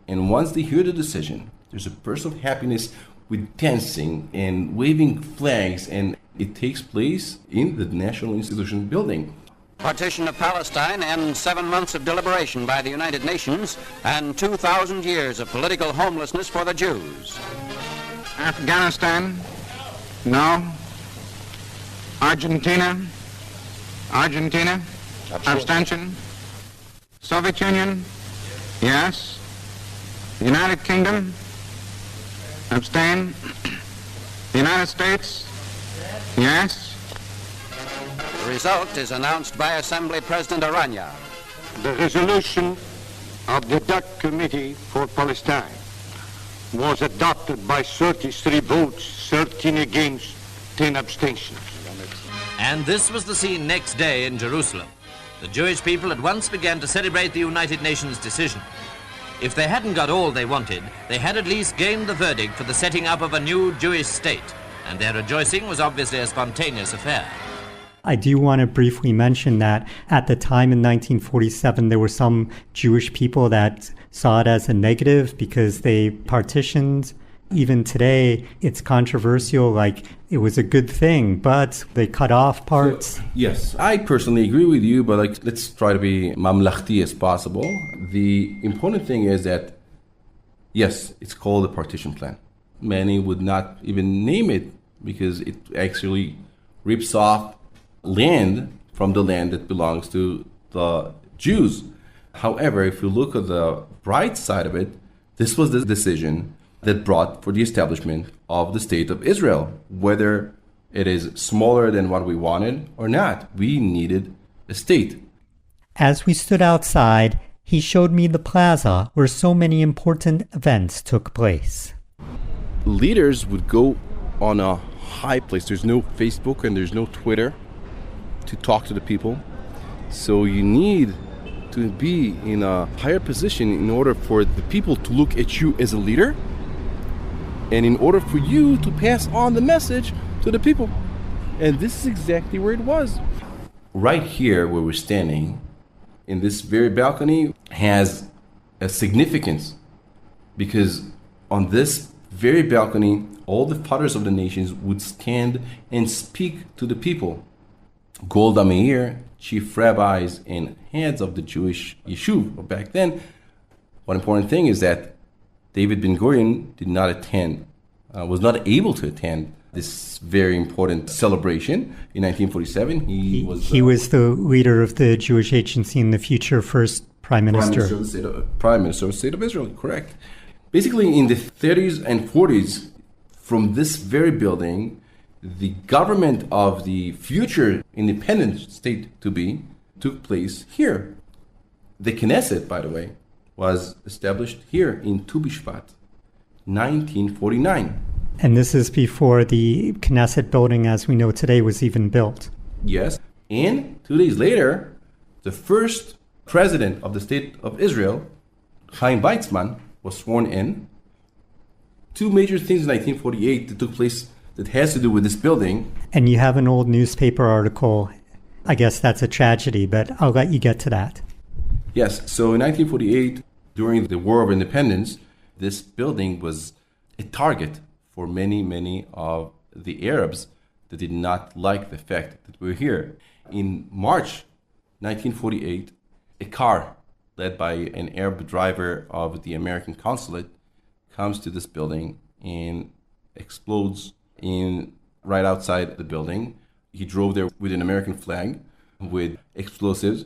Speaker 15: And once they hear the decision, there's a burst of happiness with dancing and waving flags, and it takes place in the National Institution building.
Speaker 16: Partition of Palestine and 7 months of deliberation by the United Nations and 2,000 years of political homelessness for the Jews.
Speaker 17: Afghanistan, no. Argentina, abstention. Soviet Union, yes. United Kingdom, abstain. The United States, yes.
Speaker 16: The result is announced by Assembly President Aranya.
Speaker 17: The resolution of the DUC Committee for Palestine was adopted by 33 votes, 13 against, 10 abstentions.
Speaker 18: And this was the scene next day in Jerusalem. The Jewish people at once began to celebrate the United Nations decision. If they hadn't got all they wanted, they had at least gained the verdict for the setting up of a new Jewish state, and their rejoicing was obviously a spontaneous affair.
Speaker 14: I do want to briefly mention that at the time in 1947, there were some Jewish people that saw it as a negative because they partitioned. Even today, it's controversial, like it was a good thing, but they cut off parts.
Speaker 15: So, yes, I personally agree with you, but let's try to be mamlachti as possible. The important thing is that, yes, it's called a partition plan. Many would not even name it because it actually rips off land from the land that belongs to the Jews. However, if you look at the bright side of it, this was the decision that brought for the establishment of the state of Israel. Whether it is smaller than what we wanted or not, we needed a state.
Speaker 14: As we stood outside, he showed me the plaza where so many important events took place.
Speaker 15: Leaders would go on a high place. There's no Facebook and there's no Twitter to talk to the people. So you need to be in a higher position in order for the people to look at you as a leader, and in order for you to pass on the message to the people. And this is exactly where it was. Right here where we're standing, in this very balcony, has a significance, because on this very balcony, all the fathers of the nations would stand and speak to the people. Golda Meir, chief rabbis and heads of the Jewish yeshuv back then. One important thing is that David Ben-Gurion did not attend, was not able to attend this very important celebration in 1947. He
Speaker 14: was the leader of the Jewish Agency and the future first Prime Minister.
Speaker 15: Prime Minister of the State of Israel, correct. Basically, in the 30s and 40s, from this very building, the government of the future independent state to be took place here. The Knesset, by the way, was established here in Tu B'Shvat, 1949.
Speaker 14: And this is before the Knesset building as we know today was even built.
Speaker 15: Yes. And 2 days later, the first president of the State of Israel, Chaim Weizmann, was sworn in. Two major things in 1948 that took place that has to do with this building.
Speaker 14: And you have an old newspaper article. I guess that's a tragedy, but I'll let you get to that.
Speaker 15: Yes. So in 1948, during the War of Independence, this building was a target for many, many of the Arabs that did not like the fact that we're here. In March 1948, a car led by an Arab driver of the American consulate comes to this building and explodes right outside the building. He drove there with an American flag with explosives.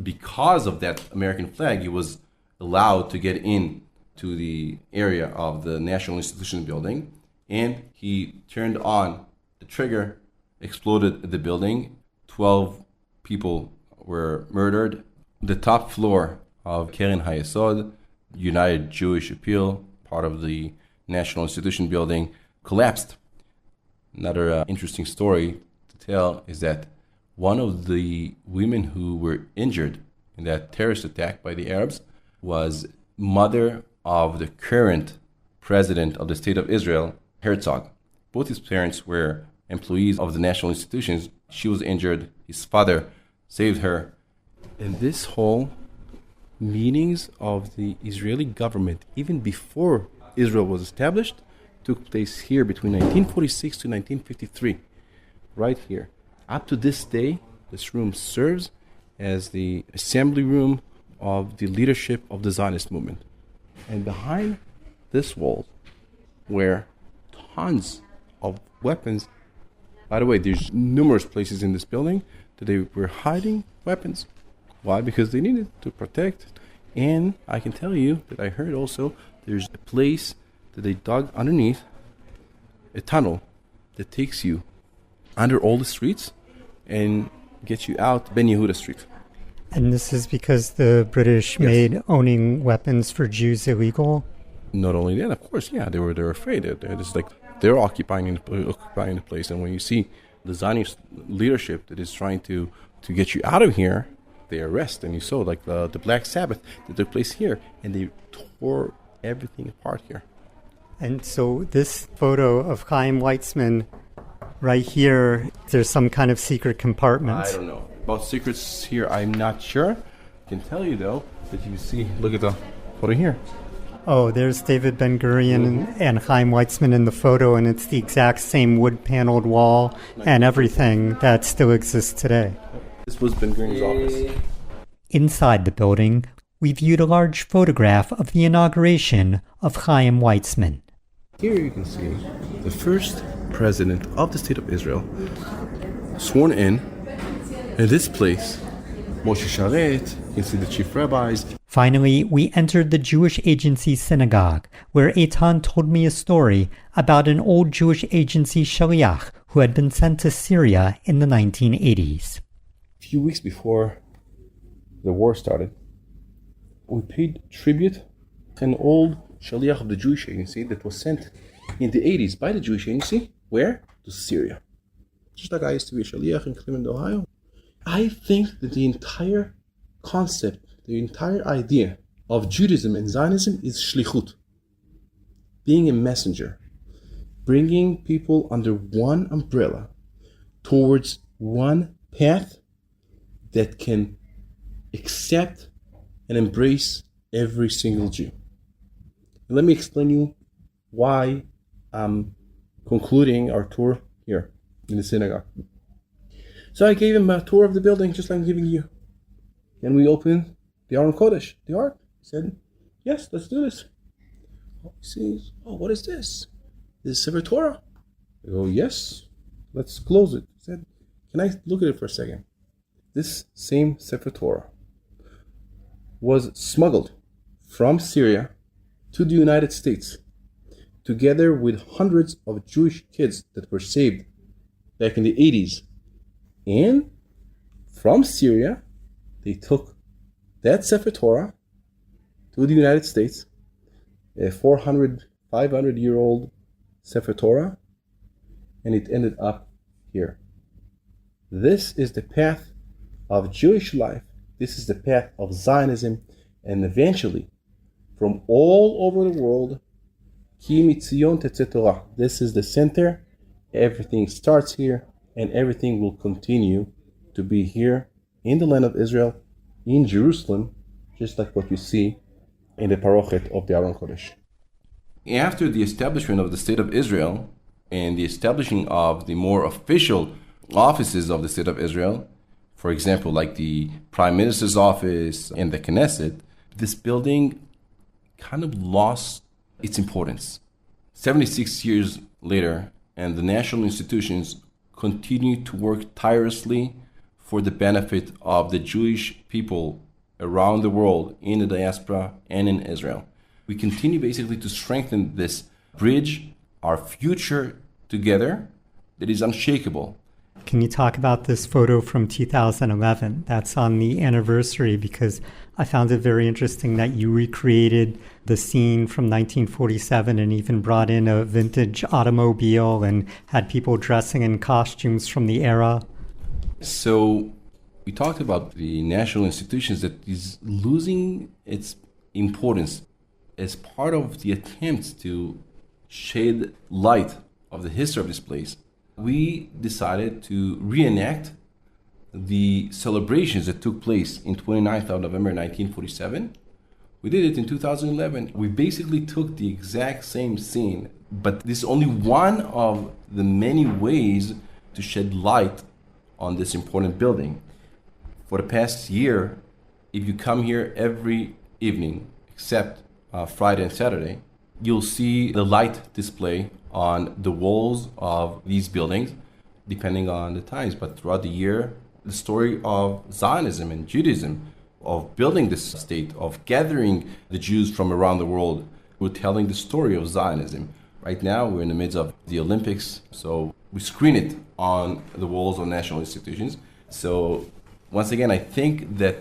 Speaker 15: Because of that American flag, he was allowed to get in to the area of the National Institution building, and he turned on the trigger, exploded the building. 12 people were murdered. The top floor of Keren HaYesod, United Jewish Appeal, part of the National Institution building, collapsed. Another interesting story to tell is that one of the women who were injured in that terrorist attack by the Arabs was mother of the current president of the State of Israel, Herzog. Both his parents were employees of the national institutions. She was injured. His father saved her. And this whole meetings of the Israeli government, even before Israel was established, took place here between 1946 to 1953, right here. Up to this day, this room serves as the assembly room of the leadership of the Zionist movement. And behind this wall were tons of weapons. By the way, there's numerous places in this building that they were hiding weapons. Why? Because they needed to protect. And I can tell you that I heard also there's a place that they dug underneath, a tunnel that takes you under all the streets and gets you out Ben Yehuda Street.
Speaker 14: And this is because the British made owning weapons for Jews illegal?
Speaker 15: Not only that, of course, yeah, they were afraid. They're occupying the place. And when you see the Zionist leadership that is trying to get you out of here, they arrest. And you saw like the Black Sabbath that took place here, and they tore everything apart here.
Speaker 14: And so this photo of Chaim Weizmann right here, there's some kind of secret compartment.
Speaker 15: I don't know. About secrets here, I'm not sure. I can tell you, though, that you see, look at the photo here.
Speaker 14: Oh, there's David Ben-Gurion and Chaim Weizmann in the photo, and it's the exact same wood-paneled wall and everything that still exists today.
Speaker 15: This was Ben-Gurion's office.
Speaker 14: Inside the building, we viewed a large photograph of the inauguration of Chaim Weizmann.
Speaker 15: Here you can see the first president of the State of Israel sworn in this place. Moshe Sharet, you can see the chief rabbis.
Speaker 14: Finally, we entered the Jewish Agency synagogue, where Eitan told me a story about an old Jewish Agency shaliach who had been sent to Syria in the 1980s.
Speaker 15: A few weeks before the war started, we paid tribute to an old shaliach of the Jewish Agency that was sent in the 80s by the Jewish Agency. Where? To Syria. Just like I used to be a shaliach in Cleveland, Ohio. I think that the entire concept, the entire idea of Judaism and Zionism is shlichut. Being a messenger. Bringing people under one umbrella towards one path that can accept and embrace every single Jew. Let me explain you why I'm concluding our tour here in the synagogue. So I gave him a tour of the building, just like I'm giving you. And we opened the Aron Kodesh, the Ark. He said, yes, let's do this. He says, what is this? This is Sefer Torah. I go, yes, let's close it. He said, can I look at it for a second? This same Sefer Torah was smuggled from Syria to the United States, together with hundreds of Jewish kids that were saved back in the 80s. And from Syria, they took that Sefer Torah to the United States, a 400, 500-year-old Sefer Torah, and it ended up here. This is the path of Jewish life. This is the path of Zionism, and eventually, from all over the world, Ki mitzion tetzeh Torah. This is the center. Everything starts here, and everything will continue to be here in the land of Israel, in Jerusalem, just like what you see in the parochet of the Aron Kodesh. After the establishment of the State of Israel and the establishing of the more official offices of the State of Israel, for example, like the Prime Minister's office and the Knesset, this building kind of lost its importance. 76 years later, and the national institutions continue to work tirelessly for the benefit of the Jewish people around the world, in the diaspora and in Israel. We continue basically to strengthen this bridge, our future together, that is unshakable.
Speaker 14: Can you talk about this photo from 2011? That's on the anniversary, because I found it very interesting that you recreated the scene from 1947 and even brought in a vintage automobile and had people dressing in costumes from the era.
Speaker 15: So we talked about the national institutions that is losing its importance as part of the attempts to shed light of the history of this place. We decided to reenact the celebrations that took place in 29th of November 1947. We did it in 2011. We basically took the exact same scene, but this is only one of the many ways to shed light on this important building. For the past year, if you come here every evening, except Friday and Saturday, you'll see the light display on the walls of these buildings, depending on the times. But throughout the year, the story of Zionism and Judaism, of building this state, of gathering the Jews from around the world, we're telling the story of Zionism. Right now, we're in the midst of the Olympics, so we screen it on the walls of national institutions. So once again, I think that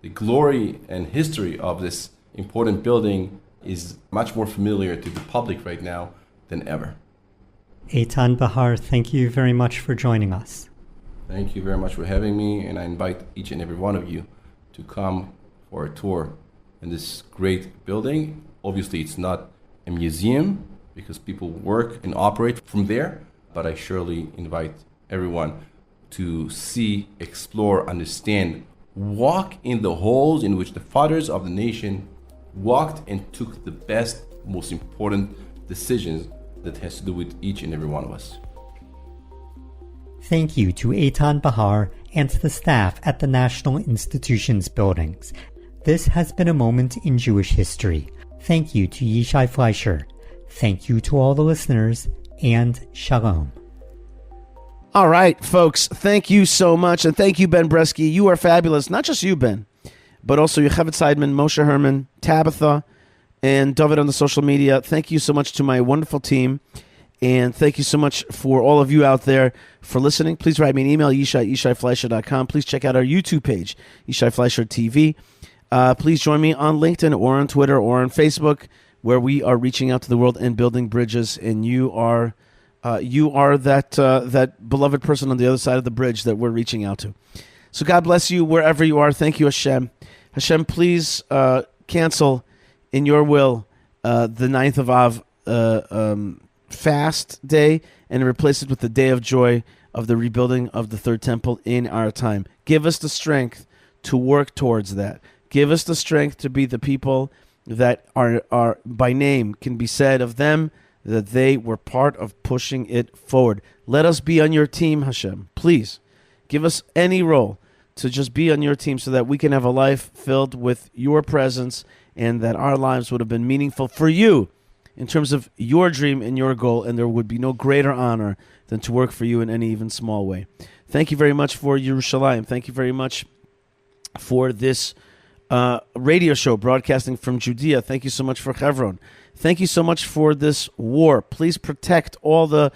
Speaker 15: the glory and history of this important building is much more familiar to the public right now than ever.
Speaker 14: Eitan Bahar, thank you very much for joining us.
Speaker 15: Thank you very much for having me, and I invite each and every one of you to come for a tour in this great building. Obviously, it's not a museum because people work and operate from there, but I surely invite everyone to see, explore, understand, walk in the halls in which the fathers of the nation walked and took the best, most important decisions that has to do with each and every one of us.
Speaker 14: Thank you to Eitan Bahar and to the staff at the National Institutions buildings. This has been a moment in Jewish history. Thank you to Yishai Fleisher. Thank you to all the listeners, and Shalom.
Speaker 1: All right, folks, thank you so much, and thank you, Ben Bresky. You are fabulous. Not just you, Ben, but also Yocheved Seidman, Moshe Herman, Tabitha, and David on the social media. Thank you so much to my wonderful team, and thank you so much for all of you out there for listening. Please write me an email, yishai@yishaifleisher.com. Please check out our YouTube page, Yishai Fleisher TV. Please join me on LinkedIn or on Twitter or on Facebook, where we are reaching out to the world and building bridges, and you are that beloved person on the other side of the bridge that we're reaching out to. So God bless you wherever you are. Thank you, HaShem. HaShem, please cancel in your will the 9th of Av fast day and replace it with the day of joy of the rebuilding of the third temple in our time. Give us the strength to work towards that. Give us the strength to be the people that are by name can be said of them that they were part of pushing it forward. Let us be on your team, HaShem. Please give us any role to just be on your team so that we can have a life filled with your presence and that our lives would have been meaningful for you in terms of your dream and your goal, and there would be no greater honor than to work for you in any even small way. Thank you very much for Yerushalayim. Thank you very much for this radio show broadcasting from Judea. Thank you so much for Hebron. Thank you so much for this war. Please protect all the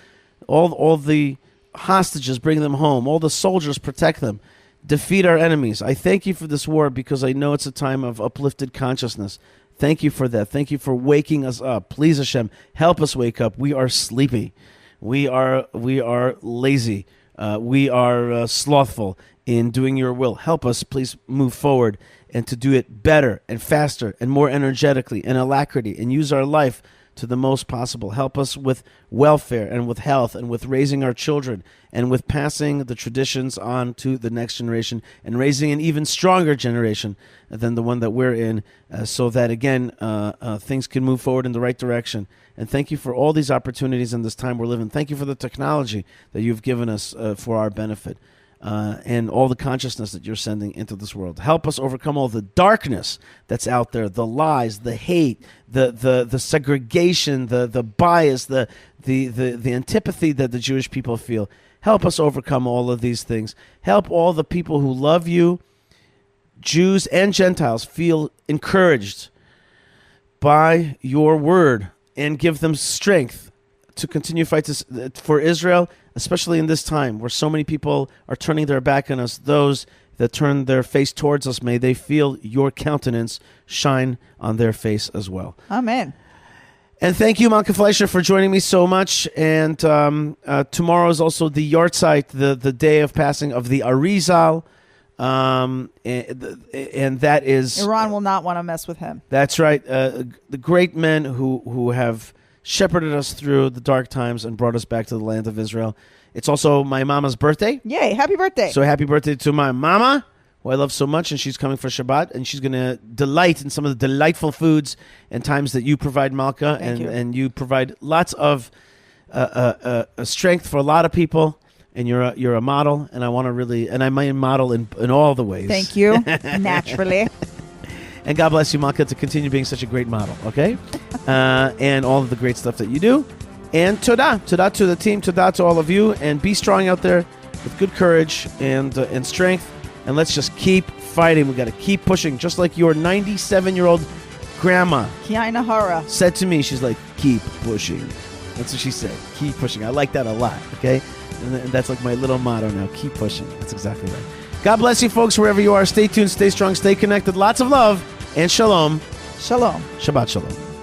Speaker 1: hostages, bring them home. All the soldiers, protect them. Defeat our enemies. I thank you for this war because I know it's a time of uplifted consciousness. Thank you for that. Thank you for waking us up. Please, Hashem, help us wake up. We are sleepy. We are lazy. We are slothful in doing your will. Help us, please, move forward and to do it better and faster and more energetically and alacrity and use our life to the most possible. Help us with welfare and with health and with raising our children and with passing the traditions on to the next generation and raising an even stronger generation than the one that we're in so that, again, things can move forward in the right direction. And thank you for all these opportunities in this time we're living. Thank you for the technology that you've given us for our benefit. And all the consciousness that you're sending into this world. Help us overcome all the darkness that's out there, the lies, the hate, the segregation, the bias, the antipathy that the Jewish people feel. Help us overcome all of these things. Help all the people who love you, Jews and Gentiles, feel encouraged by your word and give them strength to continue fights for Israel, especially in this time where so many people are turning their back on us. Those that turn their face towards us, may they feel your countenance shine on their face as well.
Speaker 2: Amen.
Speaker 1: And thank you, Malkah Fleisher, for joining me so much. And tomorrow is also the Yartzeit, the day of passing of the Arizal. And that is...
Speaker 2: Iran will not want to mess with him.
Speaker 1: That's right. The great men who have shepherded us through the dark times and brought us back to the land of Israel. It's also my mama's birthday.
Speaker 2: Yay, happy birthday.
Speaker 1: So happy birthday to my mama, who I love so much, and she's coming for Shabbat, and she's going to delight in some of the delightful foods and times that you provide, Malkah, and you provide lots of strength for a lot of people, and you're a model, and I want to really, and I might model in all the ways.
Speaker 2: Thank you, naturally.
Speaker 1: And God bless you, Malkah, to continue being such a great model, okay? And all of the great stuff that you do. And Todah to the team, Todah to all of you, and be strong out there with good courage and strength, and let's just keep fighting. We got to keep pushing, just like your 97-year-old grandma
Speaker 2: Kiana Hara
Speaker 1: said to me. She's like, keep pushing. That's what she said. Keep pushing. I like that a lot, okay? And that's like my little motto now. Keep pushing. That's exactly right. God bless you, folks, wherever you are. Stay tuned, stay strong, stay connected. Lots of love, and shalom.
Speaker 2: Shalom.
Speaker 1: Shabbat shalom.